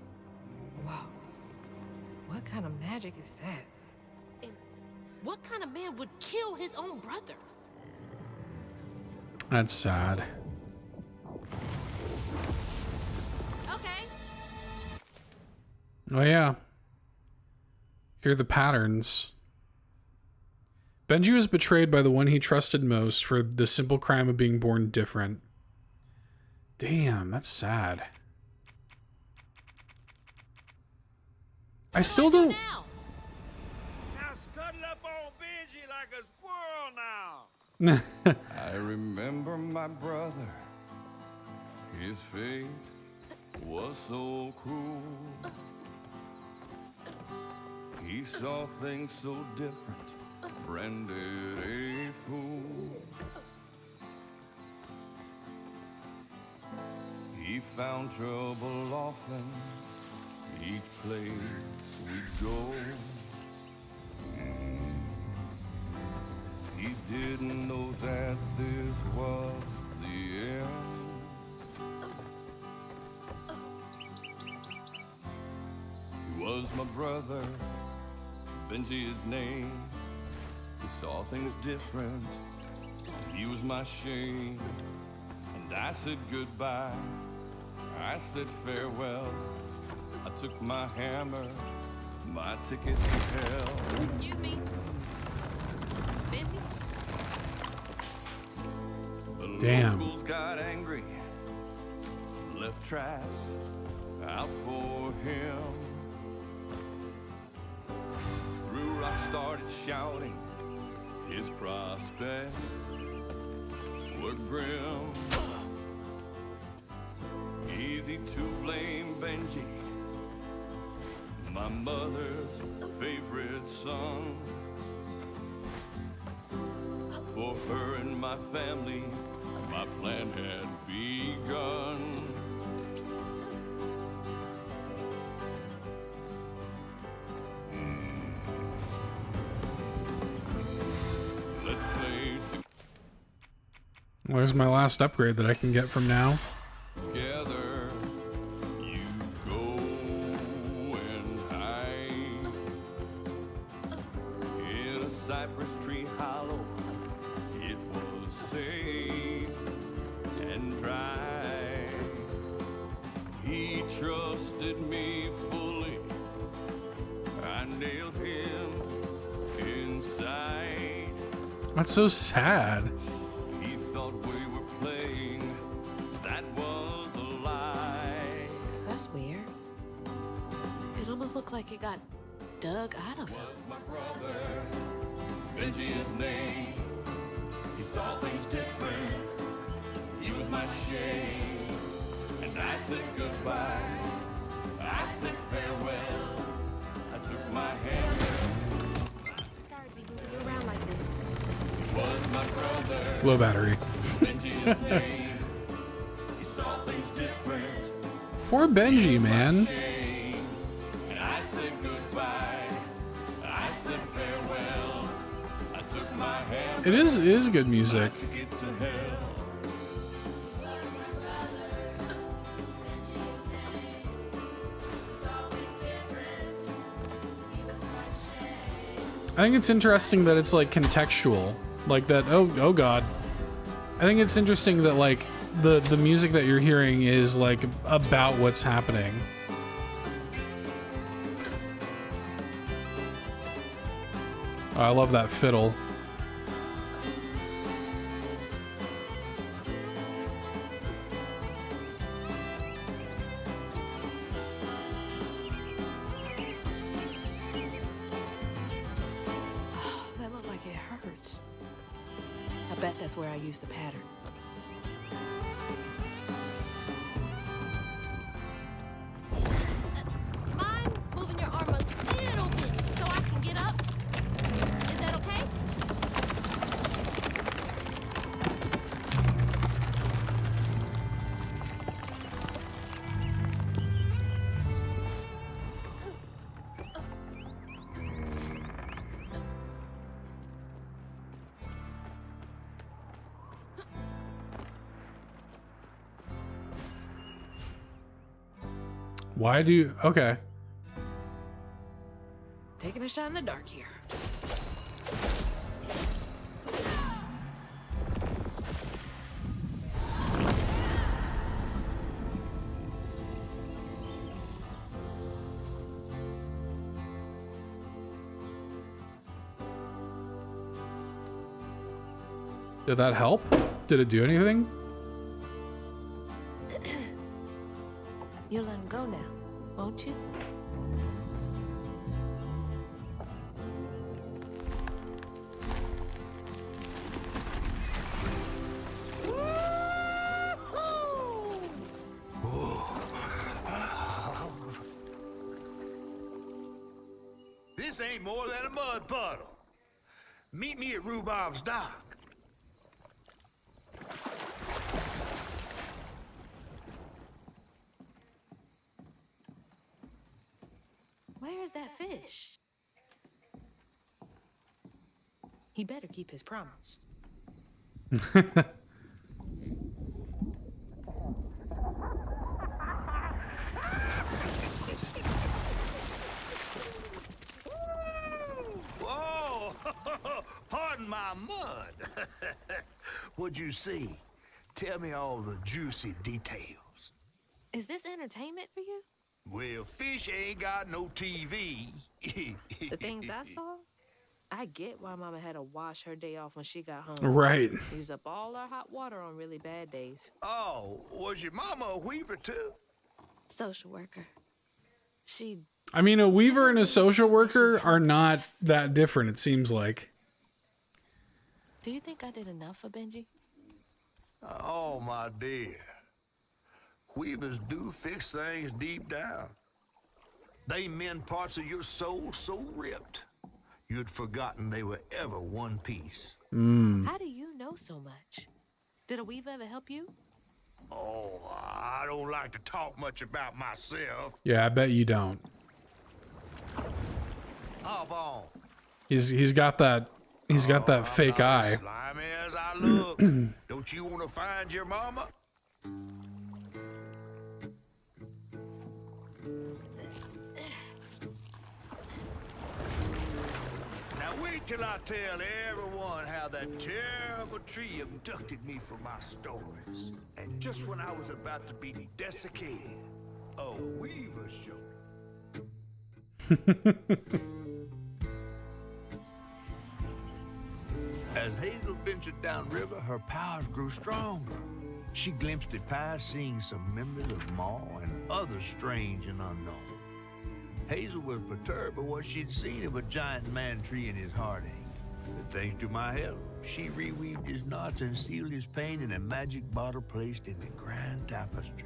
Wow. What kind of magic is that?
And what kind of man would kill his own brother?
That's sad.
Okay.
Oh yeah. Here are the patterns. Benji was betrayed by the one he trusted most for the simple crime of being born different. Damn, that's sad. I still don't...
Now.
Now scuttle up on Benji like a squirrel now.
I remember my brother. His fate was so cruel. He saw things so different, branded a fool. He found trouble often, each place we go. He didn't know that this was the end. He was my brother, Benji his name. He saw things different, he was my shame. And I said goodbye, I said farewell. I took my hammer, my ticket to hell.
Excuse me. Benji?
The
Damn.
locals got angry, left traps out for him. Through Rock started shouting, his prospects were grim. Easy to blame Benji, my mother's favorite son. For her and my family, my plan had begun. Let's play
Where's my last upgrade that I can get from now?
together. You go and hide in a cypress tree hollow. It was safe and dry. He trusted me fully. I nailed him inside.
That's so sad.
He thought we were playing. That was a lie.
That's weird. It almost looked like it got dug out of him.
Was my brother, Benji his name. He saw things different. He was my shame. And I said goodbye. I said farewell. I took my hand.
Sorry to be moving you around like this.
Was my brother,
Low battery.
Benji his name. He saw things different.
Poor Benji, man.
Shame. And I said goodbye. I said farewell. I took my hand.
It is good music.
To get to hell.
I think it's interesting that it's like contextual, like that. Oh god. I think it's interesting that like the music that you're hearing is like about what's happening. Oh, I love that fiddle.
That looked like it hurts. I bet that's where I used the pattern.
Why do you... Okay.
Taking a shot in the dark here.
Did that help? Did it do anything?
You'll let him go now, won't you?
This ain't more than a mud puddle. Meet me at Rhubarb's dock.
Where's that fish? He better keep his promise.
Whoa! Pardon my mud. What'd you see? Tell me all the juicy details.
Is this entertainment for you?
Well, fish ain't got no TV.
The things I saw, I get why Mama had to wash her day off when she got home.
Right.
Use up all our hot water on really bad days.
Oh, was your mama a weaver too?
Social worker. She...
I mean, a weaver and a social worker are not that different, it seems like.
Do you think I did enough for Benji?
Oh, my dear. Weavers do fix things deep down. They mend parts of your soul so ripped, you'd forgotten they were ever one piece.
How do you know so much? Did a weaver ever help you?
Oh, I don't like to talk much about myself.
Yeah, I bet you don't.
Hop on.
He's got that fake eye.
Slimy as I look. Don't you want to find your mama? Now wait till I tell everyone how that terrible tree abducted me for my stories. And just when I was about to be desiccated, a weaver showed. As Hazel ventured downriver, her powers grew stronger. She glimpsed it past, seeing some members of Ma and others strange and unknown. Hazel was perturbed by what she'd seen of a giant man tree in his heartache. But thanks to my help, she reweaved his knots and sealed his pain in a magic bottle placed in the grand tapestry.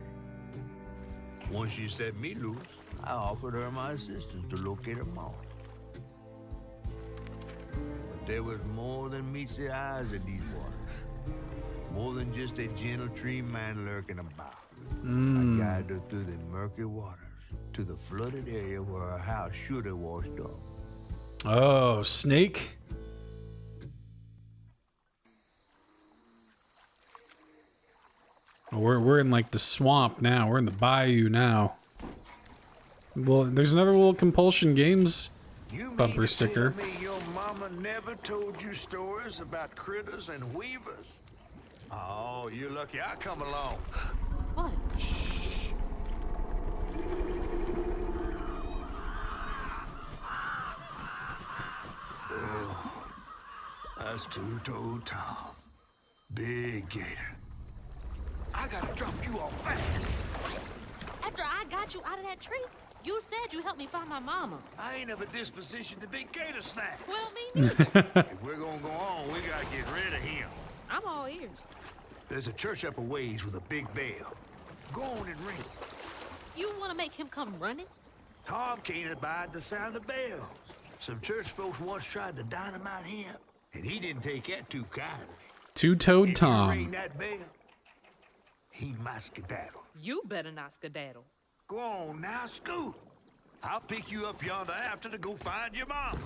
Once she set me loose, I offered her my assistance to locate her Ma. But there was more than meets the eyes of these waters. More than just a gentle tree man lurking about. I guided her through the murky waters to the flooded area where her house should have washed up.
Oh, snake. We're in like the swamp now. We're in the bayou now. Well, there's another little Compulsion Games bumper sticker.
You mean to tell me your mama never told you stories about critters and weavers? Oh, you're lucky I come along.
What?
Shh. Oh, that's Two-Toed Tom. Big gator. I gotta drop you off fast.
After I got you out of that tree, you said you helped me find my mama.
I ain't of a disposition to be gator snacks.
Well, me neither.
If we're gonna go on, we gotta get rid of him.
I'm all ears.
There's a church up a ways with a big bell. Go on and ring it.
You want to make him come running?
Tom can't abide the sound of bells. Some church folks once tried to dynamite him, and he didn't take that too kindly.
Two-Toed
If you ring
Tom.
that bell, he might skedaddle.
You better not skedaddle.
Go on now, scoot. I'll pick you up yonder after to go find your mom.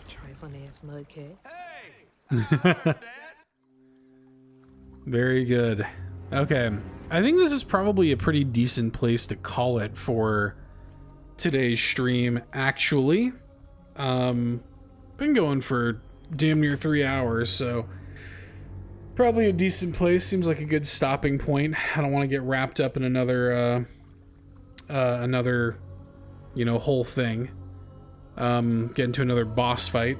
Trifling ass mudcat.
Hey! I heard that.
Very good. Okay. I think this is probably a pretty decent place to call it for today's stream, actually. Been going for damn near 3 hours, so probably a decent place. Seems like a good stopping point. I don't want to get wrapped up in another you know, whole thing. Get into another boss fight.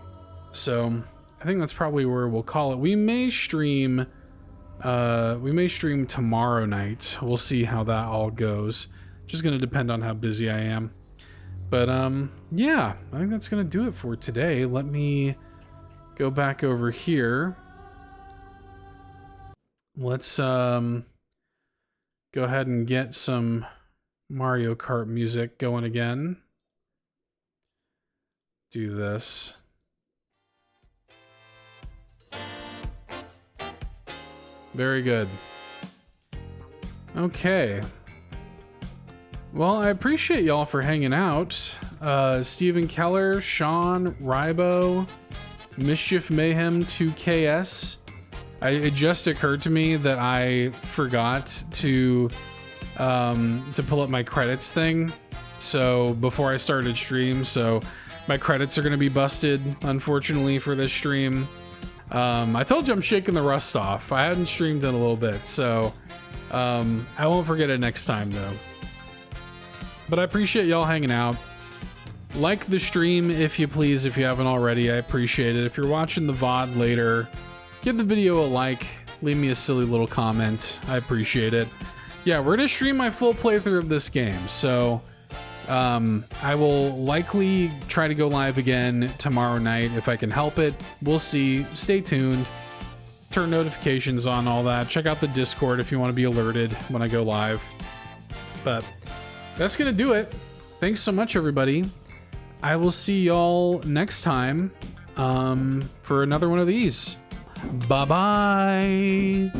So I think that's probably where we'll call it. We may stream tomorrow night. We'll see how that all goes. Just gonna depend on how busy I am. But yeah, I think that's gonna do it for today. Let me go back over here. Let's go ahead and get some Mario Kart music going again. Do this. Very good. Okay. Well, I appreciate y'all for hanging out. Stephen Keller, Sean, Rybo, Mischief Mayhem 2KS. It just occurred to me that I forgot to pull up my credits thing. So before I started stream, so my credits are going to be busted, unfortunately, for this stream. I told you I'm shaking the rust off. I hadn't streamed in a little bit, so I won't forget it next time, though. But I appreciate y'all hanging out. Like the stream, if you please, if you haven't already. I appreciate it. If you're watching the VOD later, give the video a like. Leave me a silly little comment. I appreciate it. Yeah, we're going to stream my full playthrough of this game, so I will likely try to go live again tomorrow night if I can help it. We'll see. Stay tuned. Turn notifications on, all that. Check out the Discord if you want to be alerted when I go live. But that's going to do it. Thanks so much, everybody. I will see y'all next time for another one of these. Bye-bye.